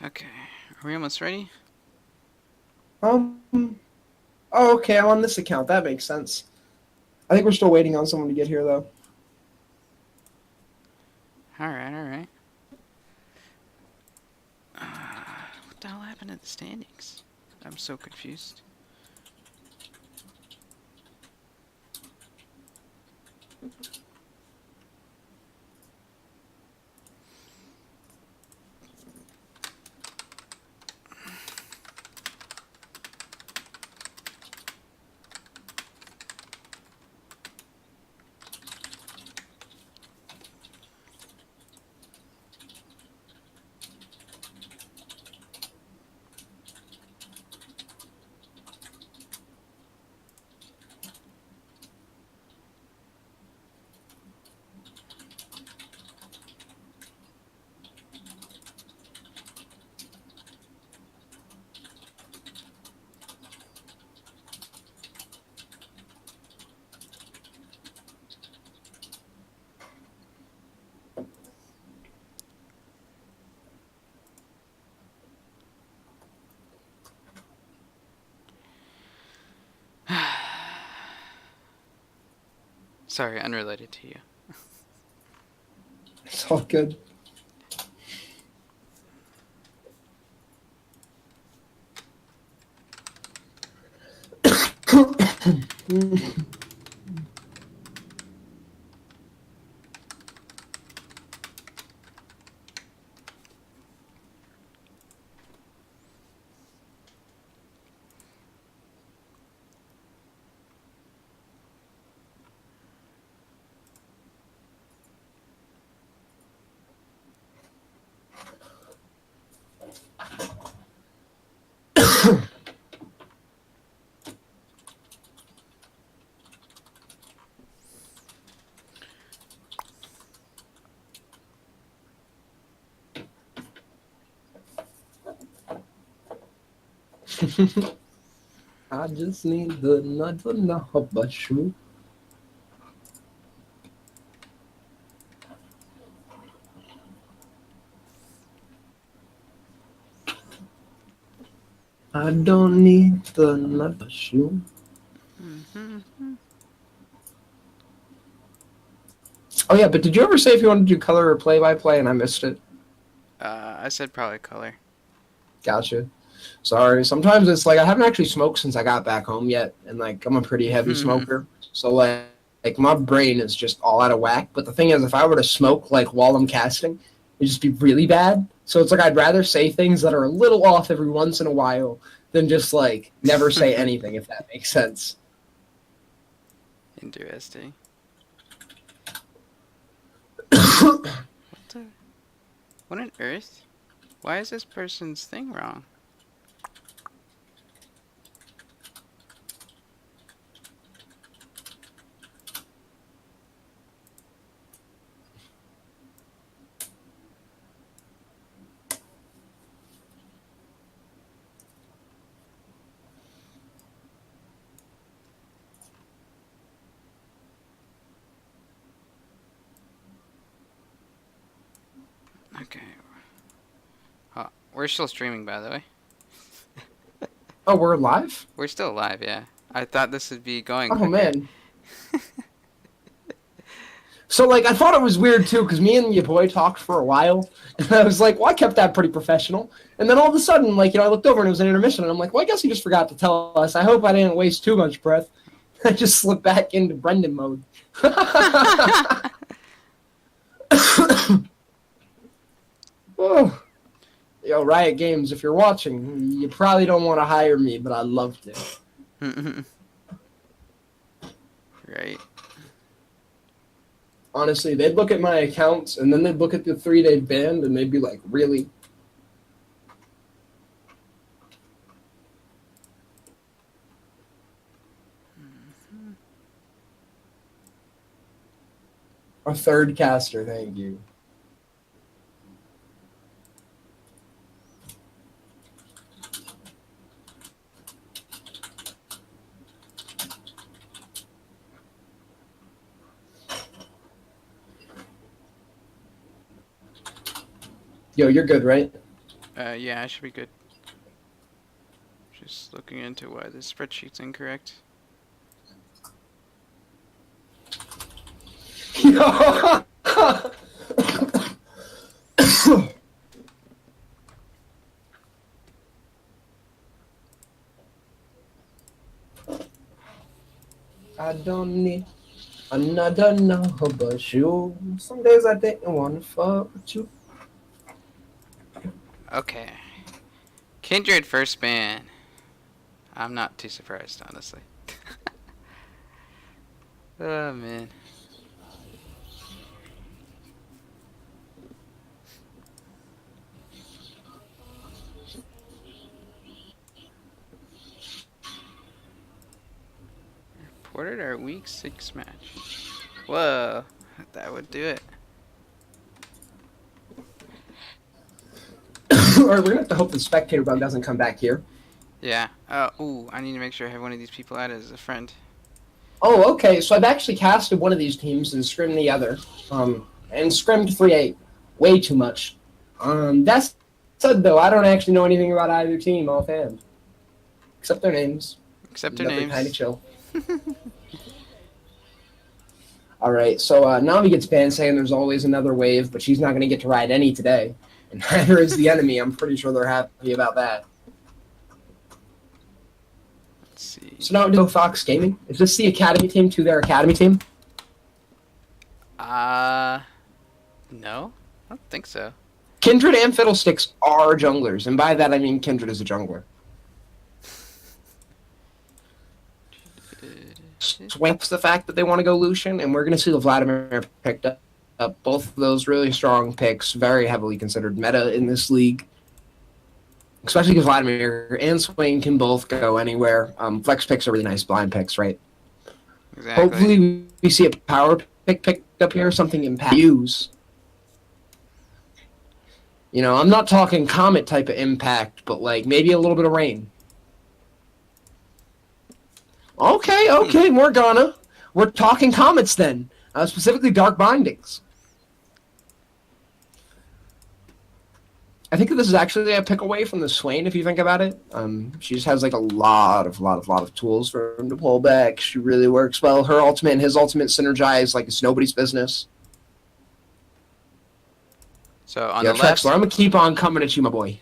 Okay. Are we almost ready? Um. Oh, okay. I'm on this account. That makes sense. I think we're still waiting on someone to get here, though. Alright, alright. What the hell happened to the standings? I'm so confused. Sorry, unrelated to you. It's all good. I just need another shoe. I don't need another shoe. Mm-hmm. Oh yeah, but did you ever say if you wanted to do color or play-by-play and I missed it? I said probably color. Gotcha. Sorry. Sometimes it's like I haven't actually smoked since I got back home yet, and like I'm a pretty heavy smoker, so like my brain is just all out of whack. But the thing is, if I were to smoke like while I'm casting, it'd just be really bad. So it's like I'd rather say things that are a little off every once in a while than just like never say anything, if that makes sense. Interesting. What the? What on earth? Why is this person's thing wrong? Okay. Oh, we're still streaming, by the way. Oh, we're live? We're still live, yeah. I thought this would be going Oh, quicker. man. So, like, I thought it was weird, too, because me and your boy talked for a while, and I was like, well, I kept that pretty professional. And then all of a sudden, like, I looked over and it was an intermission, and I'm like, well, I guess he just forgot to tell us. I hope I didn't waste too much breath. I just slipped back into Brendan mode. Oh. Yo, Riot Games, if you're watching, you probably don't want to hire me, but I'd love to. Right. Honestly, they'd look at my accounts, and then they'd look at the 3 they've banned, and they'd be like, really? A third caster, thank you. Yo, you're good, right? Yeah, I should be good. Just looking into why this spreadsheet's incorrect. Yo! I don't need another number you. Some days I didn't want to fuck with you. Okay. Kindred first ban. I'm not too surprised, honestly. Oh, man. Reported our week 6 match. Whoa. That would do it. Or we're gonna have to hope the spectator bug doesn't come back here. Yeah. Ooh, I need to make sure I have one of these people added as a friend. Oh, okay. So I've actually casted one of these teams and scrimmed the other. And scrimmed 3-8. Way too much. That's said though, I don't actually know anything about either team offhand. Except their names. Except their names. Kind of chill. Alright, so Navi gets banned saying there's always another wave, but she's not going to get to ride any today. And neither is the enemy. I'm pretty sure they're happy about that. Let's see. So now we do Fox Gaming. Is this the Academy team to their Academy team? No. I don't think so. Kindred and Fiddlesticks are junglers, and by that I mean Kindred is a jungler. Swamps the fact that they want to go Lucian, and we're going to see the Vladimir picked up. Both of those really strong picks, very heavily considered meta in this league. Especially because Vladimir and Swain can both go anywhere. Flex picks are really nice blind picks, right? Exactly. Hopefully we see a power pick picked up here, something impact use. You know, I'm not talking Comet type of impact, but like maybe a little bit of rain. Okay, Morgana. We're talking Comets then. Specifically Dark Bindings. I think that this is actually a pick away from the Swain, if you think about it. She just has like a lot of tools for him to pull back. She really works well. Her ultimate and his ultimate synergize like it's nobody's business. So on the left, Trexler, I'm gonna keep on coming at you, my boy.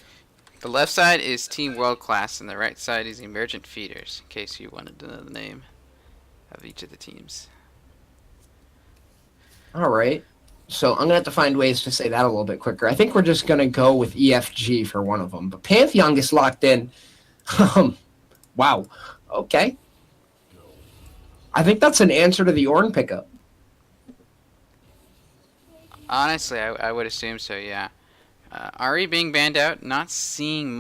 the left side is Team World Class, and the right side is Emergent Feeders. In case you wanted to know the name of each of the teams. All right. So I'm going to have to find ways to say that a little bit quicker. I think we're just going to go with EFG for one of them. But Pantheon gets locked in. Wow. Okay. I think that's an answer to the Ornn pickup. Honestly, I would assume so, yeah. Ari being banned out, not seeing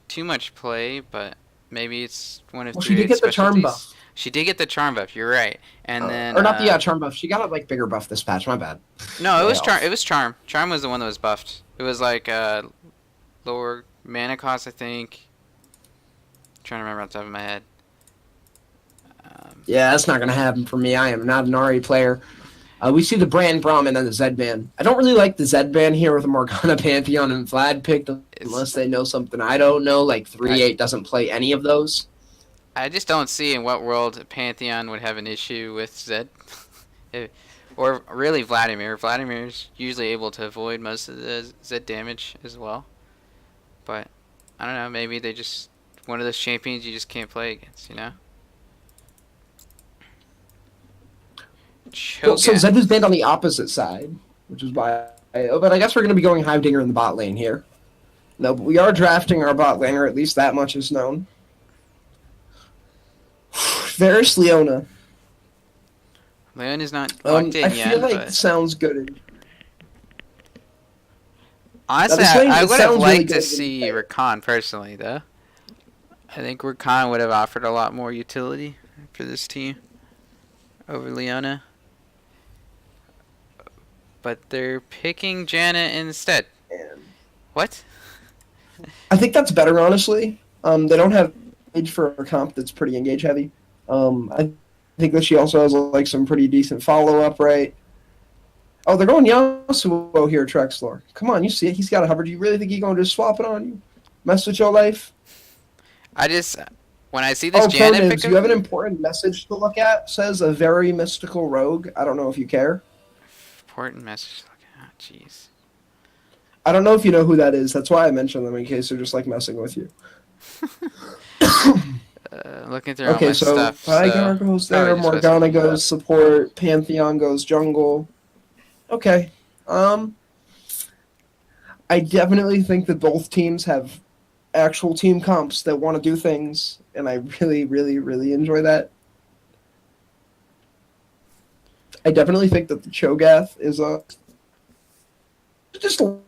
too much play, but maybe it's one of she did get the charm buff. She did get the charm buff. You're right, and then or not the charm buff. She got a like bigger buff this patch. My bad. No, it was charm. It was charm. Charm was the one that was buffed. It was like lower mana cost, I think. I'm trying to remember off the top of my head. Yeah, that's not gonna happen for me. I am not an Ari player. We see the Brand Brahmin and the Zed ban. I don't really like the Zed ban here with the Morgana Pantheon and Vlad picked unless they know something I don't know. Like 3-8 doesn't play any of those. I just don't see in what world Pantheon would have an issue with Zed. Or really Vladimir. Vladimir's usually able to avoid most of the Zed damage as well. But, I don't know, maybe they just... One of those champions you just can't play against, you know? Well, so Zed was banned on the opposite side, which is why... But I guess we're going to be going Hive Dinger in the bot lane here. No, but we are drafting our bot laner, at least that much is known. Varus Leona. Leona's not locked in I yet, feel like but... it sounds good. Honestly, I would have liked to see Rakan personally, though. I think Rakan would have offered a lot more utility for this team over Leona. But they're picking Janet instead. What? I think that's better, honestly. They don't have age for a comp that's pretty engage heavy. I think that she also has like some pretty decent follow-up, right? Oh, they're going Yasuo here, Trexlor. Come on, you see it. He's got a hover. Do you really think he's going to just swap it on you? Mess with your life? I just... When I see this Janet pick up... You have an important message to look at. Says a very mystical rogue. I don't know if you care. Important message to look at. Oh, jeez. I don't know if you know who that is. That's why I mentioned them in case they're just like messing with you. Looking through all my stuff. Vigar goes there, Morgana goes support, Pantheon goes jungle. Okay. I definitely think that both teams have actual team comps that want to do things, and I really, really, really enjoy that. I definitely think that the Cho'Gath is just a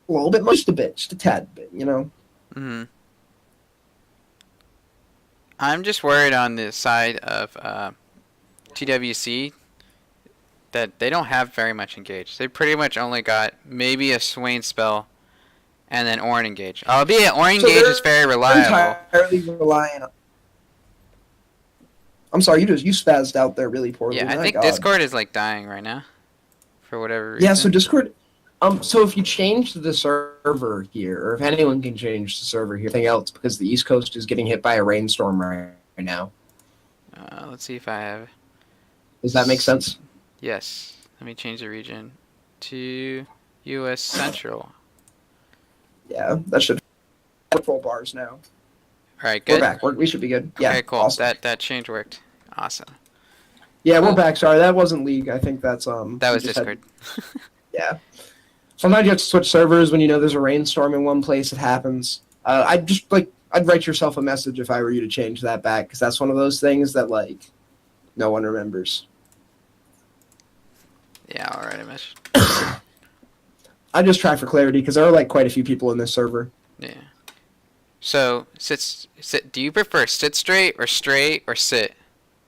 little bit, just a tad bit, you know? Mm-hmm. I'm just worried on the side of TWC that they don't have very much engage. They pretty much only got maybe a Swain spell and then Ornn engage. Albeit Ornn engage is very reliable. Entirely reliant on... I'm sorry, you spazzed out there really poorly. Yeah, I think Discord is like dying right now for whatever reason. Yeah, so Discord... so if you change the server here, or if anyone can change the server here, anything else, because the East Coast is getting hit by a rainstorm right now. Let's see if I have... Does that make sense? Yes. Let me change the region to U.S. Central. Yeah, that should... We're full bars now. Alright, good. We're back. We should be good. Yeah, okay, cool. Awesome. That change worked. Awesome. Yeah, we're back. Sorry, that wasn't League. I think that's... That was Discord. Yeah. Sometimes you have to switch servers when you know there's a rainstorm in one place. It happens. I'd write yourself a message if I were you to change that back, because that's one of those things that, like, no one remembers. Yeah, I'll write a message. I just try for clarity, because there are, like, quite a few people in this server. Yeah. So, sit. Do you prefer sit straight or sit?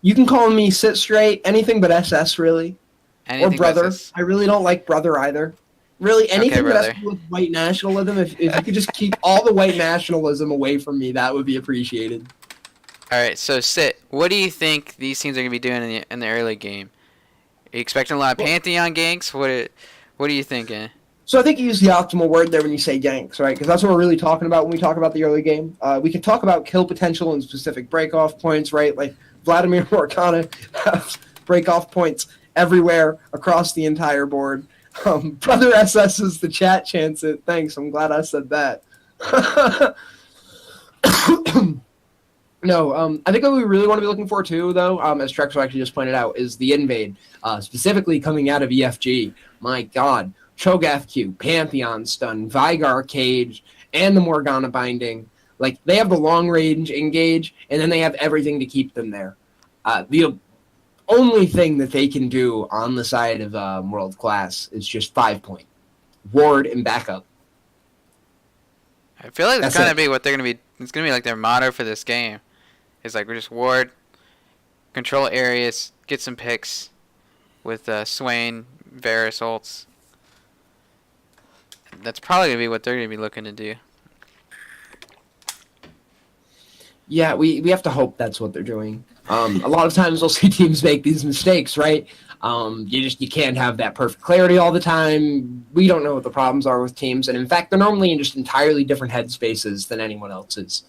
You can call me sit straight, anything but SS, really. Anything or brother. SS. I really don't like brother either. Really, anything that has brother. to do with white nationalism, if you could just keep all the white nationalism away from me, that would be appreciated. Alright, so sit. What do you think these teams are going to be doing in the early game? Are you expecting a lot of Pantheon ganks? What are you thinking? So I think you use the optimal word there when you say ganks, right? Because that's what we're really talking about when we talk about the early game. We can talk about kill potential and specific break-off points, right? Like Vladimir Morgana have break-off points everywhere across the entire board. Brother SS is the chat chants it. Thanks, I'm glad I said that. No, I think what we really want to be looking for too, though, as Trexo actually just pointed out, is the invade, specifically coming out of EFG. My God, Cho'Gath Q, Pantheon stun, Vigar cage, and the Morgana binding. Like, they have the long range engage, and then they have everything to keep them there. The only thing that they can do on the side of world class is just 5-point ward and backup. I feel like that's gonna be what they're gonna be. It's gonna be like their motto for this game. It's like we're just ward, control areas, get some picks with Swain, Varus ults. That's probably gonna be what they're gonna be looking to do. Yeah, we have to hope that's what they're doing. A lot of times we'll see teams make these mistakes, right? You can't have that perfect clarity all the time. We don't know what the problems are with teams, and in fact, they're normally in just entirely different headspaces than anyone else's.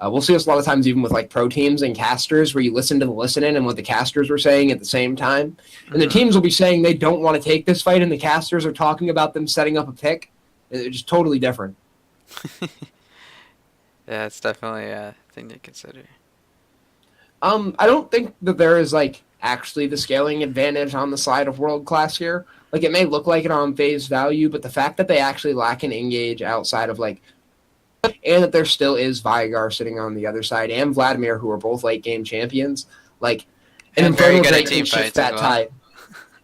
We'll see this a lot of times even with like pro teams and casters where you listen to the listening and what the casters were saying at the same time. And the teams will be saying they don't want to take this fight and the casters are talking about them setting up a pick. It's just totally different. Yeah, it's definitely a thing to consider. I don't think that there is like actually the scaling advantage on the side of world class here. Like it may look like it on face value, but the fact that they actually lack an engage outside of like and that there still is Vigar sitting on the other side and Vladimir, who are both late game champions. Like, an Infernal Drake can shift that tide.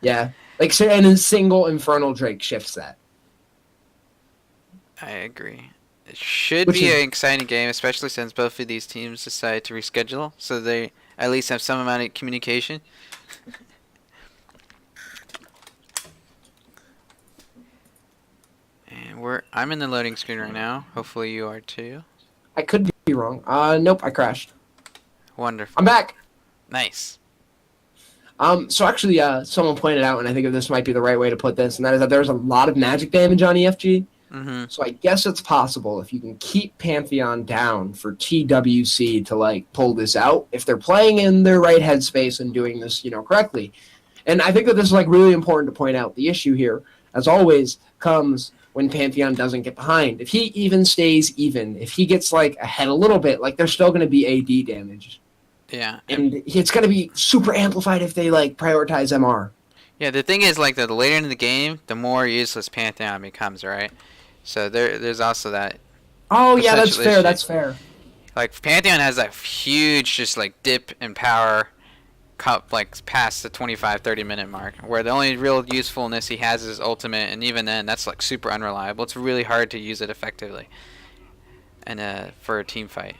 Yeah. Like, and a single Infernal Drake shifts that. I agree. It should be an exciting game, especially since both of these teams decide to reschedule, so they at least have some amount of communication. And I'm in the loading screen right now. Hopefully you are too. I could be wrong. Nope, I crashed. Wonderful. I'm back. Nice. So actually, someone pointed out, and I think this might be the right way to put this, and that is that there's a lot of magic damage on EFG. Mm-hmm. So I guess it's possible if you can keep Pantheon down for TWC to like pull this out, if they're playing in their right headspace and doing this, correctly. And I think that this is like really important to point out. The issue here, as always, comes when Pantheon doesn't get behind. If he even stays even, if he gets like ahead a little bit, like there's still going to be AD damage. Yeah. And it's going to be super amplified if they like prioritize MR. Yeah, the thing is like the later in the game, the more useless Pantheon becomes, right? So there's also that. Oh yeah, that's fair. Issue. That's fair. Like Pantheon has that huge just like dip in power, like past the 25-30 minute mark, where the only real usefulness he has is his ultimate, and even then that's like super unreliable. It's really hard to use it effectively, and for a team fight.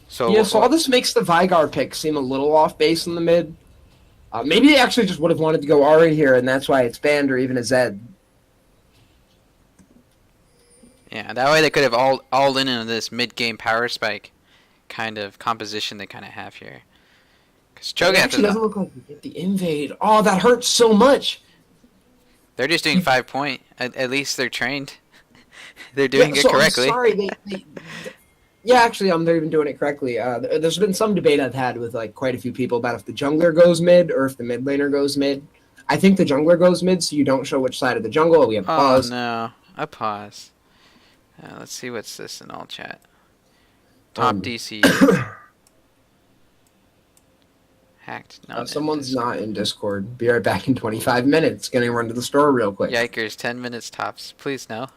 So yeah, so all this makes the Vigar pick seem a little off base in the mid. Maybe they actually just would have wanted to go Ari here, and that's why it's banned, or even a Zed. Yeah, that way they could have all in on this mid-game power spike kind of composition they kind of have here. Because Cho'Gath actually doesn't look like we get the invade. Oh, that hurts so much. They're just doing 5 point. At least they're trained. They're doing it correctly. I'm sorry, yeah, actually, they're even doing it correctly. There's been some debate I've had with like quite a few people about if the jungler goes mid or if the mid laner goes mid. I think the jungler goes mid, so you don't show which side of the jungle. We have pause. Oh no, a pause. Let's see what's this in all chat. Top DC. Hacked. Someone's not in Discord. Be right back in 25 minutes. Gonna run to the store real quick. Yikers, 10 minutes tops. Please no.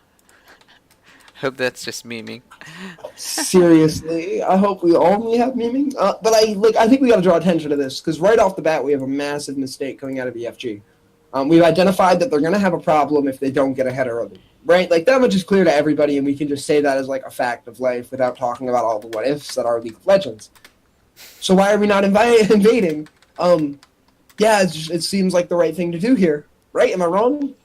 Hope that's just memeing. Seriously, I hope we only have memeing. But I think we got to draw attention to this because right off the bat we have a massive mistake coming out of EFG. We've identified that they're going to have a problem if they don't get ahead early, right? Like that much is clear to everybody, and we can just say that as like a fact of life without talking about all the what ifs that are League of Legends. So why are we not invading? Yeah, it seems like the right thing to do here, right? Am I wrong?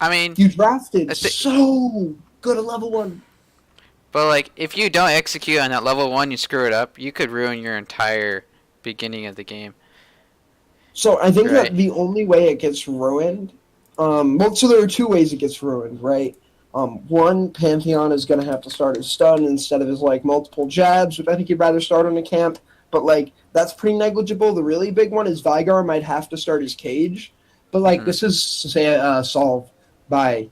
I mean, you drafted so good at level 1. But like, if you don't execute on that level 1, you screw it up. You could ruin your entire beginning of the game. So I think that the only way it gets ruined, so there are 2 ways it gets ruined, right? One, Pantheon is going to have to start his stun instead of his like multiple jabs, which I think he'd rather start on a camp. But like that's pretty negligible. The really big one is Vigar might have to start his cage, but like this is solved by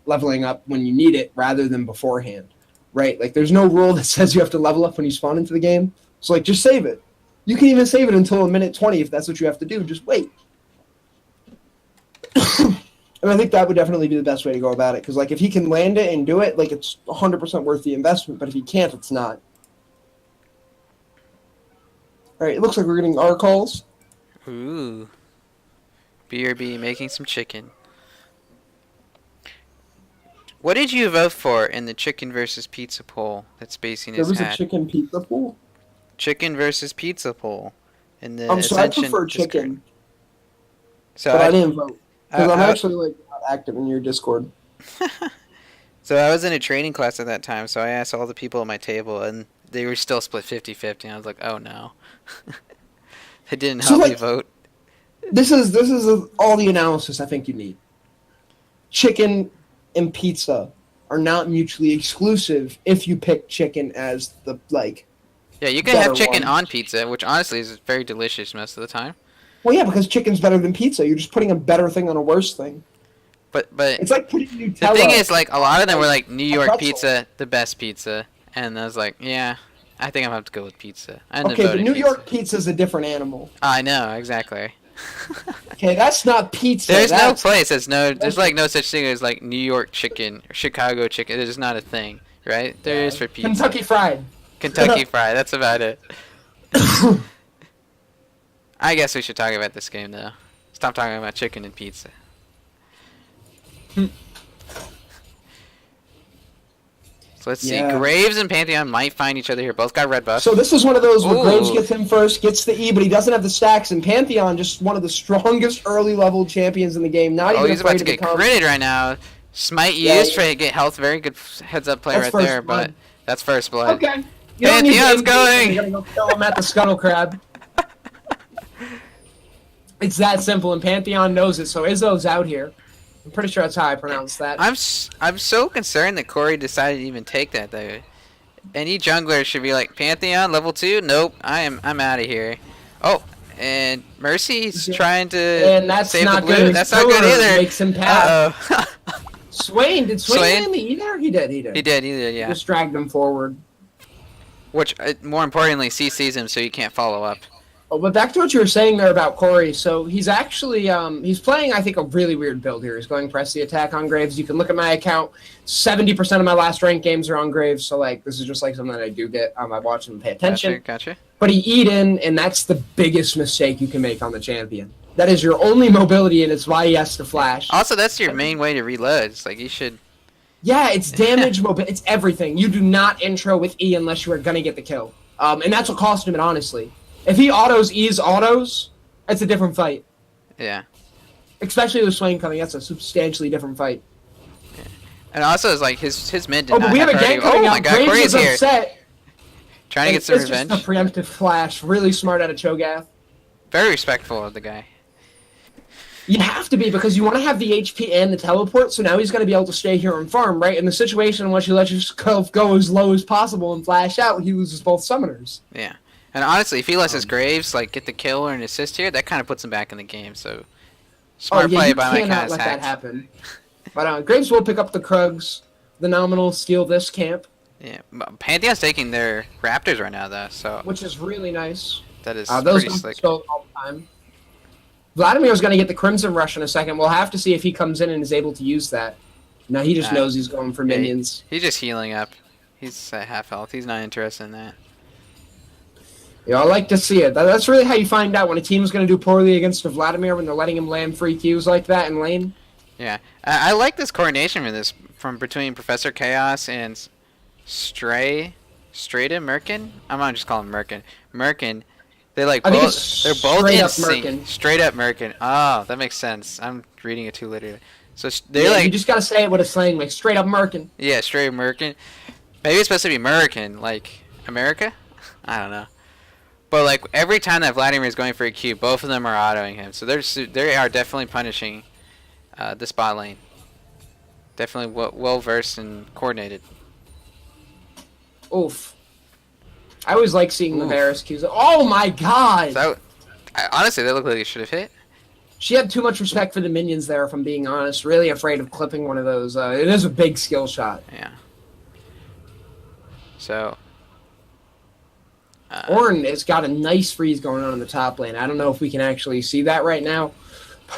leveling up when you need it rather than beforehand, right? Like there's no rule that says you have to level up when you spawn into the game. So like just save it. You can even save it until a minute 20 if that's what you have to do. Just wait. And I think that would definitely be the best way to go about it because like if he can land it and do it, like it's 100% worth the investment. But if he can't, it's not. All right, it looks like we're getting our calls. Ooh. BRB making some chicken. What did you vote for in the chicken versus pizza poll that's basing his hat? There was a chicken pizza poll? Chicken versus pizza poll. In the so I prefer chicken. So but I didn't vote. Because I'm actually like not active in your Discord. So I was in a training class at that time, so I asked all the people at my table, and they were still split 50-50. And I was like, oh no. They didn't So, help me like, vote. This is all the analysis I think you need. Chicken and pizza are not mutually exclusive if you pick chicken as the, like... Yeah, you can have better chicken one. on pizza, which honestly is very delicious most of the time. Well, yeah, because chicken's better than pizza. You're just putting a better thing on a worse thing. But It's like putting Nutella... the thing is, like, a lot of them were like, New York pretzel. pizza, the best pizza. And I was like, yeah, I think I'm going to have to go with pizza. I ended up Okay, but voting New pizza. York pizza's a different animal. I know, exactly. Okay, that's not pizza. There's no that's... place. There's like no such thing as like New York chicken or Chicago chicken. There's not a thing, right? There is for pizza. Kentucky Fried. Kentucky Fried. That's about it. I guess we should talk about this game though. Stop talking about chicken and pizza. So let's see. Yeah. Graves and Pantheon might find each other here. Both got red buffs. So this is one of those where Ooh. Graves gets him first, gets the E, but he doesn't have the stacks, and Pantheon, just one of the strongest early level champions in the game. Not Oh, even he's about afraid to to get become... critted right now. Smite Yeah, used yeah. to get health. Very good heads up play That's right first there, blood. but that's first blood. Okay. You don't need Pantheon's to going! You're gonna go kill him at the Scuttle Crab. It's that simple, and Pantheon knows it, so Izzo's out here. I'm pretty sure that's how I pronounce that. I'm so concerned that Corey decided to even take that though. Any jungler should be like, Pantheon level 2? Nope, I'm out of here. Oh, and Mercy's trying to And that's save not the blue. good. That's not good Killer either. makes him pass. Uh-oh. Swain, did Swain Swain? land the E there? He did. He did, yeah. Just dragged him forward. Which, more importantly, CC's him so he can't follow up. Oh, but back to what you were saying there about Corey. So he's actually he's playing, I think, a really weird build here. He's going press the attack on Graves. You can look at my account. 70% of my last ranked games are on Graves. So like this is just like something that I do get. I watch and pay attention. Gotcha. But he eat in, and that's the biggest mistake you can make on the champion. That is your only mobility, and it's why he has to flash. Also, that's your main way to reload. It's like you should. Yeah, it's damage, mobility, it's everything. You do not intro with E unless you are gonna get the kill. And that's what cost him it, honestly. If he autos E's autos, it's a different fight. Yeah. Especially with Swain coming, that's a substantially different fight. Yeah. And also, it's like his mid did Oh, but not we have a have gank priority. coming Oh my out. god, Graves Corey's is here. upset. Trying to get It's some just revenge. a preemptive flash. Really smart out of Cho'Gath. Very respectful of the guy. You have to be, because you want to have the HP and the teleport, so now he's going to be able to stay here and farm, right? In the situation in which you let yourself go as low as possible and flash out, he loses both summoners. Yeah. And honestly, if he lets his Graves like get the kill or an assist here, that kind of puts him back in the game. So smart play you by my cannot kind let of that hacks. happen. But Graves will pick up the Krugs, the nominal, steal this camp, Yeah, Pantheon's taking their Raptors right now though, so which is really nice. that is Those pretty don't slick. go all the time. Vladimir's going to get the Crimson Rush in a second. We'll have to see if he comes in and is able to use that. No, he just knows he's going for minions. He's just healing up. He's at half health. He's not interested in that. Yeah, I like to see it. That's really how you find out when a team's going to do poorly against a Vladimir, when they're letting him land free Qs like that in lane. Yeah, I like this coordination from between Professor Chaos and Strata Merkin. I'm gonna just call him Merkin. Merkin. They like I think both. it's They're both straight in up sync. Merkin. Straight up Merkin. Oh, that makes sense. I'm reading it too literally. So they're Yeah, like, you just got to say it with a slang, like straight up Merkin. yeah, straight American. Maybe it's supposed to be American, like America. I don't know. But like every time that Vladimir is going for a Q, both of them are autoing him. So they are definitely punishing the spot lane. Definitely well versed and coordinated. Oof. I always like seeing the Oof. Varus Qs. Oh my god! So honestly, they look like it should have hit. She had too much respect for the minions there, if I'm being honest. Really afraid of clipping one of those. It is a big skill shot. Yeah. So. Ornn has got a nice freeze going on in the top lane. I don't know if we can actually see that right now.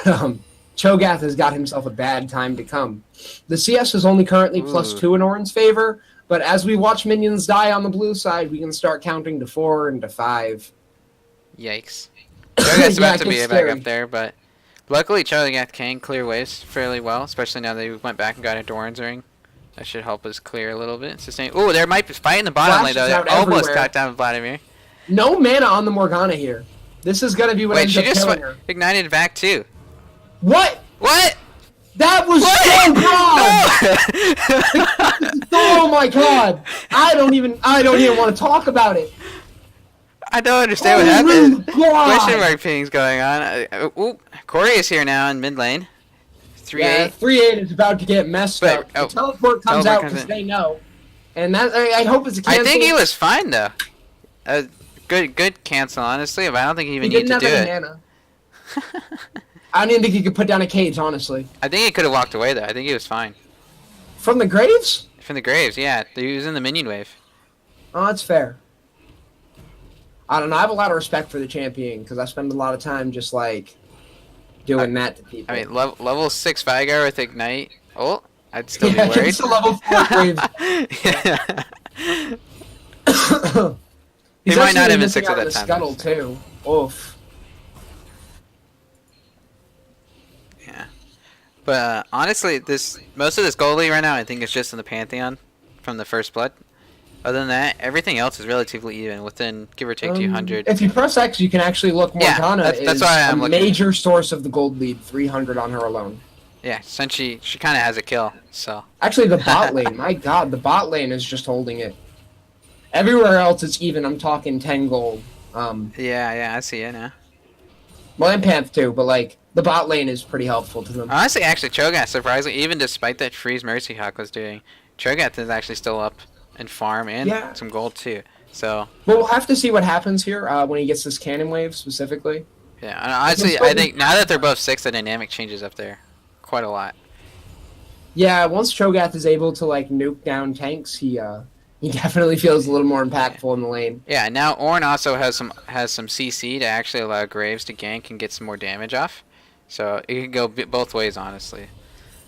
But Cho'Gath has got himself a bad time to come. The CS is only currently +2 in Ornn's favor, but as we watch minions die on the blue side, we can start counting to 4 and to 5. Yikes. Cho'Gath's about Yeah, to be it's back scary. up there, but luckily Cho'Gath can clear waves fairly well, especially now they went back and got a Doran's ring. That should help us clear a little bit. Sustain. Oh, there might be fight in the bottom Flash lane though. is They out almost everywhere. got down Vladimir. No mana on the Morgana here. This is going to be what Wait, ends she up just killing her. ignited back too. What? What? That was so broad. Oh my god! I don't even want to talk about it. I don't understand what happened. Question mark ping's going on. Ooh, Corey is here now in mid lane. 3-8. Yeah, 3-8 is about to get messed up. The teleport comes out because they know. And that I hope it's a cancel. I think he was fine though. Good cancel, honestly, but I don't think he even needed to do it. Mana. I didn't think he could put down a cage, honestly. I think he could have walked away though. I think he was fine. From the graves? From the graves, yeah. He was in the minion wave. Oh, that's fair. I don't know. I have a lot of respect for the champion because I spend a lot of time just like doing that to people. I mean, level 6 Vigar with Ignite. Oh, I'd still be worried. It's a level 4 graves. He might not have been 6 at that time. Scuttle too. Oof. Yeah, but honestly, most of this gold league right now, I think it's just in the Pantheon from the first blood. Other than that, everything else is relatively even, within give or take 200. If you press X, you can actually look. Morgana is a major source of the gold lead, 300 on her alone. Yeah, since she kind of has a kill, so. Actually, the bot lane, my god, the bot lane is just holding it. Everywhere else it's even, I'm talking 10 gold. Yeah, I see it now. Well, and Panth too, but like, the bot lane is pretty helpful to them. Honestly, actually, Cho'Gath, surprisingly, even despite that freeze Mercy Hawk was doing, Cho'Gath is actually still up in farm and some gold too. So. Well, we'll have to see what happens here when he gets this cannon wave specifically. Yeah, and honestly, I think now that they're both 6, the dynamic changes up there quite a lot. Yeah, once Cho'Gath is able to like nuke down tanks, he definitely feels a little more impactful in the lane. Yeah, now Ornn also has some CC to actually allow Graves to gank and get some more damage off. So it can go both ways, honestly.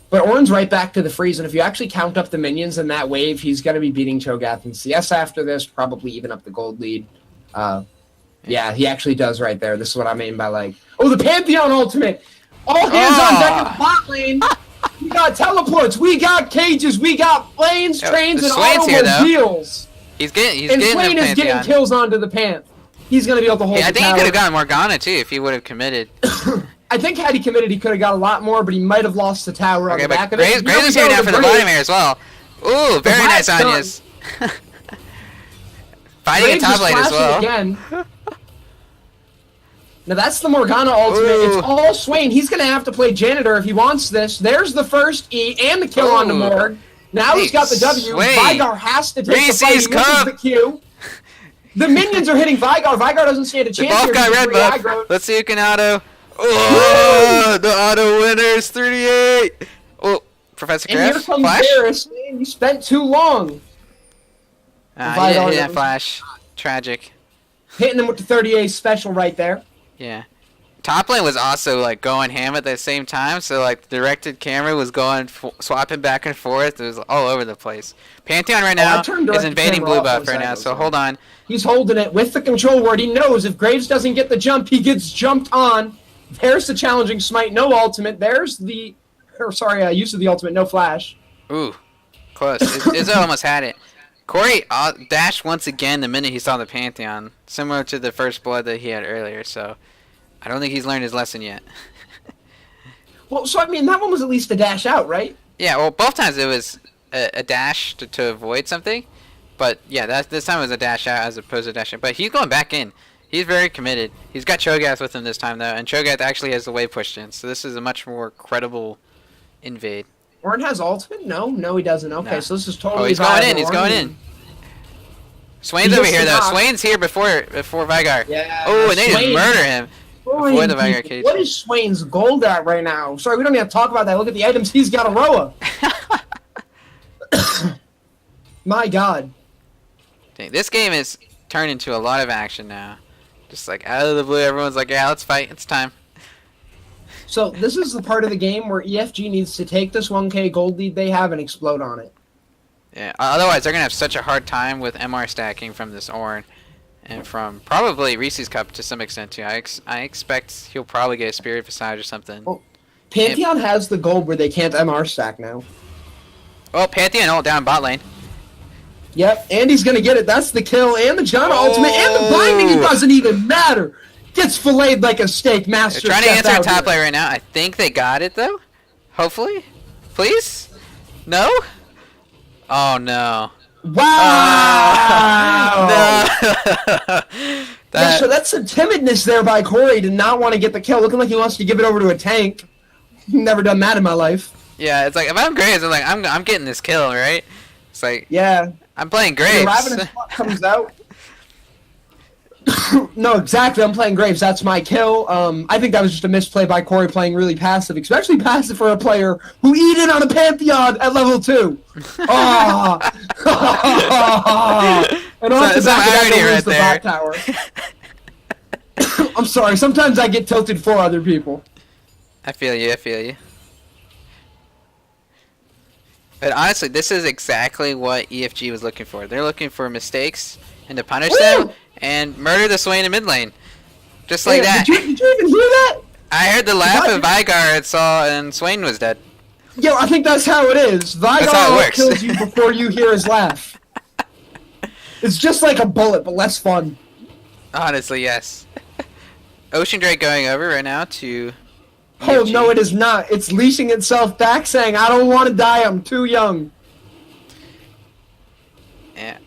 But Ornn's right back to the freeze, and if you actually count up the minions in that wave, he's going to be beating Cho'Gath in CS after this, probably even up the gold lead. Yeah, he actually does right there. This is what I mean by like, oh, the Pantheon ultimate! All hands on deck in the bot lane! We got teleports, we got cages, we got planes, trains, and automobiles! He's getting Swain is getting kills onto the Panth. He's going to be able to hold the I think he could have gotten Morgana, too, if he would have committed. I think had he committed, he could have got a lot more, but he might have lost the tower on the back of it. Graves is here now for the Vladimir as well. Ooh, very nice Anyas. Fighting a top lane as well. Again. Now that's the Morgana ultimate. Ooh. It's all Swain. He's going to have to play Janitor if he wants this. There's the first E and the kill onto Morg. Now he's got the W. Vigar has to take the fight. He misses the Q. The minions are hitting Vigar. Vigar doesn't stand a chance. They both got red buff. Let's see who can auto. Oh, the auto winners, 38. Oh, Professor Griff, and here comes flash. Varus. Man, you spent too long. He didn't hit that flash. Tragic. Hitting him with the 38 special right there. Yeah. Top lane was also like going ham at the same time, so like the directed camera was going swapping back and forth. It was all over the place. Pantheon right now is invading blue buff right now, so hold on. He's holding it with the control ward. He knows if Graves doesn't get the jump, he gets jumped on. There's the challenging smite, no ultimate. There's the, use of the ultimate, no flash. Ooh, close. Izzo almost had it. Corey dashed once again the minute he saw the Pantheon, similar to the first blood that he had earlier, so I don't think he's learned his lesson yet. Well, so I mean, that one was at least a dash out, right? Yeah, well, both times it was a dash to avoid something, but yeah, this time it was a dash out as opposed to a dash out. But he's going back in. He's very committed. He's got Cho'Gath with him this time, though, and Cho'Gath actually has the wave pushed in, so this is a much more credible invade. Ornn has ultimate? No, he doesn't. Okay, so this is totally. Oh, he's going in. He's going in. Swain's over here though. Swain's here before Vigar. Yeah. Oh, and they just murder him before the Vigar cage. What is Swain's gold at right now? Sorry, we don't even have to talk about that. Look at the items he's got. Aroa. My God. Dang, this game is turned into a lot of action now. Just like out of the blue, everyone's like, "Yeah, let's fight. It's time." So this is the part of the game where EFG needs to take this 1K gold lead they have and explode on it. Yeah, otherwise they're going to have such a hard time with MR stacking from this Ornn. And from probably Reese's Cup to some extent too. I expect he'll probably get a Spirit Visage or something. Well, Pantheon has the gold where they can't MR stack now. Oh, Pantheon ult down bot lane. Yep, Andy's going to get it. That's the kill and the Janna ultimate and the binding. It doesn't even matter. Gets filleted like a steak. Master. They're trying to answer top lane right now. I think they got it though. Hopefully? Please? No? Oh no. Wow! No! Yeah, so that's some timidness there by Corey to not want to get the kill, looking like he wants to give it over to a tank. Never done that in my life. Yeah, it's like, if I'm Graves, I'm like, I'm getting this kill, right? It's like, yeah, I'm playing Graves. The Ravenous Spot comes out. No, exactly. I'm playing Graves. That's my kill. I think that was just a misplay by Corey playing really passive, especially passive for a player who eat in on a Pantheon at level 2. Oh. And off the back of that, they lose the bot tower. I'm sorry. Sometimes I get tilted for other people. I feel you. I feel you. But honestly, this is exactly what EFG was looking for. They're looking for mistakes and to punish them and murder the Swain in mid lane. Just like that. Did you even hear that? I heard the laugh of Vigar and Swain was dead. Yo, I think that's how it is. Vigar kills you before you hear his laugh. It's just like a bullet, but less fun. Honestly, yes. Ocean Drake going over right now to Oh, EFG. no, it is not. It's leashing itself back, saying, I don't want to die, I'm too young. Yeah.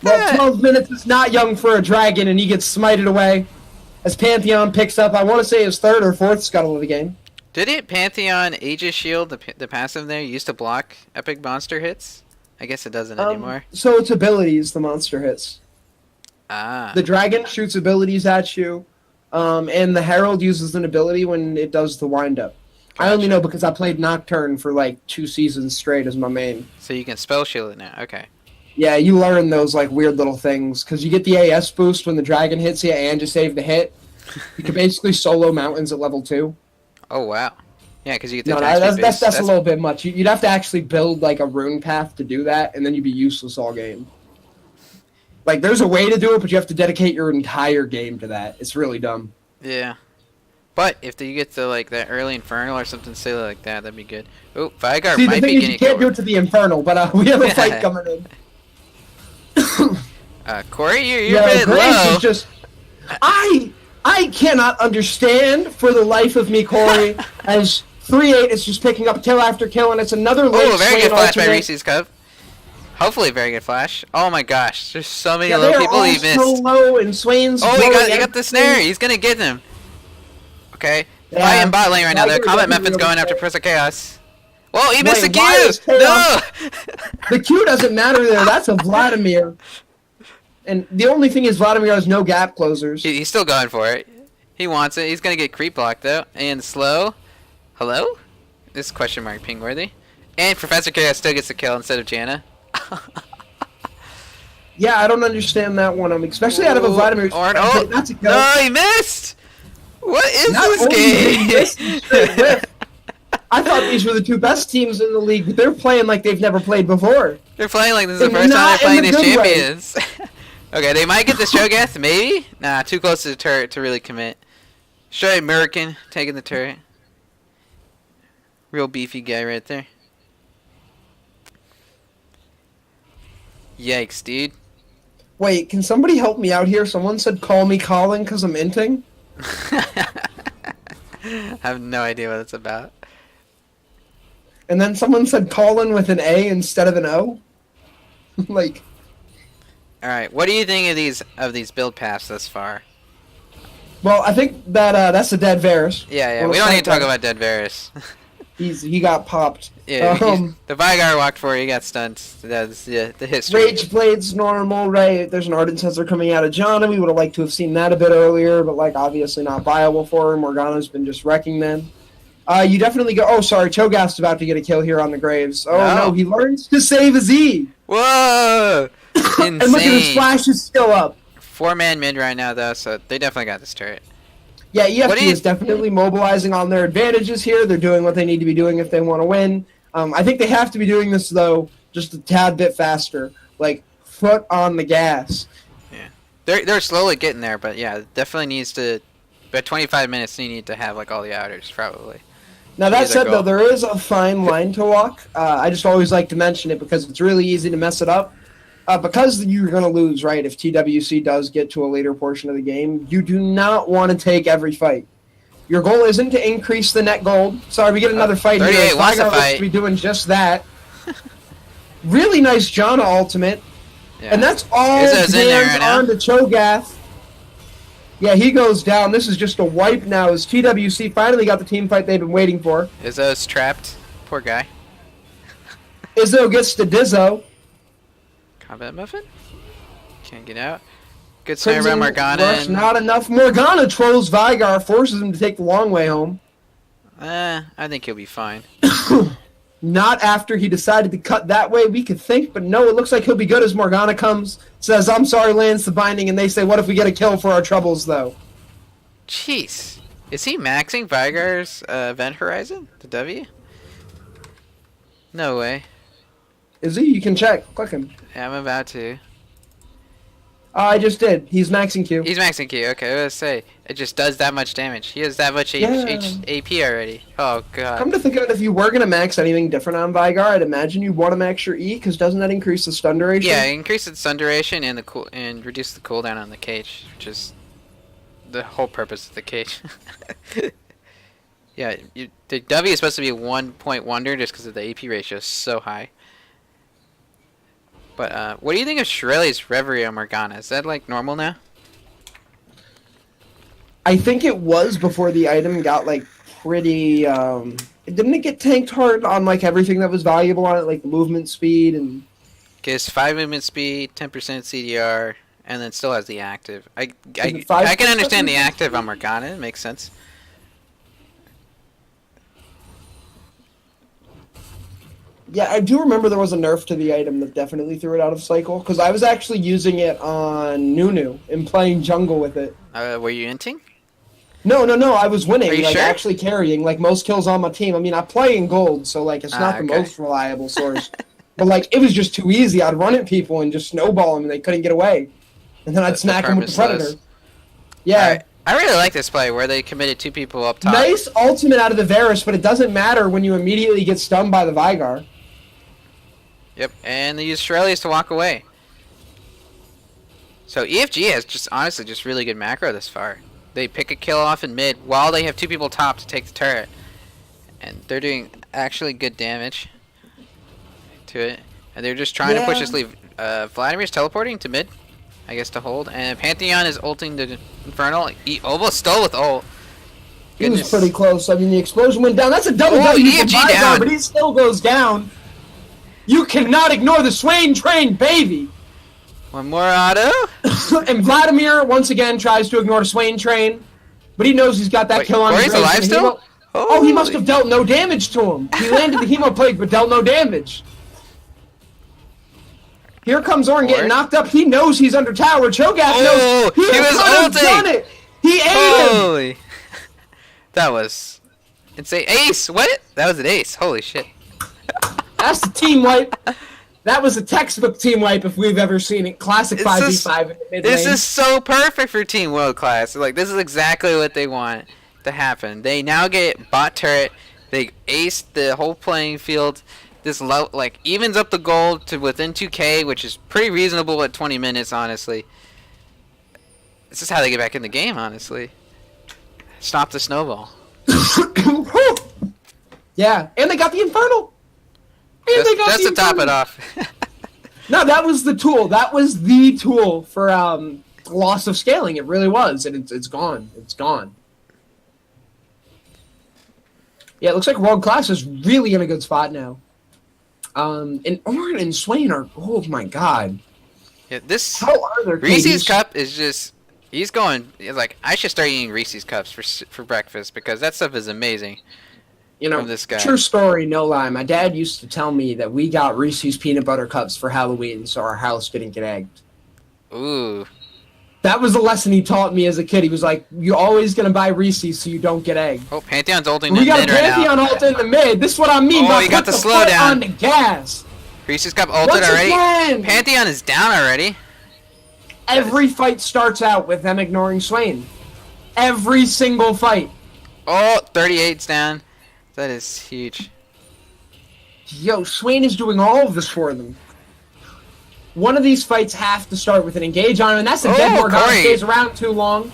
Well, 12 minutes is not young for a dragon, and he gets smited away. As Pantheon picks up, I want to say his 3rd or 4th scuttle of the game. Didn't Pantheon Aegis Shield, the passive there, used to block epic monster hits? I guess it doesn't anymore. So it's abilities, the monster hits. Ah. The dragon shoots abilities at you, and the Herald uses an ability when it does the wind-up. Gotcha. I only know because I played Nocturne for like 2 seasons straight as my main. So you can spell shield it now, okay. Yeah, you learn those like weird little things, because you get the AS boost when the dragon hits you and you save the hit. You can basically solo mountains at level 2. Oh, wow. Yeah, because you get the that's a little bit much. You'd have to actually build like a rune path to do that, and then you'd be useless all game. Like, there's a way to do it, but you have to dedicate your entire game to that. It's really dumb. Yeah. But if you get to like that early Infernal or something silly like that, that'd be good. Oh, Vigar See, might the be thing is, getting you can't do it to the Infernal, but we have a fight coming in. Corey, you're a bit low. Is just, I cannot understand for the life of me, Corey, as 3-8 is just picking up kill after kill, and it's another late Oh, very good flash by alternate. Reese's Cup. Hopefully, very good flash. Oh my gosh, there's so many little people he missed. So low, and Swain's oh, he got the snare. He's gonna get him. Okay. Yeah. I am bot lane right now. The Comet Mephin's going after Prince of Chaos. Whoa, he missed the Q! No! The Q doesn't matter there. That's a Vladimir. And the only thing is Vladimir has no gap closers. He's still going for it. He wants it. He's gonna get creep blocked though. And slow. Hello? This is question mark ping worthy. And Professor Chaos still gets the kill instead of Janna. Yeah, I don't understand that one. Especially out of a Vladimir. That's a kill. No, he missed! What is this game? I thought these were the 2 best teams in the league, but they're playing like they've never played before. They're playing like this is the first time they're playing these champions. Okay, they might get the Shogath, maybe? Nah, too close to the turret to really commit. Straight American taking the turret. Real beefy guy right there. Yikes, dude. Wait, can somebody help me out here? Someone said call me Colin because I'm inting. I have no idea what it's about. And then someone said Colin with an A instead of an O. Like. All right, what do you think of these build paths thus far? Well, I think that that's a dead Varus. Yeah, we don't need to talk about dead Varus. He got popped. Yeah, the Vigar walked for it, he got stunned. That's the history. Rage Blade's normal, right? There's an Ardent Sensor coming out of Janna. We would have liked to have seen that a bit earlier, but like obviously not viable for him. Morgana's been just wrecking them. You definitely go. Oh, sorry, Cho'Gath's about to get a kill here on the Graves. Oh no, he learns to save his E. Whoa! Insane. And look at his flash is still up. 4-man mid right now though, so they definitely got this turret. Yeah, EFG is definitely mobilizing on their advantages here. They're doing what they need to be doing if they want to win. I think they have to be doing this, though, just a tad bit faster. Like, foot on the gas. Yeah. They're slowly getting there, but yeah, definitely needs to... By 25 minutes, you need to have, like, all the outers, probably. Now, that said, though, there is a fine line to walk. I just always like to mention it because it's really easy to mess it up. Because you're going to lose, right, if TWC does get to a later portion of the game, you do not want to take every fight. Your goal isn't to increase the net gold. Sorry, we get another fight here. 38 wants to Vigar looks to be doing just that. Really nice Janna ultimate. Yeah. And that's all hands on to Cho'Gath. Yeah, he goes down. This is just a wipe now as TWC finally got the team fight they've been waiting for. Izzo's trapped. Poor guy. Izzo gets to Dizzo. Combat Muffin? Can't get out. Good snare by Morgana. Rush, not enough. Morgana trolls Vigar, forces him to take the long way home. I think he'll be fine. Not after he decided to cut that way, we could think, but no, it looks like he'll be good as Morgana comes, says, I'm sorry, lands the binding, and they say, what if we get a kill for our troubles, though? Jeez. Is he maxing Vigar's Event Horizon? The W? No way. Is he? You can check. Click him. Yeah, I'm about to. I just did. He's maxing Q. He's maxing Q. Okay, I was gonna say it just does that much damage. He has that much AP already. Oh god. Come to think of it, if you were gonna max anything different on Vigar, I'd imagine you'd want to max your E, because doesn't that increase the stun duration? Yeah, increase the stun duration and and reduce the cooldown on the cage, which is the whole purpose of the cage. Yeah, the W is supposed to be a 1-point wonder just because of the AP ratio is so high. But what do you think of Shirley's Reverie on Morgana? Is that like normal now? I think it was before the item got like pretty. Didn't it get tanked hard on like everything that was valuable on it, like movement speed and? Gives 5 movement speed, 10% CDR, and then still has the active. I can understand the active on Morgana. It makes sense. Yeah, I do remember there was a nerf to the item that definitely threw it out of cycle, because I was actually using it on Nunu and playing jungle with it. Were you inting? No, I was winning, Are you like sure? actually carrying, like most kills on my team. I mean, I play in gold, so like it's not the okay. most reliable source. But like it was just too easy. I'd run at people and just snowball them and they couldn't get away. And then I'd smack them with the Predator. Yeah. Right. I really like this play where they committed 2 people up top. Nice ultimate out of the Varus, but it doesn't matter when you immediately get stunned by the Vigar. Yep, and they use Shirley's to walk away. So EFG has just honestly just really good macro this far. They pick a kill off in mid while they have 2 people top to take the turret. And they're doing actually good damage to it. And they're just trying to push this lead. Vladimir's teleporting to mid, I guess, to hold. And Pantheon is ulting the Infernal. He almost stole with ult. He was pretty close. I mean, the explosion went down. That's a double W for Vigar, but he still goes down. You cannot ignore the Swain train, baby! One more auto. And Vladimir, once again, tries to ignore the Swain train. But he knows he's got that kill on his Corey's alive still? Oh, he must have dealt no damage to him. He landed the Hemo Plague, but dealt no damage. Here comes Ornn getting knocked up. He knows he's under tower. Cho'Gath knows he was ulting. Done it. He ate him. That was insane. Ace, what? That was an ace. Holy shit. That's the team wipe. That was a textbook team wipe if we've ever seen it. Classic 5v5 in the mid lane. This is so perfect for Team World Class. Like, this is exactly what they want to happen. They now get bot turret. They ace the whole playing field. This like evens up the gold to within 2k, which is pretty reasonable at 20 minutes, honestly. This is how they get back in the game, honestly. Stop the snowball. Yeah, and they got the Infernal. Just to top it off. No, that was the tool. That was the tool for loss of scaling. It really was, and it's gone. It's gone. Yeah, it looks like World Class is really in a good spot now. And Ornn and Swain are, oh my god. Yeah, this how are their Reese's Cup is just, he's going, like, I should start eating Reese's Cups for breakfast because that stuff is amazing. You know, this guy. True story, no lie. My dad used to tell me that we got Reese's peanut butter cups for Halloween, so our house didn't get egged. Ooh. That was the lesson he taught me as a kid. He was like, "You're always gonna buy Reese's so you don't get egged." Oh, Pantheon's ulting in we mid got right now. Pantheon ult in the mid. This is what I mean. Oh, he got the slowdown on the gas. Reese's Cup ulted already. Pantheon is down already. Every fight starts out with them ignoring Swain. Every single fight. Oh, 38's down. That is huge. Yo, Swain is doing all of this for them. One of these fights have to start with an engage on him, and that's a dead Morgana stays around too long.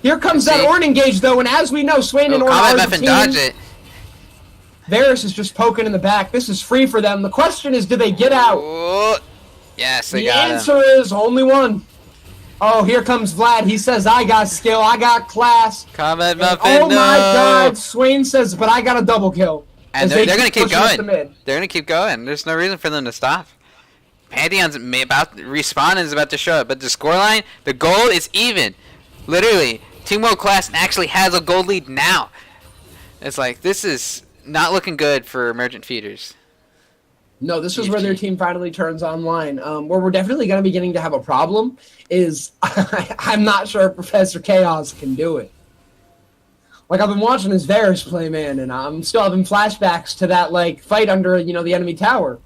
Here comes that Ornn engage, though, and as we know, Swain and Ornn are the team. Dodge it. Varus is just poking in the back. This is free for them. The question is, do they get out? Ooh. Yes, they got The answer is only one. Oh, here comes Vlad. He says, I got skill. I got class. Combat Muffin, oh, my God. Swain says, but I got a double kill. And they're going to keep going. They're going to keep going. There's no reason for them to stop. Pantheon's about respawn is about to show up, but the scoreline, the gold is even. Literally, Team World Class actually has a gold lead now. It's like, this is not looking good for Emergent feeders. No, this is where their team finally turns online. Where we're definitely going to be beginning to have a problem is I'm not sure if Professor Chaos can do it. Like, I've been watching this Varus play, man, and I'm still having flashbacks to that, like, fight under, the enemy tower.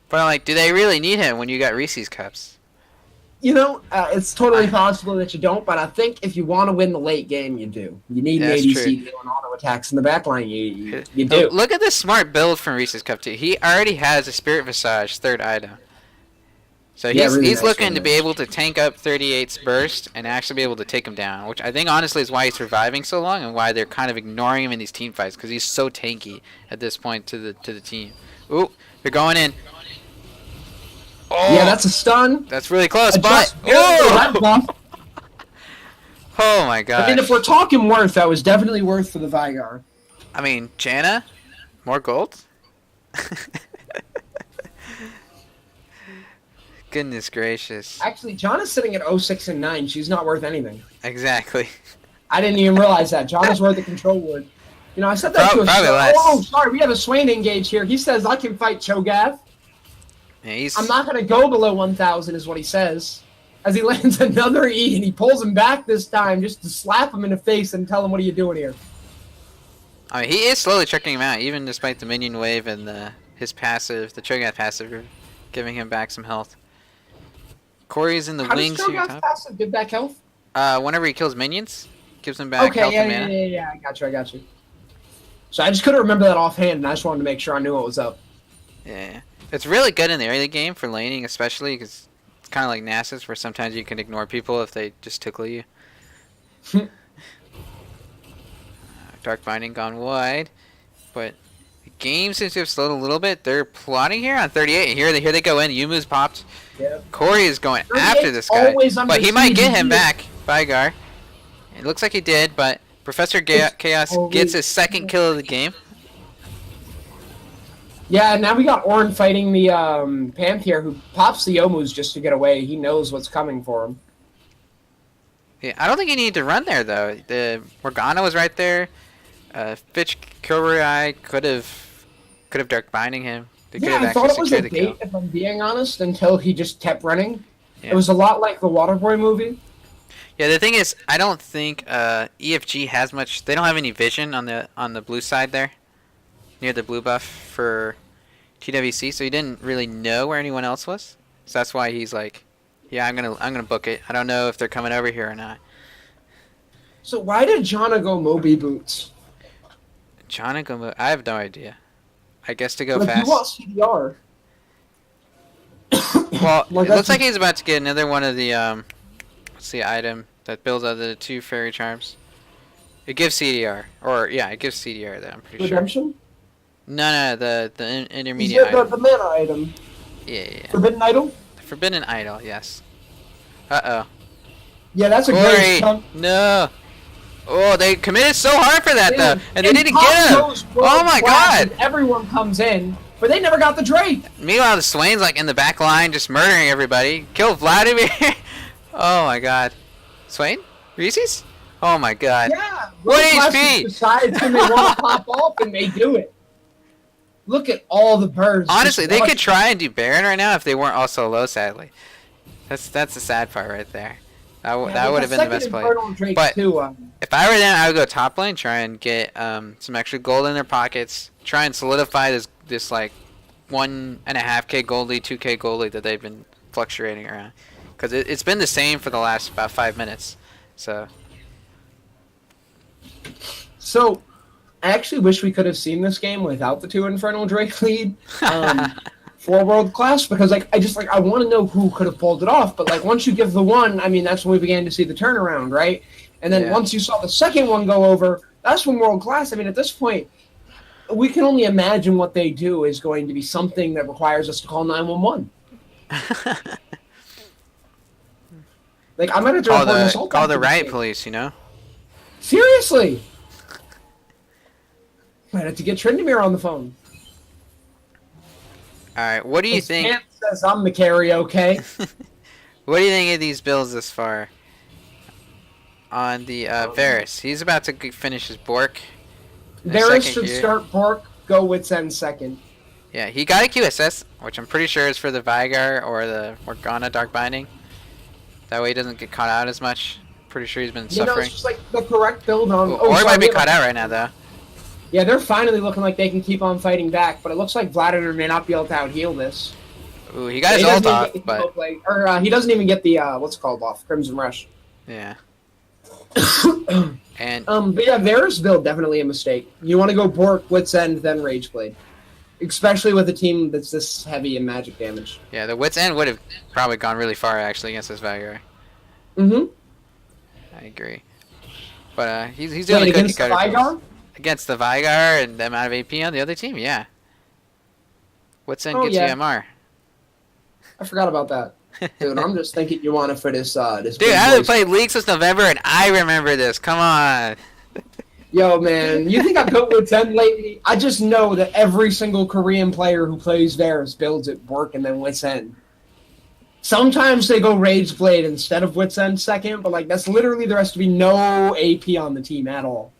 But, like, do they really need him when you got Reese's Cups? It's totally possible that you don't, but I think if you want to win the late game, you do. You need an ADC doing auto attacks in the backline. You do. Look at this smart build from Reese's Cup, too. He already has a Spirit Visage 3rd item. So he's looking to be able to tank up 38's burst and actually be able to take him down, which I think honestly is why he's surviving so long and why they're kind of ignoring him in these team fights, because he's so tanky at this point to the team. Ooh, they're going in. Oh, yeah, that's a stun. That's really close, but oh my god! I mean, if we're talking worth, that was definitely worth for the Vigar. I mean, Janna, more gold. Goodness gracious! Actually, Janna's sitting at 06 and 9. She's not worth anything. Exactly. I didn't even realize that. Janna's worth the control word. I said that to a Oh, sorry, we have a Swain engage here. He says I can fight Cho'Gath. Yeah, I'm not going to go below 1,000 is what he says. As he lands another E, and he pulls him back this time just to slap him in the face and tell him, what are you doing here? I mean, he is slowly checking him out, even despite the minion wave and his passive, the Cho'Gath passive, giving him back some health. Corey's in the wings here. How does Cho'Gath passive give back health? Whenever he kills minions, gives him back health and mana. Yeah, I got you. So I just couldn't remember that offhand, and I just wanted to make sure I knew what was up. Yeah. It's really good in the early game for laning, especially because it's kind of like Nasus, where sometimes you can ignore people if they just tickle you. Dark Binding gone wide, but the game seems to have slowed a little bit. They're plotting here on 38, and here they go in. Yumu's popped. Yep. Corey is going after this guy, but he might get him back, Vigar. It looks like he did, but Professor Chaos gets his 2nd kill of the game. Yeah, now we got Ornn fighting the Pantheon, who pops the Yomus just to get away. He knows what's coming for him. Yeah, I don't think he needed to run there, though. The Morgana was right there. Fitch Kilroy could have Dark Binding him. I thought it was a bait, if I'm being honest, until he just kept running. Yeah. It was a lot like the Waterboy movie. Yeah, the thing is, I don't think EFG has much. They don't have any vision on the blue side there, near the blue buff for TWC, so he didn't really know where anyone else was. So that's why he's like, yeah, I'm gonna book it. I don't know if they're coming over here or not. So why did Janna go Moby boots? Janna go I have no idea. I guess to go fast. You want CDR. Well, it looks like he's about to get another one of the what's the item that builds out of the 2 fairy charms? It gives CDR, or yeah, it gives CDR. That I'm pretty Redemption? sure. No, the intermediate item. The mana item. Yeah. Forbidden Idol? The Forbidden Idol, yes. Uh-oh. Yeah, that's a great chunk. No. Oh, they committed so hard for that, though. And they didn't get him. Oh, my God. Everyone comes in, but they never got the Drake. Meanwhile, the Swain's, like, in the back line just murdering everybody. Kill Vladimir. Oh, my God. Swain? Reese's? Oh, my God. Yeah. What HP? Decides when they want to pop off, and they do it. Look at all the birds. Honestly, they could try and do Baron right now if they weren't also low, sadly. That's the sad part right there. That would have been the best play. But if I were them, I would go top lane, try and get some extra gold in their pockets, try and solidify this like 1.5k gold lead, 2k gold lead that they've been fluctuating around. Because it's been the same for the last about 5 minutes. So I actually wish we could have seen this game without the 2 Infernal Drake lead for World Class, because I want to know who could have pulled it off. But like once you give the 1, I mean, that's when we began to see the turnaround, right? And then Yeah. once you saw the second one go over, that's when world class. I mean, at this point, we can only imagine what they do is going to be something that requires us to call 911. Like, I'm going to report an assault. Call the riot police, you know? Seriously. Might have to get Trindamere on the phone. Alright, what do you think? Camp says I'm the karaoke. What do you think of these builds this far? On the Varus. He's about to finish his Bork. Varus should start Bork, go Wits End second. Yeah, he got a QSS, which I'm pretty sure is for the Vigar or the Morgana Dark Binding. That way he doesn't get caught out as much. Pretty sure he's been suffering. It's just like the correct build on... Or he might be caught out right now, though. Yeah, they're finally looking like they can keep on fighting back, but it looks like Vladimir may not be able to out-heal this. Ooh, he got his ult off, but... he doesn't even get the, what's it called off? Crimson Rush. Yeah. And... But yeah, Varus build, definitely a mistake. You want to go Bork, Wits End, then Rageblade. Especially with a team that's this heavy in magic damage. Yeah, the Wits End would have probably gone really far, actually, against this Vigar. Mm-hmm. I agree. But, he's doing good. Against the Vigar? Against the Vigar and the amount of AP on the other team, yeah. Wits End gets EMR. I forgot about that. Dude, I'm just thinking you want it for this, this... Dude, I haven't played League since November, and I remember this. Come on. Yo, man, you think I've built Wits End lately? I just know that every single Korean player who plays Varus builds it Bork and then Wits End. Sometimes they go Rageblade instead of Wits End second, but like that's literally there has to be no AP on the team at all.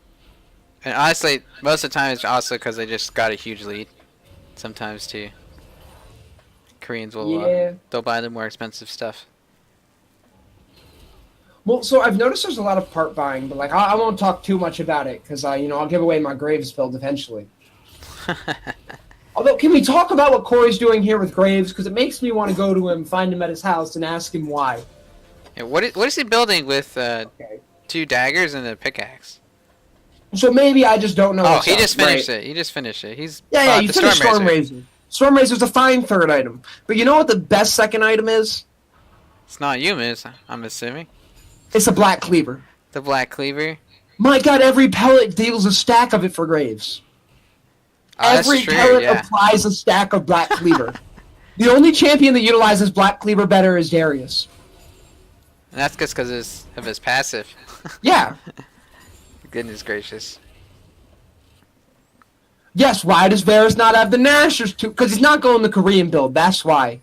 And honestly, most of the time it's also because they just got a huge lead. Sometimes too. Koreans will they'll buy the more expensive stuff. Well, so I've noticed there's a lot of part buying, but like I won't talk too much about it because I'll give away my Graves build eventually. Although, can we talk about what Corey's doing here with Graves? Because it makes me want to go to him, find him at his house, and ask him why. Yeah, what is he building with 2 daggers and a pickaxe? So maybe I just don't know. Oh, he just finished it. He just finished it. He's you finished Stormrazor. Stormrazor's a fine third item. But you know what the best second item is? It's not Yuma's, I'm assuming. It's a Black Cleaver. The Black Cleaver? My god, every pellet deals a stack of it for Graves. Every pellet applies a stack of Black Cleaver. The only champion that utilizes Black Cleaver better is Darius. And that's just because of his passive. Yeah. Goodness gracious. Yes, why does Varus not have the Nashers too? Because he's not going the Korean build, that's why.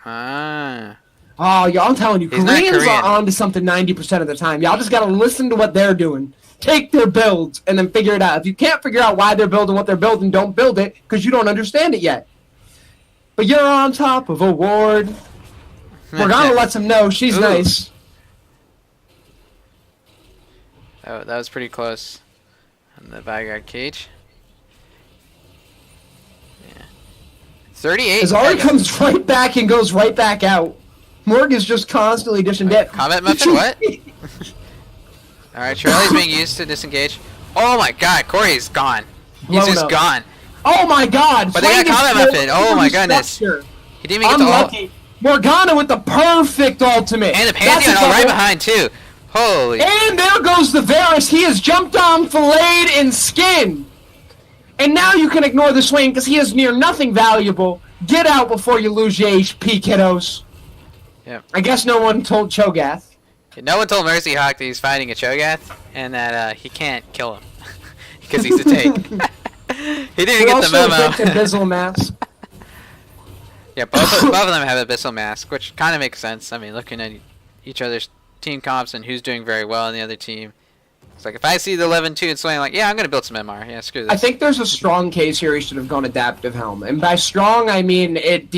Ah. Oh, y'all, I'm telling you, Koreans are on to something 90% of the time. Y'all just gotta listen to what they're doing. Take their builds, and then figure it out. If you can't figure out why they're building what they're building, don't build it, because you don't understand it yet. But you're on top of a ward. Morgana lets him know she's nice. Oh, that was pretty close. On the Vanguard cage. Yeah. 38. Azari comes right back and goes right back out. Morg is just constantly dishing dead. Combat muffin, what? Alright, Shirley's being used to disengage. Oh my god, Corey's gone. He's just gone. Oh my god! But they got combat muffin. Oh my goodness. He didn't even get the ult. Morgana with the perfect ultimate. And the Pantheon all right behind too. Holy. And there goes the Varus. He has jumped on, filleted, and skinned. And now you can ignore the swing because he has near nothing valuable. Get out before you lose your HP, kiddos. Yep. I guess no one told Cho'Gath. No one told Mercy Hawk that he's fighting a Cho'Gath and that he can't kill him because he's a tank. He didn't get the memo. Abyssal Mask. Yeah, both of them have Abyssal Mask, which kind of makes sense. I mean, looking at each other's team comps and who's doing very well in the other team. It's like, if I see the 11-2 and swing, like, yeah, I'm going to build some MR. Yeah, screw this. I think there's a strong case here he should have gone Adaptive Helm. And by strong, I mean it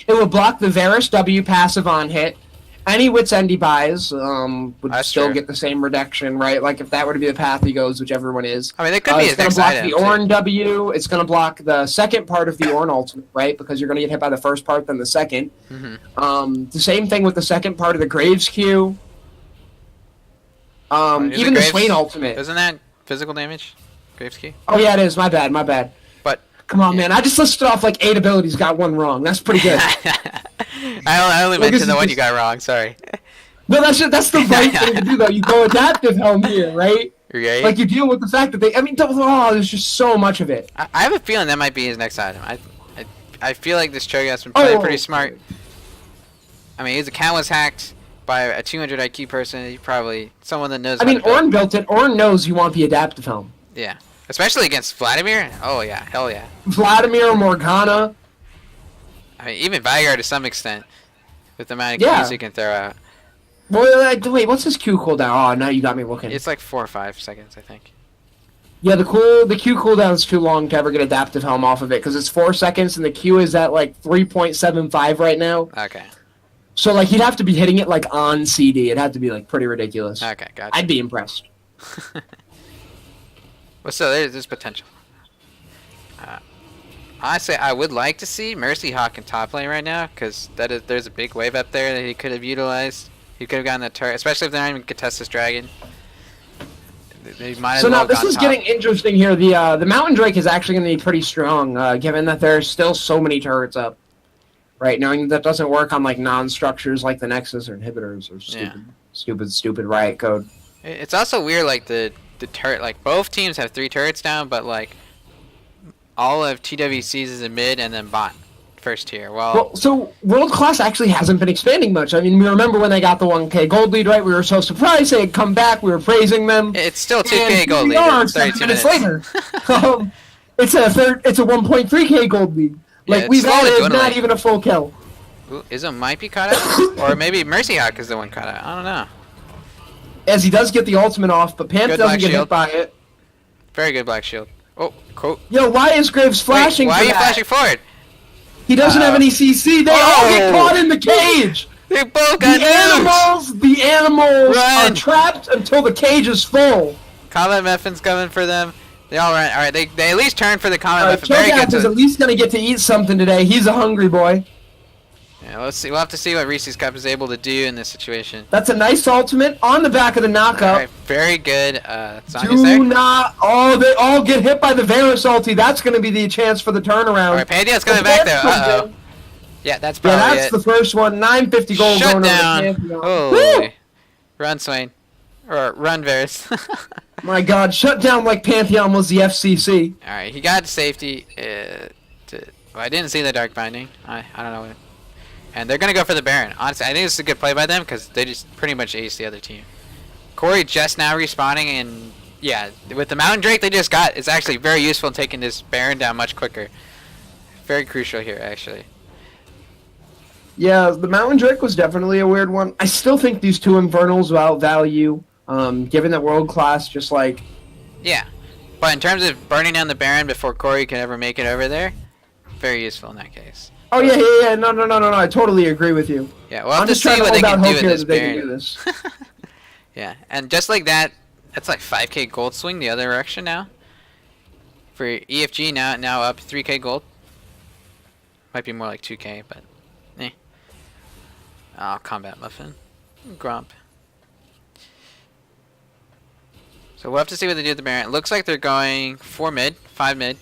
will block the Varus W passive on hit. Any Wits End he buys would still get the same reduction, right? Like, if that were to be the path he goes, whichever one is. I mean, it could be his next item. It's going to block the Ornn W. It's going to block the second part of the Ornn ultimate, right? Because you're going to get hit by the first part, then the second. Mm-hmm. The same thing with the second part of the Graves Q. Even the Swain ultimate. Isn't that physical damage? Graves Q? Oh, yeah, it is. My bad, my bad. But come on, man. I just listed off like 8 abilities, got one wrong. That's pretty good. I only mentioned the one you got wrong, sorry. No, that's the right thing to do, though. You go adaptive helm here, right? Right. Like, you deal with the fact that there's just so much of it. I have a feeling that might be his next item. I feel like this Cho'Gath's been playing pretty smart. I mean, his account was hacked by a 200 IQ person. He probably someone that knows. I mean, Ornn built it. Ornn knows you want the adaptive helm. Yeah, especially against Vladimir. Oh yeah, hell yeah. Vladimir, Morgana. I mean, even Veigar to some extent, with the amount of Qs he can throw out. Well, wait, what's his Q cooldown? Oh, now you got me looking. It's like 4 or 5 seconds, I think. Yeah, the Q cooldown is too long to ever get adaptive helm off of it because it's 4 seconds and the Q is at like 3.75 right now. Okay. So like he'd have to be hitting it like on CD. It'd have to be like pretty ridiculous. Okay, gotcha. I'd be impressed. Well, so there's potential. Honestly, I would like to see Mercy Hawk in top lane right now because there's a big wave up there that he could have utilized. He could have gotten that turret, especially if they're not even contest this dragon. They might as so well now this is top. getting interesting here. The Mountain Drake is actually going to be pretty strong, given that there's still so many turrets up. Right, knowing that doesn't work on like non-structures like the Nexus or inhibitors or stupid riot code. It's also weird, like the turret, like both teams have 3 turrets down, but like all of TWC's is in mid and then bot first tier. Well, so World Class actually hasn't been expanding much. I mean, we remember when they got the 1K gold lead, right? We were so surprised they had come back. We were praising them. It's still 2K gold lead. 32 minutes later. It's a 1.3K gold lead. Like, we've added not even a full kill. Ooh, Izzo might be caught out. Or maybe Mercy Hawk is the one caught out. I don't know. As he does get the ultimate off, but Panther doesn't get hit by it. Very good black shield. Oh, cool. Yo, why is Graves flashing Wait, why are you flashing forward? He doesn't have any CC. They all get caught in the cage. They both got The animals are trapped until the cage is full. Combat Meffin's coming for them. They all run. All right, they at least turn for the Combat Meffin. Very good. Is at least gonna get to eat something today. He's a hungry boy. Yeah, let's see. We'll have to see what Reese's Cup is able to do in this situation. That's a nice ultimate on the back of the knockup. All right, very good. Do not. Oh, they all get hit by the Varus ulti. That's gonna be the chance for the turnaround. All right, Pantheon's coming back though. Uh-oh. Yeah, that's probably that's the first one. 950 gold Shut going down. over to Pantheon. Holy. Run, Swain. Or run, Varus. My God, shut down like Pantheon was the FCC. All right, he got to safety. I didn't see the Dark Binding. I don't know. And they're gonna go for the Baron. Honestly, I think this is a good play by them because they just pretty much aced the other team. Corey just now respawning, and yeah, with the Mountain Drake they just got, it's actually very useful in taking this Baron down much quicker. Very crucial here, actually. Yeah, the Mountain Drake was definitely a weird one. I still think these two Infernals value, given that World Class just like... Yeah, but in terms of burning down the Baron before Corey can ever make it over there, very useful in that case. Oh yeah, no, I totally agree with you. Yeah, we'll have to see what they can do with this Baron. Can Yeah, and just like that, that's like 5k gold swing the other direction now. For EFG now up 3k gold. Might be more like 2k, but eh. Oh, Combat Muffin. Grump. So we'll have to see what they do with the Baron. It looks like they're going 4 mid, 5 mid.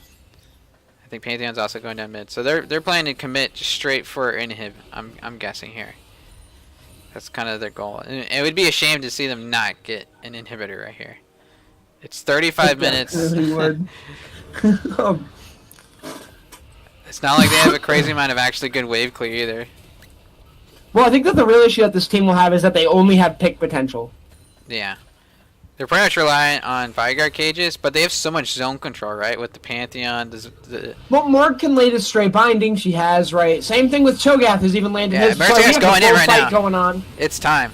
I think Pantheon's also going down mid. So they're planning to commit just straight for inhib, I'm guessing here. That's kind of their goal. And it would be a shame to see them not get an inhibitor right here. It's 35 minutes. It's not like they have a crazy amount of actually good wave clear either. Well, I think that the real issue that this team will have is that they only have pick potential. Yeah. They're pretty much reliant on Veigar cages, but they have so much zone control, right? With the Pantheon, Well, Morg can lay the stray binding she has, right? Same thing with Cho'Gath has even landed his. Mercy's going in right now. Going on. It's time.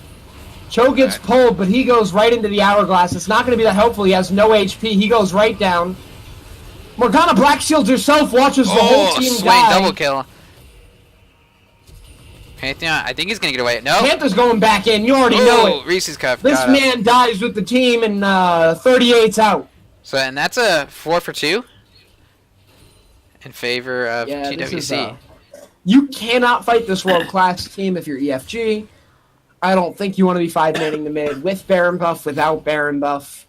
Cho gets pulled, but he goes right into the hourglass. It's not going to be that helpful. He has no HP. He goes right down. Morgana Black Shields herself, watches the whole team die. Double kill. Pantheon, I think he's going to get away. No. Panther's going back in. You already know it. Reese's Cup. This man dies with the team, and 38's out. So, and that's a 4 for 2 in favor of TWC. This is, you cannot fight this world-class team if you're EFG. I don't think you want to be 5-manning the mid with Baron buff, without Baron buff.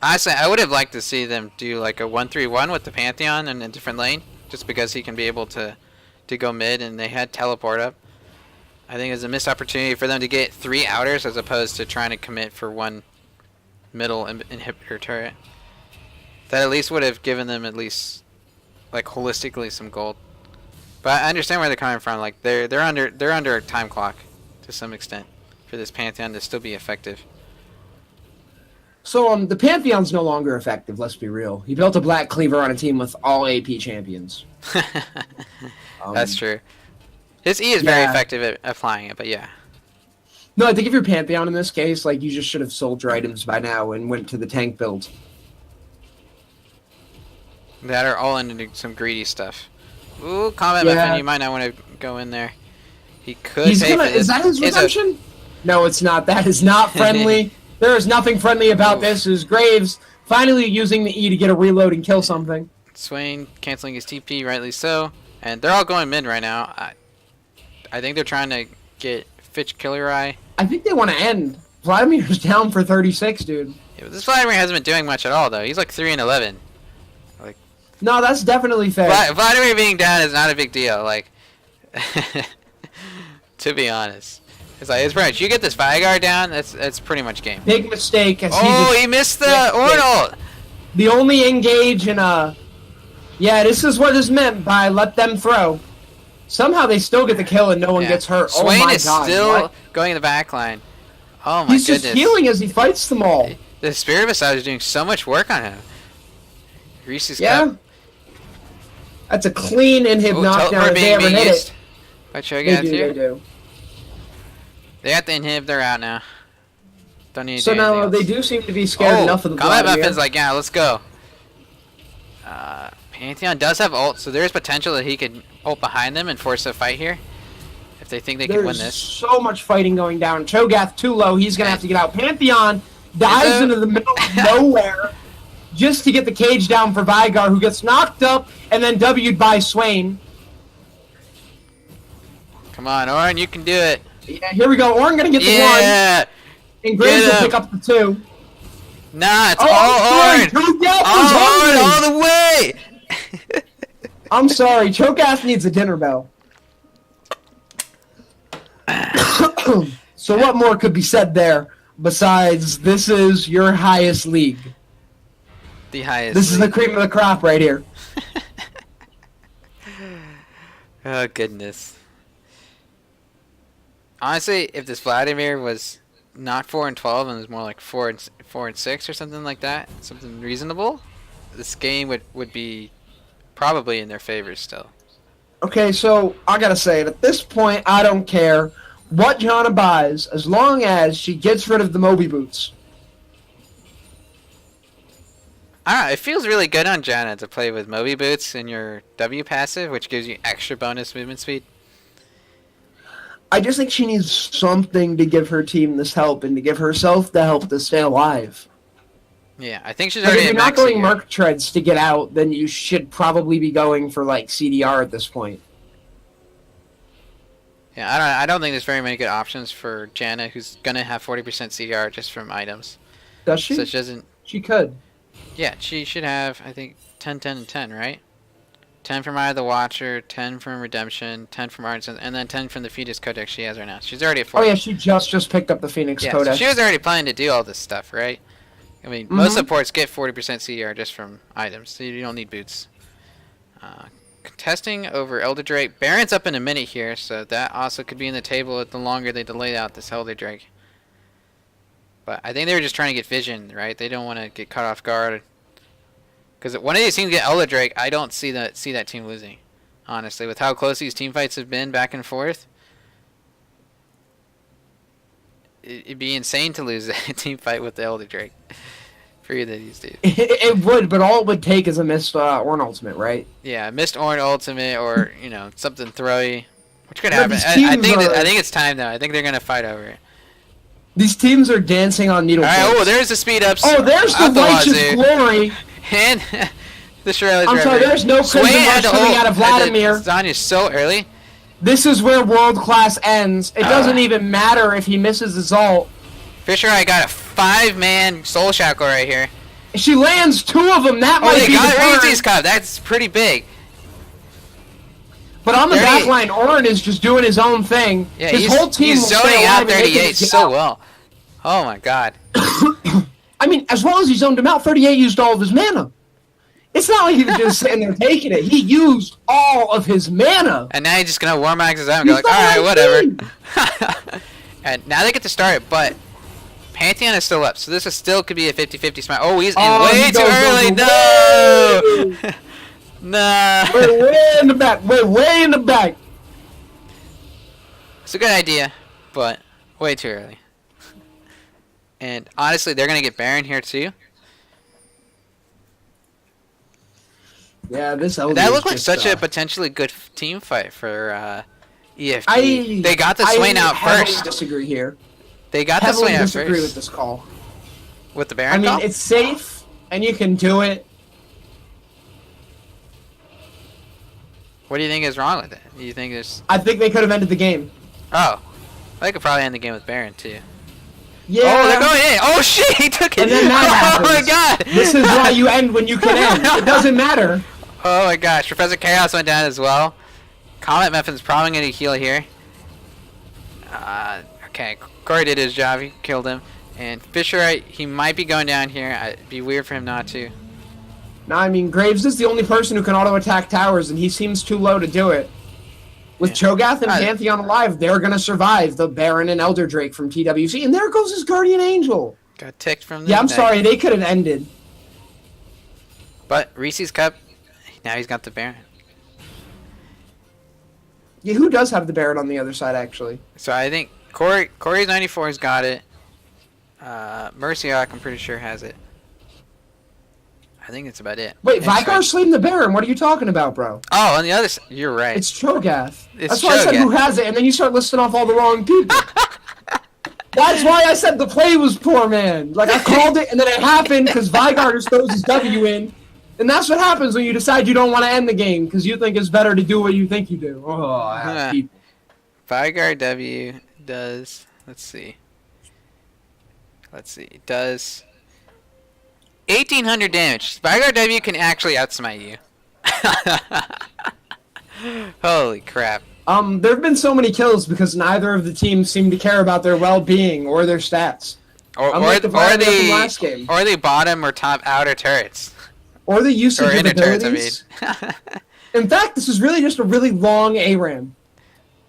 Honestly, I would have liked to see them do like a 1-3-1 with the Pantheon in a different lane, just because he can be able to go mid, and they had teleport up. I think it's a missed opportunity for them to get 3 outers as opposed to trying to commit for 1 middle inhibitor turret. That at least would have given them at least, like, holistically some gold. But I understand where they're coming from. Like they're under a time clock to some extent for this Pantheon to still be effective. So the Pantheon's no longer effective. Let's be real. He built a Black Cleaver on a team with all AP champions. That's true. His E is very effective at applying it, but yeah. No, I think if you're Pantheon in this case, like you just should have sold your items by now and went to the tank build. That are all into some greedy stuff. Ooh, combat weapon. You might not want to go in there. He could. Is that his redemption? No, it's not. That is not friendly. There is nothing friendly about this. Is Graves finally using the E to get a reload and kill something? Swain canceling his TP, rightly so. And they're all going mid right now. I think they're trying to get Fitch Killer Eye. I think they want to end. Vladimir's down for 36, dude. Yeah, but this Vladimir hasn't been doing much at all, though. He's like 3 and 11. Like. No, that's definitely fair. Vladimir being down is not a big deal. Like, to be honest, it's like it's pretty much you get this Vigar down. That's pretty much game. Big mistake. As he missed the Ornal. The only engage in a. Yeah, this is what is meant by let them throw. Somehow they still get the kill and no one gets hurt. Swain oh my is God, still going in the back line. Oh my He's goodness. just healing as he fights them all. The Spirit of Aside is doing so much work on him. Reese's Cup. That's a clean inhib knockdown if they ever hit it. By Cho'Gath here. They do. They got the inhib, they're out now. Don't need to so do now else. they do seem to be scared enough of the combat weapons like, yeah, let's go. Pantheon does have ult, so there's potential that he could ult behind them and force a fight here. If they think they can win this. There's so much fighting going down. Cho'Gath too low, he's going to have to get out. Pantheon dives into the middle of nowhere just to get the cage down for Vigar, who gets knocked up and then W'd by Swain. Come on, Orin, you can do it. Yeah, here we go. Orin going to get the one. And Graves will pick up the 2. Nah, it's all Orin. All the way. I'm sorry, Cho'Gath needs a dinner bell. So what more could be said there besides this is your highest league? The highest. This is the cream of the crop right here. Oh goodness. Honestly, if this Vladimir was not 4 and 12 and was more like 4 and 6 or something like that, something reasonable, this game would be probably in their favor still. Okay, so I gotta say, at this point, I don't care what Janna buys as long as she gets rid of the Moby boots. I don't know, it feels really good on Janna to play with Moby boots in your W passive, which gives you extra bonus movement speed. I just think she needs something to give her team this help and to give herself the help to stay alive. Yeah, I think she's already. If you're not going Merc Treads to get out, then you should probably be going for like CDR at this point. Yeah, I don't think there's very many good options for Janna, who's gonna have 40% CDR just from items. Does she? So she doesn't. She could. Yeah, she should have, I think, 10, 10, and 10, right? 10 from Eye of the Watcher, 10 from Redemption, 10 from Arts, and then 10 from the Fetus Codex she has right now. She's already at 40. Oh yeah, she just picked up the Phoenix Codex. So she was already planning to do all this stuff, right? I mean, most supports get 40% CDR just from items, so you don't need boots. Contesting over Elder Drake. Baron's up in a minute here, so that also could be in the table the longer they delay out this Elder Drake. But I think they were just trying to get vision, right? They don't want to get caught off guard. Because one of these teams get Elder Drake, I don't see that team losing. Honestly, with how close these team fights have been back and forth, it'd be insane to lose a team fight with the Elder Drake. For either of these dudes. It would, but all it would take is a missed Ornn ultimate, right? Yeah, missed Ornn ultimate or, something throwy. Which could happen. I think it's time, though. I think they're going to fight over it. These teams are dancing on needle points. There's the speed ups. Oh, there's the righteous glory. And the Shirley's I'm sorry, there's no Crimson Rush coming out of Vladimir. Zanya's so early. This is where world class ends. It doesn't even matter if he misses his ult. Fisher, I got a 5-man Soul Shackle right here. She lands 2 of them. That might be the burn. Reese's Cup. That's pretty big. But on the 38. back line, Orin is just doing his own thing. Yeah, his whole team he's will zoning stay out alive and they can 38 just get so out. well. Oh my god. I mean, as well as he zoned him out, 38 used all of his mana. It's not like he was just sitting there taking it. He used all of his mana. And now he's just gonna War Max his out and go He's like, alright, the whatever. And now they get to start it, but Pantheon is still up, so this is still could be a 50-50 smash. Oh, he's in way too early. No! No. We're way in the back. We're way in the back. It's a good idea, but way too early. And honestly, they're gonna get Baron here too. Yeah, this That looked like such a potentially good team fight for EFG. They got the Swain out first. I disagree here. They got the Swain out first. Disagree with this call. With the Baron call? It's safe and you can do it. What do you think is wrong with it? Do you think there's... I think they could have ended the game. Oh. They could probably end the game with Baron too. Yeah. Oh, they're going in. Oh shit, he took it. And then that oh my happens. god. This is why you end when you can end. It doesn't matter. Oh my gosh, Professor Chaos went down as well. Comet Muffin's probably going to heal here. Okay, Corey did his job. He killed him. And Fisher, he might be going down here. It'd be weird for him not to. No, I mean, Graves is the only person who can auto-attack towers, and he seems too low to do it. With Cho'Gath and Pantheon alive, they're going to survive the Baron and Elder Drake from TWC. And there goes his Guardian Angel. Got ticked from the I'm sorry, they could have ended. But Reese's Cup, now he's got the Baron. Yeah, who does have the Baron on the other side, actually? So I think Corey's 94's got it. Mercyhawk, I'm pretty sure, has it. I think that's about it. Wait, Vikar's slaying the Baron. What are you talking about, bro? Oh, on the other side, you're right. It's Cho'Gath. It's That's why I said who has it, and then you start listing off all the wrong people. That's why I said the play was poor, man. Like, I called it, and then it happened because Vigard just throws his W in. And that's what happens when you decide you don't want to end the game, because you think it's better to do what you think you do. Oh, I have people. Vigard W does, let's see, does 1,800 damage. Vigard W can actually outsmite you. Holy crap. There have been so many kills because neither of the teams seem to care about their well-being or their stats. Or the bottom or top outer turrets. Or the usage or of inner abilities. Turrets, I mean. In fact, this is really just a really long ARAM.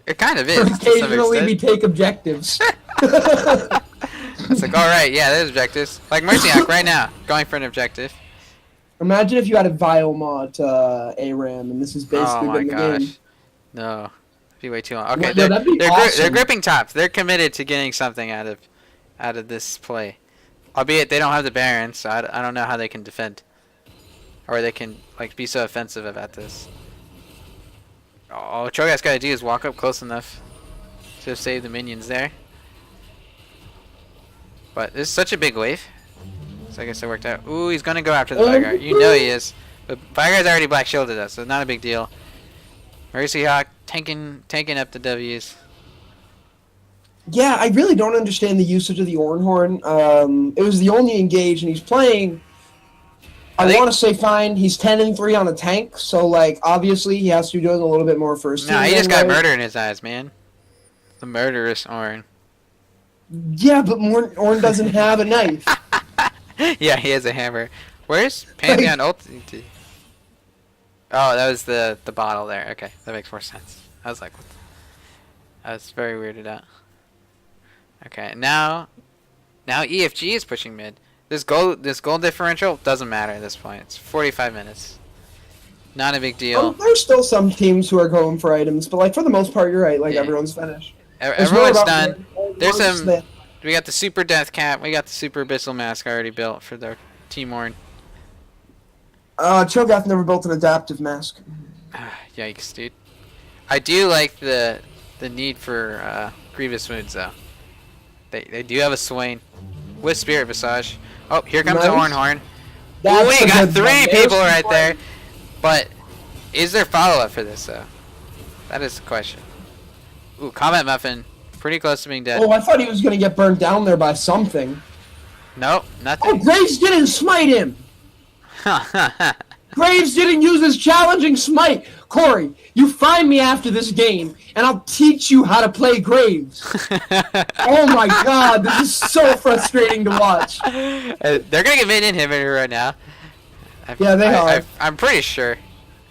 It kind of is. Occasionally we take objectives. It's like, alright, yeah, there's objectives. Like Mercyhawk right now, going for an objective. Imagine if you had a Viomod ARAM and this is basically been the game. No. It'd be way too long. Okay, No, that'd be awesome. they're gripping tops. They're committed to getting something out of this play. Albeit they don't have the Baron, so I don't know how they can defend. Or they can like be so offensive about this. All Cho'Gath's got to do is walk up close enough to save the minions there. But this is such a big wave. So I guess it worked out. Ooh, he's going to go after the Vigard. You know he is. But Vigard's already black shielded us, so not a big deal. Mercyhawk tanking up the W's. Yeah, I really don't understand the usage of the Ornhorn. It was the only engage, and he's playing... I want to say fine. He's 10-3 on a tank, so like obviously he has to be doing a little bit more first. No, he just got murder in his eyes, man. The murderous Ornn. Yeah, but Ornn doesn't have a knife. Yeah, he has a hammer. Where's Pantheon ulti? Oh, that was the bottle there. Okay, that makes more sense. I was like, what I was very weirded out. Okay, now EFG is pushing mid. This goal differential doesn't matter at this point. It's 45 minutes. Not a big deal. There's still some teams who are going for items, but like for the most part, you're right. Like everyone's finished. Everyone's done. There's some. We got the super death cap. We got the super abyssal mask already built for their Team Ornn. Cho'Gath never built an adaptive mask. Yikes, dude. I do like the need for Grievous Wounds though. They do have a Swain with Spirit Visage. Oh, here comes the Ornhorn. Oh, we got 3 people right there. But is there follow-up for this, though? That is the question. Ooh, Comet Muffin. Pretty close to being dead. Oh, I thought he was going to get burned down there by something. Nope, nothing. Oh, Graves didn't smite him! Graves didn't use his challenging smite. Corey, you find me after this game, and I'll teach you how to play Graves. Oh my god, this is so frustrating to watch. They're gonna get mid inhibitor right now. Yeah, they are. I'm pretty sure.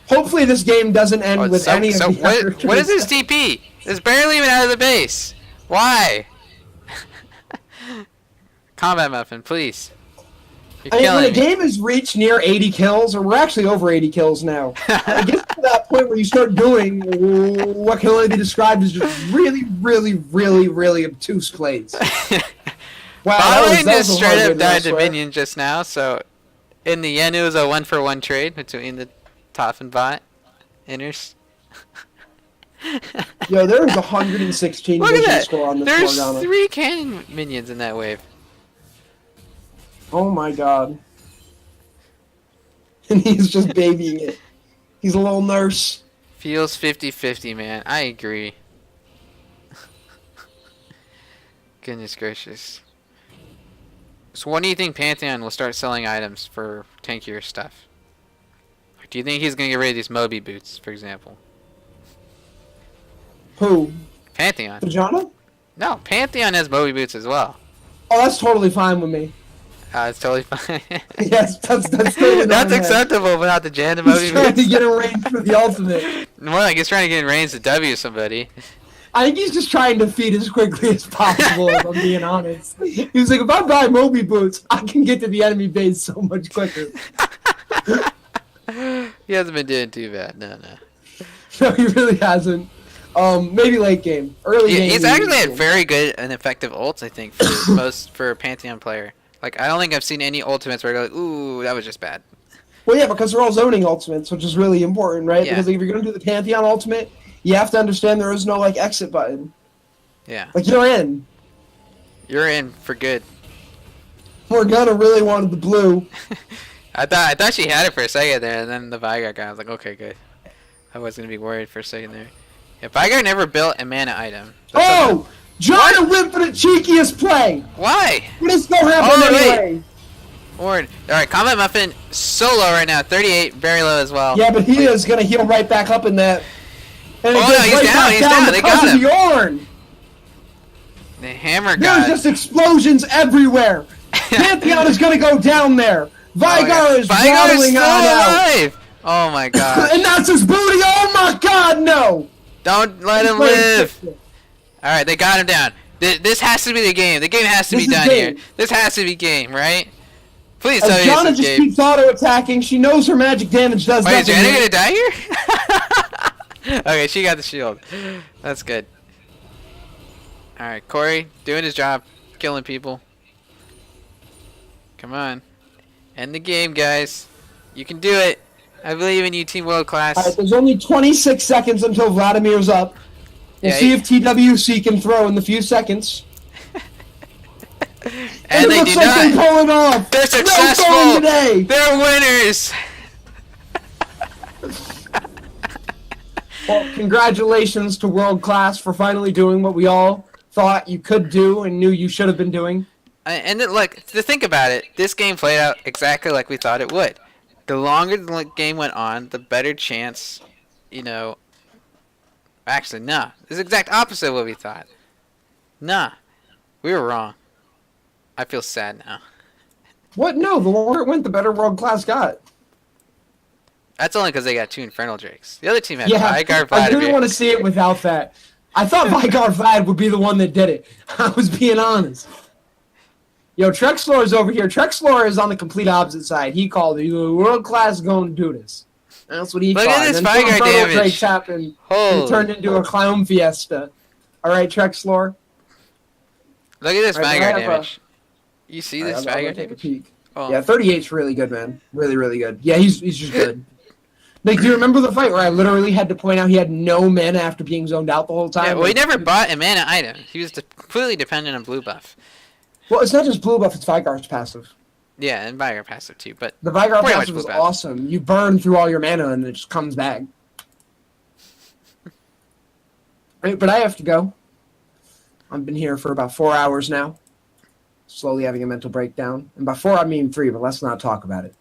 Hopefully this game doesn't end with any of the what is his TP? It's barely even out of the base. Why? Combat Muffin, please. You're when killing a me. game has reached near 80 kills, or we're actually over 80 kills now, it gets to that point where you start doing what can only be described as just really, really, really, really obtuse plays. Wow, Bottom that just was a straight hard up one, I died to swear. minion just now, so in the end it was a 1-for-1 trade between the top and bot inners. Yo, there was 116 Look at vision that! score on this There's Morgana. 3 cannon minions in that wave. Oh my god. And he's just babying it. He's a little nurse. Feels 50-50, man. I agree. Goodness gracious. So when do you think Pantheon will start selling items for tankier stuff? Do you think he's gonna get rid of these Moby boots, for example? Who? Pantheon. Vajana? No, Pantheon has Moby boots as well. Oh, that's totally fine with me. It's totally fine. Yes, that's totally That's fine. acceptable, but not the Jan Moby He's trying boots. to get in range for the ultimate. More like he's trying to get in range to W somebody. I think he's just trying to feed as quickly as possible, if I'm being honest. He was like, if I buy Moby boots, I can get to the enemy base so much quicker. He hasn't been doing too bad. No. No, he really hasn't. Maybe late game. Early game. He's actually had very good and effective ults, I think, for a Pantheon player. Like, I don't think I've seen any ultimates where I go, like, ooh, that was just bad. Well, yeah, because they're all zoning ultimates, which is really important, right? Yeah. Because if you're going to do the Pantheon ultimate, you have to understand there is no, like, exit button. Yeah. Like, you're in. You're in for good. Morgana really wanted the blue. I thought she had it for a second there, and then the Vigor guy, I was like, okay, good. I was going to be worried for a second there. Yeah, Vigor never built a mana item. Oh! Johnny went for the cheekiest play! Why? What is going to happen anyway? Alright, Combat Muffin so low right now, 38, very low as well. Yeah, but he is going to heal right back up in that. And it Oh, goes no, he's right down, back he's down down, they because got of Yorn! The Hammer There's God. just explosions everywhere! Pantheon is going to go down there! Vigor is waddling still on out! alive! Oh my god. And that's his booty! Oh my god, no! Don't let him live! Alright, they got him down. This has to be the game. The game has to be This is done game. here. This has to be game, right? Please tell As me Jana this is just game. keeps auto-attacking, she knows her magic damage does Wait, is nothing. Jana here. gonna die here? Okay, she got the shield. That's good. Alright, Corey, doing his job. Killing people. Come on. End the game, guys. You can do it. I believe in you, Team World Class. Alright, there's only 26 seconds until Vladimir's up. We'll Yeah, see if TWC can throw in the few seconds. And it they looks do like they not. pull it off. They're No successful. throwing today. They're winners. Well, congratulations to World Class for finally doing what we all thought you could do and knew you should have been doing. And look, to think about it, this game played out exactly like we thought it would. The longer the game went on, the better chance, you know. Actually, nah. It's the exact opposite of what we thought. Nah. We were wrong. I feel sad now. What? No, the longer it went, the better World Class got. That's only because they got 2 Infernal Drakes. The other team had Yeah, Vigar, I didn't Vladimir. want to see it without that. I thought Vigar Vlad would be the one that did it. I was being honest. Yo, Trexlor is over here. Trexlor is on the complete opposite side. He called it. World Class is going to do this. That's what he Look called. at this And then Vigar Infernal damage. Drakes happened. And Holy it turned into a clown fiesta. All right, Trexlor. Look at this All right, Vigar I have a- damage. You see this I'm gonna Vigar take a damage? peek. Oh. Yeah, 38's really good, man. Really, really good. Yeah, he's just good. Like, do you remember the fight where I literally had to point out he had no mana after being zoned out the whole time? Yeah, well, he Like, never bought a mana item. He was completely dependent on blue buff. Well, it's not just blue buff, it's Vigar's passive. Yeah, and Vigar passive too, but The Vigar Pretty much passive blue is passive. awesome. You burn through all your mana and it just comes back. Right, but I have to go. I've been here for about 4 hours now. Slowly having a mental breakdown. And by 4, I mean 3, but let's not talk about it.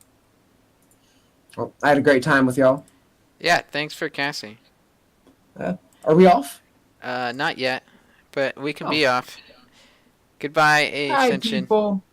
Well, I had a great time with y'all. Yeah, thanks for Cassie. Are we off? Not yet, but we can Oh. be off. Goodbye, Hi, Ascension. people.